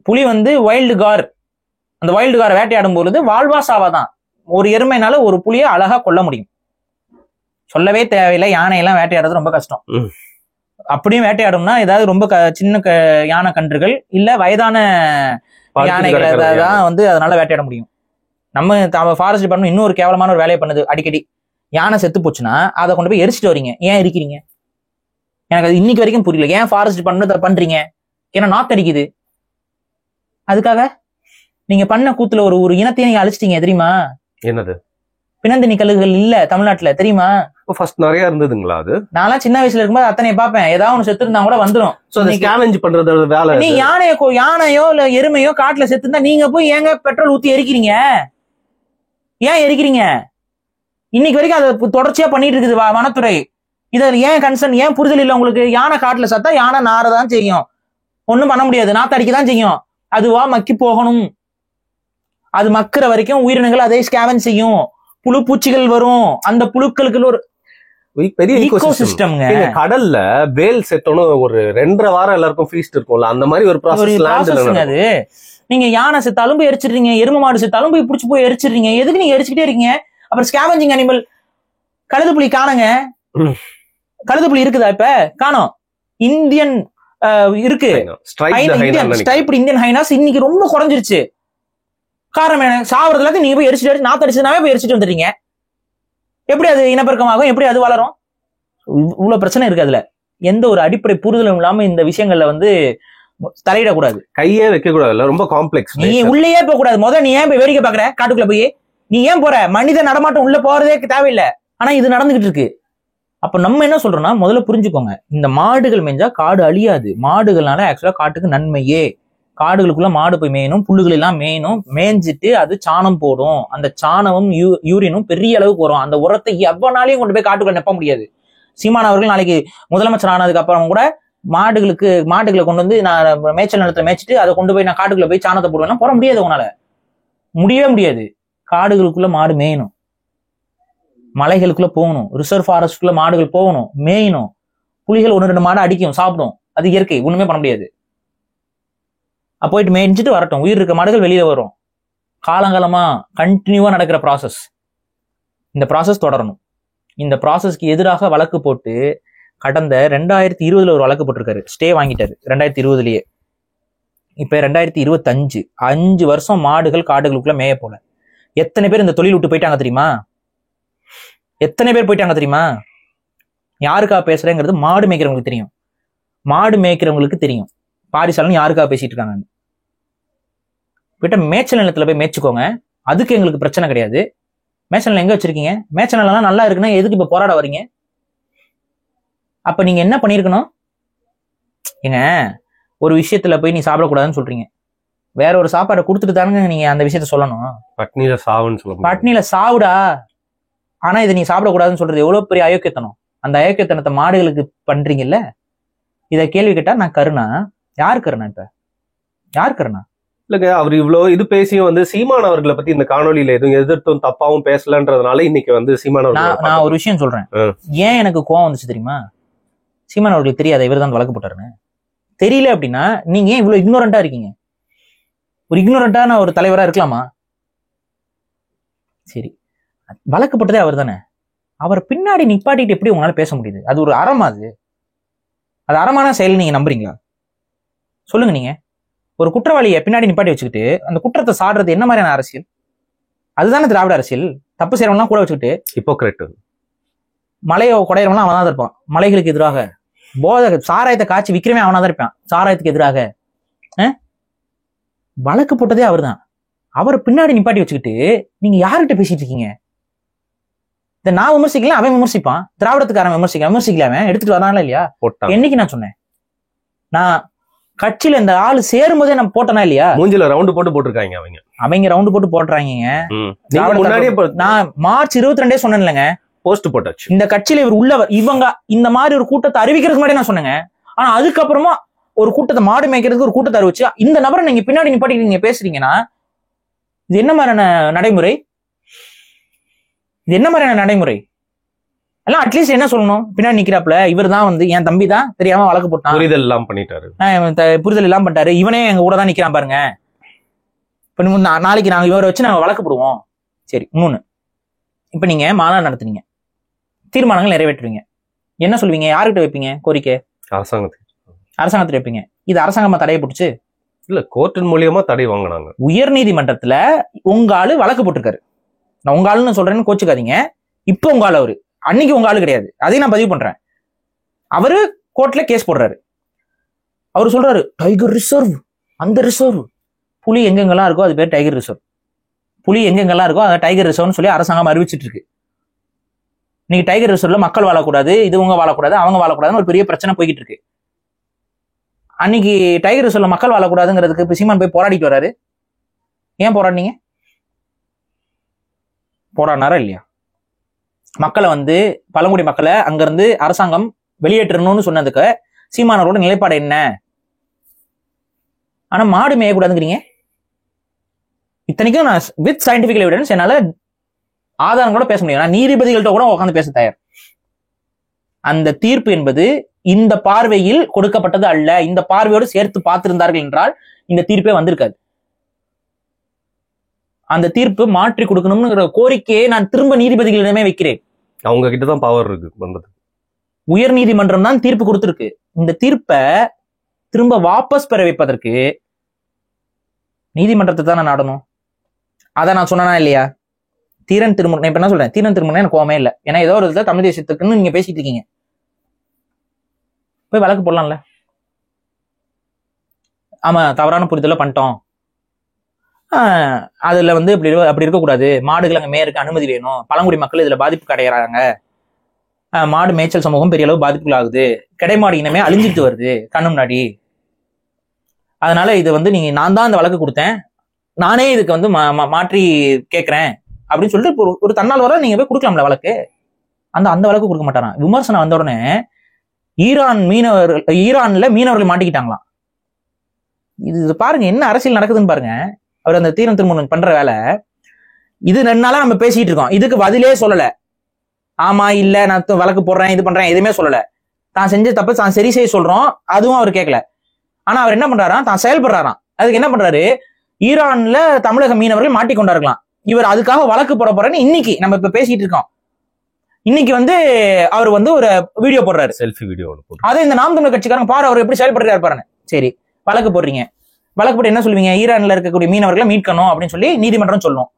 புலி வந்து வைல்டு கார், அந்த வைல்டு காரை வேட்டையாடும் பொழுது வாழ்வா சாவாதான். ஒரு எருமைனால ஒரு புலியை அழகா கொல்ல முடியும். சொல்லவே தேவையில்லை. யானையெல்லாம் வேட்டையாடுறது ரொம்ப கஷ்டம். அப்படியும் வேட்டையாடும்னா ஏதாவது ரொம்ப சின்ன யானை கன்றுகள் இல்ல வயதான யானைகளை தான் வந்து அதனால வேட்டையாட முடியும். நம்ம ஃபாரஸ்ட் டிபார்ட்மெண்ட் இன்னொரு கேவலமான ஒரு வேலையை பண்ணுது. அடிக்கடி யானை செத்து போச்சுன்னா அதை கொண்டு போய் எரிச்சிட்டு வரீங்க. ஏன் எரிக்கிறீங்க? எனக்கு அது இன்னைக்கு வரைக்கும் புரியல. ஏன் ஃபாரஸ்ட் டிபார்ட்மெண்ட் பண்றீங்க? ஏன்னா நாத்தடிக்குது. அதுக்காக நீங்க பண்ண கூத்துல ஒரு இனத்தையே நீங்க அழிச்சிட்டீங்க தெரியுமா? என்னது? பிணந்தினி கழுகுகள் இல்ல தமிழ்நாட்டுல, தெரியுமா? ஃபர்ஸ்ட் நிறைய இருந்ததுங்களா அது? நான்லாம் சின்ன வயசுல இருக்கும்போது அத்தனை பார்ப்பேன். ஏதாவது ஒண்ணு செத்து இருந்தா கூட வந்துடும். ஸ்கேவெஞ்ச் பண்றதோட வேலை. நீ யானையோ இல்ல எருமையோ காட்டுல செத்து இருந்தா நீங்க போய் ஏங்க பெட்ரோல் ஊத்தி எரிக்கிறீங்க? ஏன் எரிக்கிறீங்க? இன்னைக்கு வரைக்கும் அதை தொடர்ச்சியா பண்ணிட்டு இருக்குது வனத்துறை. இத ஏன் கன்சர்ன், ஏன் புரிதல் இல்லை உங்களுக்கு? யானை காட்டுல சத்தா யானை நாரதான் செய்யும், ஒண்ணும் பண்ண முடியாது, நாத்தடிக்கதான் செய்யும். அதுவா மக்கி போகணும். அது மக்கிற வரைக்கும் உயிரினங்கள் அதே ஸ்கேவன் செய்யும். புழு பூச்சிகள் வரும், அந்த புழுக்களுக்கு ஒரு பெரிய ஈகோசிஸ்டம்ங்க. கடல்ல வேல் செத்தோன்னு ஒரு 2.5 வாரம் எல்லாருக்கும் ஃபீஸ்ட் இருக்கும்ல, அந்த மாதிரி ஒரு ப்ராசஸ் அது. நீங்க யானை செத்தாலும் போய் எரிச்சிடுறீங்க, எருமை மாடு செத்தாலும் போய் பிடிச்சி போய் எரிச்சிடுறீங்க. எதுக்கு நீங்க எரிச்சுக்கிட்டே இருக்கீங்க? அப்புறம் ஸ்கேவெஞ்சிங் அனிமல். கழுதுப்புலி காணுங்க, கழுதுப்புலி இருக்குதா? இப்ப காணோம். இந்தியன் இருக்கு, இந்தியன் ஹைனாஸ் இன்னைக்கு ரொம்ப குறைஞ்சிருச்சு. காரணம் என்ன? சாவறது எல்லாத்தையும் நீங்க போய் எரிச்சிட்டு நாத்தடிச்சதுனாவே போய் எரிச்சிட்டு வந்துடுறீங்க. எப்படி அது இனப்பெருக்கமாகும்? எப்படி அது வளரும்? இவ்வளவு பிரச்சனை இருக்கு. அதுல எந்த ஒரு அடிப்படை புரிதலும் இல்லாம இந்த விஷயங்கள்ல வந்து தலையிடக்கூடாது, கையே வைக்க கூடாது. ரொம்ப காம்ப்ளெக்ஸ். நீ உள்ளேயே போக கூடாது. முதல்ல நீ ஏன் போய் வேடிக்கை பாக்குற? காட்டுக்குள்ள போய் நீ ஏன் போற? மனித நடமாட்டம் உள்ள போறதே தேவையில்லை. ஆனா இது நடந்துகிட்டு இருக்கு. அப்ப நம்ம என்ன சொல்றோம்னா, முதல்ல புரிஞ்சுக்கோங்க, இந்த மாடுகள் மேய்ஞ்சா காடு அழியாது. மாடுகள்னால ஆக்சுவலா காட்டுக்கு நன்மையே. காடுகளுக்குள்ள மாடு போய் மேயணும், புல்லுகள் எல்லாம் மேயணும். மேய்ஞ்சிட்டு அது சாணம் போடும். அந்த சாணமும் யூரினும் பெரிய அளவுக்கு வரும். அந்த உரத்தை எவ்வளோனாலையும் கொண்டு போய் காட்டுக்குள்ள நெப்ப முடியாது. சீமான் அவர்கள் நாளைக்கு முதலமைச்சர் ஆனதுக்கு அப்புறம் கூட மாடுகளை கொண்டு வந்து நான் மேய்ச்சல் நிலத்துல மேய்ச்சிட்டு அதை கொண்டு போய் நான் காட்டுக்குள்ள போய் சாணத்தை போடுவேன்னா போட முடியாது. உன்னால முடியவே முடியாது. காடுகளுக்குள்ள மாடு மேயணும், மலைகளுக்குள்ள போகணும், ரிசர்வ் ஃபாரஸ்ட்குள்ள மாடுகள் போகணும், மேயணும். புலிகள் 1-2 மாடு அடிக்கும், சாப்பிடும், அது இயற்கை, ஒண்ணுமே பண்ண முடியாது. போயிட்டு மேய்ஞ்சிட்டு வரட்டும், உயிர் இருக்க மாடுகள் வெளியில வரும். காலங்காலமா கண்டினியூவா நடக்கிற ப்ராசஸ். இந்த ப்ராசஸ் தொடரணும். இந்த ப்ராசஸ்க்கு எதிராக வழக்கு போட்டு கடந்த 2020 ஒரு வழக்கு போட்டிருக்காரு, ஸ்டே வாங்கிட்டாரு 2020லயே. இப்ப 2025, 5 வருஷம் மாடுகள் காடுகளுக்குள்ள மேய போல. எத்தனை பேர் இந்த தொழில் விட்டு போயிட்டாங்க தெரியுமா? எத்தனை பேர் போயிட்டாங்க தெரியுமா? யாருக்கா பேசுறேங்கிறது மாடு மேய்க்கிறவங்களுக்கு தெரியும், மாடு மேய்க்கிறவங்களுக்கு தெரியும். பாரிசாலன் யாருக்காக பேசிட்டு இருக்காங்க. போயிட்ட மேய்ச்சல் நிலத்துல போய் மேய்ச்சிக்கோங்க, அதுக்கு எங்களுக்கு பிரச்சனை கிடையாது. மேய்ச்சல் நிலம் எங்க வச்சிருக்கீங்க? மேய்ச்சல் நிலம் நல்லா இருக்குன்னா எதுக்கு இப்ப போராட வரீங்க? அப்ப நீங்க என்ன பண்ணிருக்கணும்? ஏங்க, ஒரு விஷயத்துல போய் நீ சாப்பிடக்கூடாதுன்னு சொல்றீங்க, வேற ஒரு சாப்பாடை கொடுத்துட்டு தானுங்க நீங்க அந்த விஷயத்த சொல்லணும். பட்னியில சாவுன்னு சொல்ல, பட்னியில சாவுடா, ஆனா இதை நீ சாப்பிடக்கூடாதுன்னு சொல்றது எவ்வளவு பெரிய அயோக்கியத்தனம். அந்த அயோக்கியத்தனத்தை மாடுகளுக்கு பண்றீங்கல்ல. இதை கேள்வி கேட்டா நான் கருணா? யார் கருணா? இப்ப யார் கருணா? இல்லங்க, அவர் இவ்வளவு இது பேசியும் வந்து சீமான் அவர்களை பத்தி இந்த காணொலியில எதுவும் எதிர்த்தும் தப்பாவும் பேசலன்றதுனால இன்னைக்கு வந்து சீமான் அவர்கள். நான் ஒரு விஷயம் சொல்றேன், ஏன் எனக்கு கோவம் வந்துச்சு தெரியுமா? சீமான் அவர்களுக்கு தெரியாத இவர் தான் வழக்கு போட்டாருன்னு தெரியல அப்படின்னா நீங்க ஏன் இவ்வளவு இக்னோரண்டா இருக்கீங்க? ஒரு இக்னோரண்டான ஒரு தலைவரா இருக்கலாமா? சரி, வழக்கு போட்டதே அவர் தானே. அவர் பின்னாடி நிப்பாட்டிட்டு எப்படி உங்களால பேச முடியுது? அது ஒரு அறமா? அது அறமான செயல் நீங்க நம்புறீங்களா? சொல்லுங்க. நீங்க ஒரு குற்றவாளியை பின்னாடி நிப்பாட்டி வச்சுக்கிட்டு அந்த குற்றத்தை சாடுறது என்ன மாதிரியான அரசியல்? அதுதானே திராவிட அரசியல். தப்பு செய்யறவங்களாம் கூட வச்சுக்கிட்டு ஹிப்போக்ரேட், மலையை குடையறவங்களாம் அவன் தான் இருப்பான். மலைகளுக்கு எதிராக சாராயத்தை காய்ச்சி விற்கிறவே அவனா தான் இருப்பான். சாராயத்துக்கு எதிராக வழக்கு போட்டதே அவர் தான். அவரை பின்னாடி நிப்பாட்டி வச்சுக்கிட்டு நீங்க யார்கிட்ட பேசிட்டு இருக்கீங்க? இதை நான் விமர்சிக்கலாம், அவன் விமர்சிப்பான். திராவிடத்துக்காரன் விமர்சிக்கல, அவன் எடுத்துட்டு வரானா இல்லையா? என்னைக்கு நான் சொன்னேன்? நான் கட்சியில இந்த ஆளு சேரும் போதே நான் போட்டனா இல்லையா? மூஞ்சில ரவுண்டு போட்டு போட்டிருக்காங்க அவங்க ரவுண்டு போட்டு போடுறாங்க. நான் மார்ச் 22 சொன்னேன் இல்லைங்க, போஸ்ட் போட்டாச்சு. இந்த கட்சியில இவர் உள்ளவர், இவங்க இந்த மாதிரி ஒரு கூட்டத்தை அறிவிக்கிறதுக்கு முன்னாடி நான் சொன்னேங்க. ஆனா அதுக்கப்புறமா ஒரு கூட்டத்தை மாடு மேய்க்கிறதுக்கு ஒரு கூட்டத்தை அறிவிச்சு இந்த நபரை நீங்க பின்னாடி நிப்பாட்டி நீங்க பேசுறீங்கன்னா இது என்ன மாதிரியான நடைமுறை? இது என்ன மாதிரியான நடைமுறை? எல்லாம் அட்லீஸ்ட் என்ன சொல்லணும்? பின்னாடி நிக்கிறாப்ல இவர் தான் வந்து என் தம்பி தான், தெரியாம வழக்கு போட்டான், புரிதல் எல்லாம் பண்ணிட்டாரு, புரிதல் எல்லாம் பண்ணிட்டாரு, இவனே எங்க கூட தான் நிக்கிறான் பாருங்க, இப்ப நாளைக்கு நாங்க இவரை வச்சு நாங்க வழக்கு போடுவோம். சரி, 3 இப்ப நீங்க மாநாடு நடத்துனீங்க, தீர்மானங்கள் நிறைவேற்றுவீங்க, என்ன சொல்லுவீங்க? யாருக்கிட்ட வைப்பீங்க கோரிக்கை? அரசாங்கத்துல வைப்பீங்க. இது அரசாங்கமா தடையை போட்டுச்சு இல்ல, கோர்ட்டின் மூலியமா தடை வாங்கினாங்க. உயர் நீதிமன்றத்துல உங்க ஆளு வழக்கு போட்டிருக்காரு. நான் உங்க ஆளுன்னு சொல்றேன்னு கோச்சுக்காதீங்க. இப்ப உங்க ஆளு அவரு, அன்னைக்கு உங்க ஆளு கிடையாது. அதையும் நான் பதிவு பண்றேன். அவரு கோர்ட்ல கேஸ் போடுறாரு. அவரு சொல்றாரு டைகர் ரிசர்வ், அந்த ரிசர்வ் புலி எங்கெங்கெல்லாம் இருக்கோ அது பேர் டைகர் ரிசர்வ். புலி எங்கெங்கெல்லாம் இருக்கோ அதை டைகர் ரிசர்வ்னு சொல்லி அரசாங்கம் அறிவிச்சிட்டு இருக்கு. நீங்க டைகர் ரிசர்வ்ல மக்கள் வாழக்கூடாது, இதுவங்க வாழக்கூடாது, அவங்க வாழக்கூடாதுன்னு ஒரு பெரிய பிரச்சனை போய்கிட்டு இருக்கு. அன்னைக்கு டைகர் ரிசர்வ்ல மக்கள் வாழக்கூடாதுங்கிறதுக்கு இப்ப சீமான் போய் போராடிட்டு வராரு. ஏன் போராடினீங்க? போராடினாரா இல்லையா? மக்களை வந்து பழங்குடி மக்களை அங்கிருந்து அரசாங்கம் வெளியேற்றணும்னு சொன்னதுக்கு சீமானவரோட நிலைப்பாடு என்ன? ஆனா மாடு மேயக்கூடாதுங்கிறீங்க. இத்தனைக்கும் நான் வித் சயின்டிபிக் எவிடன்ஸ் என்னால ஆதாரம் கூட பேச முடியும். நான் நீதிபதிகள்கிட்ட கூட உட்காந்து பேச தயார். அந்த தீர்ப்பு என்பது இந்த பார்வையில் கொடுக்கப்பட்டது அல்ல. இந்த பார்வையோடு சேர்த்து பார்த்திருந்தார்கள் என்றால் இந்த தீர்ப்பே வந்திருக்காது. அந்த தீர்ப்பு மாற்றி கொடுக்கணும்ங்கிற கோரிக்கையை நான் திரும்ப நீதிபதிகளிடமே வைக்கிறேன். அவங்க கிட்டதான் பவர் இருக்கு பண்றது. உயர் நீதிமன்றம் தான் தீர்ப்பு கொடுத்திருக்கு. இந்த தீர்ப்பை திரும்ப வாபஸ் பெற வைப்பதற்கு நீதிமன்றத்தை தான் நான் நாடணும். அதை நான் சொன்னா இல்லையா? தீரன் திருமுருகன் இப்ப என்ன சொல்றேன், தீரன் திருமுருகன் எனக்கு கோவமே இல்லை. ஏன்னா ஏதோ ஒரு இதுல தமிழ் தேசியத்துக்குன்னு நீங்க பேசிட்டு இருக்கீங்க, போய் வழக்கு போடலாம்ல. ஆமா தவறான புரிதல பண்ணிட்டோம், அதுல வந்து அப்படி இருக்கக்கூடாது, மாடுகள் அங்க மேயருக்கு அனுமதி வேணும், பழங்குடி மக்கள் இதுல பாதிப்பு அடைகிறாங்க, மாடு மேய்ச்சல் சமூகம் பெரிய அளவு பாதிப்புகள் ஆகுது, கிடைமாடு இனமே அழிஞ்சிட்டு வருது கண்ணு முன்னாடி, அதனால இது வந்து நீங்க நான் தான் இந்த வழக்கு கொடுத்தேன், நானே இதுக்கு வந்து மாற்றி கேட்கிறேன் அப்படின்னு சொல்லிட்டு ஒரு தன்னால் வர நீங்க போய் கொடுக்கலாம்ல வழக்கு. அந்த வழக்கு கொடுக்க மாட்டாராம். விமர்சனம் வந்த உடனே ஈரான்ல மீனவர்கள் மாட்டிக்கிட்டாங்களாம். இது பாருங்க என்ன அரசியல் நடக்குதுன்னு பாருங்க. அவர் அந்த தீரன் திருமுருகன் பண்ற வேலை இது. 2 நாளா நம்ம பேசிட்டு இருக்கோம், இதுக்கு பதிலே சொல்லல. ஆமா இல்ல நான் வழக்கு போடுறேன் இது பண்றேன் எதுவுமே சொல்லல. தான் செஞ்ச தப்பு தான் சரி செய்ய சொல்றோம், அதுவும் அவர் கேட்கல. ஆனா அவர் என்ன பண்றாராம், தான் செயல்படுறாராம். அதுக்கு என்ன பண்றாரு, ஈரான்ல தமிழக மீனவர்கள் மாட்டிக்கொண்டாருக்கலாம், இவர் அதுக்காக வழக்கு போட போறேன்னு இன்னைக்கு நம்ம இப்ப பேசிட்டு இருக்கோம். இன்னைக்கு வந்து அவர் வந்து ஒரு வீடியோ போடுறாரு, செல்ஃபி வீடியோ. அதே இந்த நாம் தமிழர் கட்சிக்காரங்க பாரு அவர் எப்படி செயல்படுறாரு பாருங்க. சரி வழக்கு போடுறீங்க, வழக்கு போட்டு என்ன சொல்லுவீங்க, ஈரான்ல இருக்கக்கூடிய மீனவர்களை மீட்கணும் அப்படின்னு சொல்லி நீதிமன்றம் சொல்லும்.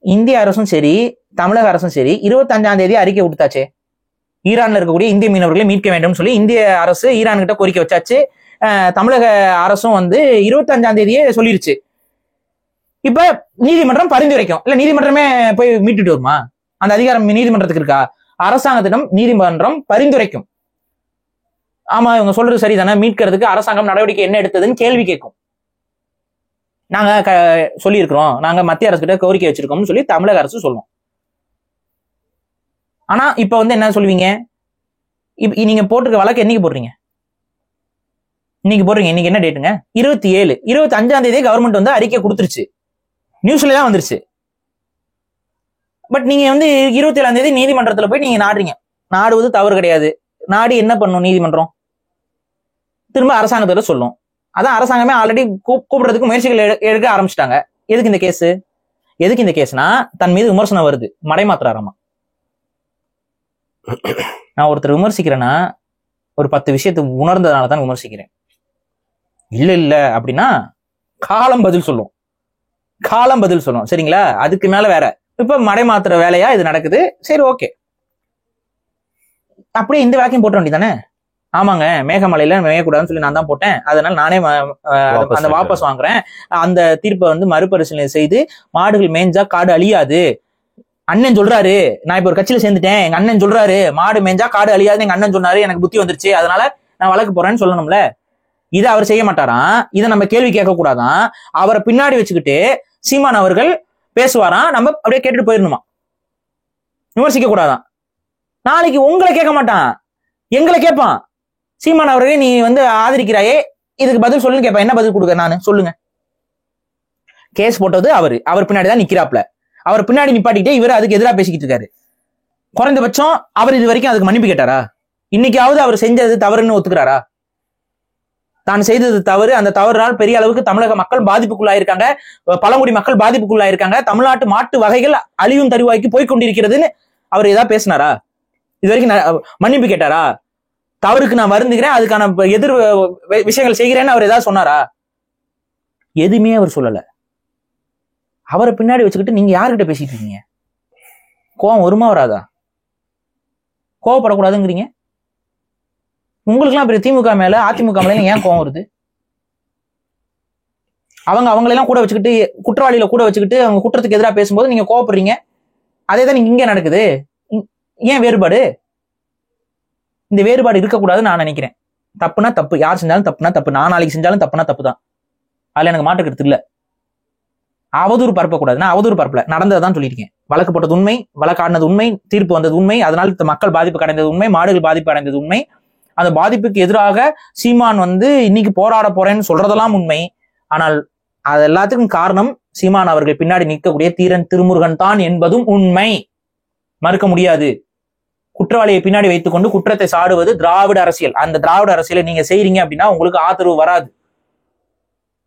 இந்திய அரசும் சரி தமிழக அரசும் சரி 25ஆம் தேதி அறிக்கை விடுத்தாச்சே, ஈரான்ல இருக்கக்கூடிய இந்திய மீனவர்களை மீட்க வேண்டும் சொல்லி இந்திய அரசு ஈரான் கிட்ட கோரிக்கை வச்சாச்சு. தமிழக அரசும் வந்து 25ஆம் தேதியே சொல்லிருச்சு. இப்ப நீதிமன்றம் பரிந்துரைக்கும், இல்ல நீதிமன்றமே போய் மீட்டுட்டு வருமா? அந்த அதிகாரம் நீதிமன்றத்துக்கு இருக்கா? அரசாங்கத்திடம் நீதிமன்றம் பரிந்துரைக்கும். ஆமா இவங்க சொல்றது சரிதானே, மீட்கிறதுக்கு அரசாங்கம் நடவடிக்கை என்ன எடுத்ததுன்னு கேள்வி கேட்கும். நாங்க சொல்லியிருக்கிறோம், நாங்க மத்திய அரசு கிட்ட கோரிக்கை வச்சிருக்கோம்னு சொல்லி தமிழக அரசு சொல்லும். ஆனா இப்ப வந்து என்ன சொல்லுவீங்க, நீங்க போட்டிருக்க வழக்கு என்னைக்கு போடுறீங்க? இன்னைக்கு போடுறீங்க. இன்னைக்கு என்ன டேட்டுங்க? 27 25ஆம் தேதி கவர்மெண்ட் வந்து அறிக்கை கொடுத்துருச்சு, நியூஸ்ல தான் வந்துருச்சு. பட் நீங்க வந்து 27ஆம் தேதி நீதிமன்றத்துல போய் நீங்க நாடுறீங்க. நாடுவது தவறு கிடையாது. நாடு என்ன பண்ணும் நீதிமன்றம்? திரும்ப அரசாங்கத்துல சொல்லும். அதான் அரசாங்கமே ஆல்ரெடி கூப்பிடுறதுக்கு முயற்சிகள் எடுக்க ஆரம்பிச்சிட்டாங்க. எதுக்கு இந்த கேஸ்? எதுக்கு இந்த கேஸ்னா தன் மீது விமர்சனம் வருது, மடைமாத்துறாராமா. நான் ஒருத்தர் விமர்சிக்கிறேன்னா ஒரு 10 விஷயத்தை உணர்ந்ததுனால தான் விமர்சிக்கிறேன். இல்ல அப்படின்னா காலம் பதில் சொல்லும், காலம் பதில் சொல்லும். சரிங்களா? அதுக்கு மேல வேற இப்ப மடைமாத்துற வேலையா இது நடக்குது. சரி ஓகே, அப்படியே இந்த வேலையும் போட்ட வேண்டியதானே. ஆமாங்க மேகமலையில மேயக்கூடாதுன்னு சொல்லி நான் தான் போட்டேன், அதனால நானே அந்த வாபஸ் வாங்குறேன், அந்த தீர்ப்பை வந்து மறுபரிசீலனை செய்து மாடுகள் மேய்ஞ்சா காடு அழியாது. அண்ணன் சொல்றாரு, நான் இப்ப ஒரு கட்சியில சேர்ந்துட்டேன், எங்க அண்ணன் சொல்றாரு மாடு மேய்ஞ்சா காடு அழியாதுன்னு எங்க அண்ணன் சொன்னாரு, எனக்கு புத்தி வந்துருச்சு, அதனால நான் வழக்கு போறேன்னு சொல்லணும்ல. இதை அவர் செய்ய மாட்டாராம். இதை நம்ம கேள்வி கேட்க கூடாதான். அவரை பின்னாடி வச்சுக்கிட்டு சீமான் அவர்கள் பேசுவாராம், நம்ம அப்படியே கேட்டுட்டு போயிடணுமா, விமர்சிக்க கூடாதான். நாளைக்கு உங்களை கேட்க மாட்டான், எங்களை கேட்பான். சீமான் அவர்களே நீ வந்து ஆதரிக்கிறாயே, இதுக்கு பதில் சொல்லுன்னு கேட்பான். என்ன பதில் கொடுக்க நானு சொல்லுங்க? கேஸ் போட்டது அவர் பின்னாடிதான் நிக்கிறாப்ல. அவர் பின்னாடி நிப்பாட்டிக்கிட்டே இவர் அதுக்கு எதிராக பேசிக்கிட்டு இருக்காரு. குறைந்தபட்சம் அவர் இது வரைக்கும் அதுக்கு மன்னிப்பு கேட்டாரா? இன்னைக்காவது அவர் செஞ்சது தவறுன்னு ஒத்துக்கிறாரா? தான் செய்தது தவறு, அந்த தவறுனால் பெரிய அளவுக்கு தமிழக மக்கள் பாதிப்புக்குள்ளாயிருக்காங்க, பழங்குடி மக்கள் பாதிப்புக்குள்ளாயிருக்காங்க, தமிழ்நாட்டு மாட்டு வகைகள் அழிவும் தருவாய்க்கு போய்கொண்டிருக்கிறதுன்னு அவர் ஏதாவது பேசினாரா? இது வரைக்கும் மன்னிப்பு கேட்டாரா? தவறுக்கு நான் வருந்துகிறேன், அதுக்கான எதிர் விஷயங்கள் செய்கிறேன்னு அவர் ஏதாவது சொன்னாரா? எதுவுமே அவர் சொல்லல. அவரை பின்னாடி வச்சுக்கிட்டு நீங்க யாருக்கிட்ட பேசிட்டு இருக்கீங்க? கோவம் வருமா வராதா? கோவப்படக்கூடாதுங்கிறீங்க. உங்களுக்கு எல்லாம் பெரிய திமுக மேல அதிமுக மேல ஏன் கோவம் வருது? அவங்களெல்லாம் கூட வச்சுக்கிட்டு, குற்றவாளிகளை கூட வச்சுக்கிட்டு அவங்க குற்றத்துக்கு எதிராக பேசும்போது நீங்க கோவப்படுறீங்க. அதே தான் இங்க நடக்குது. ஏன் வேறுபாடு? இந்த வேறுபாடு இருக்கக்கூடாதுன்னு நான் நினைக்கிறேன். தப்புனா தப்பு, யார் செஞ்சாலும் தப்புனா தப்பு, நான் நாளைக்கு செஞ்சாலும் தப்புனா தப்பு தான். அதுல எனக்கு மாற்றுக்கிறது இல்லை. அவதூறு பரப்பக்கூடாது. நான் அவதூறு பரப்பல, நடந்ததான் சொல்லியிருக்கேன். வழக்கு போட்டது உண்மை, வழக்காடினது உண்மை, தீர்ப்பு வந்தது உண்மை, அதனால மக்கள் பாதிப்பு அடைந்தது உண்மை, மாடுகள் பாதிப்பு அடைந்தது உண்மை. அந்த பாதிப்புக்கு எதிராக சீமான் இன்னைக்கு போராட போறேன்னு சொல்றதெல்லாம் உண்மை. ஆனால் அது எல்லாத்துக்கும் காரணம் சீமான் அவர்கள் பின்னாடி நிற்கக்கூடிய தீரன் திருமுருகன் தான் என்பதும் உண்மை, மறுக்க முடியாது. குற்றவாளியை பின்னாடி வைத்துக்கொண்டு குற்றத்தை சாடுவது திராவிட அரசியல். அந்த திராவிட அரசியலை நீங்க செய்றீங்க அப்படின்னா உங்களுக்கு ஆதரவு வராது,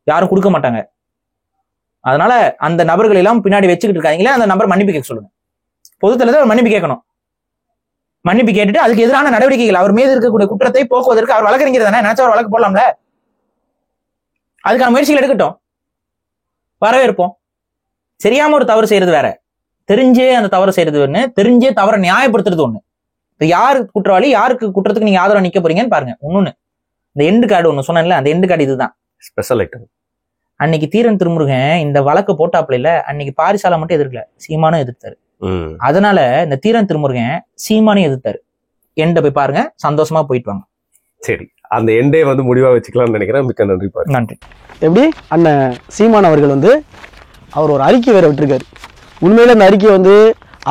யாரும் கொடுக்க மாட்டாங்க. அதனால அந்த நபர்கள் எல்லாம் பின்னாடி வச்சுக்கிட்டு இருக்காங்களே, அந்த நபர் மன்னிப்பு கேட்க சொல்லுங்க. பொதுத்தளத்தில் மன்னிப்பு கேட்கணும். மன்னிப்பு கேட்டுட்டு அதுக்கு எதிரான நடவடிக்கைகள், அவர் மீது இருக்கக்கூடிய குற்றத்தை போக்குவதற்கு அவர் வழக்கறிஞர் தானே, நினைச்சா அவர் வழக்கு போடலாம்ல. அதுக்கான முயற்சிகள் எடுக்கட்டும், வரவேற்போம். தெரியாம ஒரு தவறு செய்யறது வேற, தெரிஞ்சே அந்த தவறு செய்யறது ஒண்ணு, தெரிஞ்சே தவறை நியாயப்படுத்துறது ஒண்ணு. யாரு குற்றவாளி, யாருக்கு குற்றத்துக்கு நீங்க ஆதரவு நிக்க போறீங்கன்னு பாருங்க. இன்னொன்னு, இந்த எண்டு கார்டு ஒண்ணு சொன்னேன்ல, அந்த எண்டு கார்டு இதுதான் ஸ்பெஷல் ஐட்டம். அன்னைக்கு தீரன் திருமுருகன் இந்த வழக்கு போட்டாப்புல இல்ல, அன்னைக்கு பாரிசாலை மட்டும் எதிர்க்கல, சீமானும் எதிர்த்தாரு. அதனால இந்த தீரன் திருமுருகன் சீமானும் எதிர்த்தாரு. எண்ட போய் பாருங்க, சந்தோஷமா போயிட்டு வாங்க. சரி, அந்த எண்டே முடிவா வச்சுக்கலாம்னு நினைக்கிறேன். மிக்க நன்றி. நன்றி. எப்படி அண்ணன் சீமான் அவர்கள் அவர் ஒரு அறிக்கை வேற விட்டுருக்காரு. உண்மையில இந்த அறிக்கையை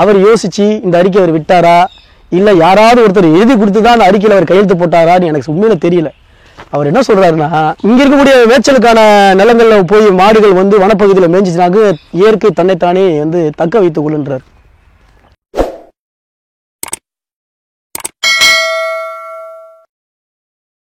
அவர் யோசிச்சு இந்த அறிக்கை அவர் விட்டாரா, இல்ல யாராவது ஒருத்தர் எழுதி கொடுத்துதான் அந்த அறிக்கையில அவர் கையெழுத்து போட்டாரான்னு எனக்கு உண்மையில தெரியல. அவர் என்ன சொல்றாருன்னா, இங்க இருக்கக்கூடிய மேய்ச்சலுக்கான நிலங்கள்ல போய் மாடுகள் வனப்பகுதியில் மேய்ஞ்சிச்சுனாக்க இயற்கை தன்னைத்தானே தக்க வைத்துக் கொள்ளுன்றார்.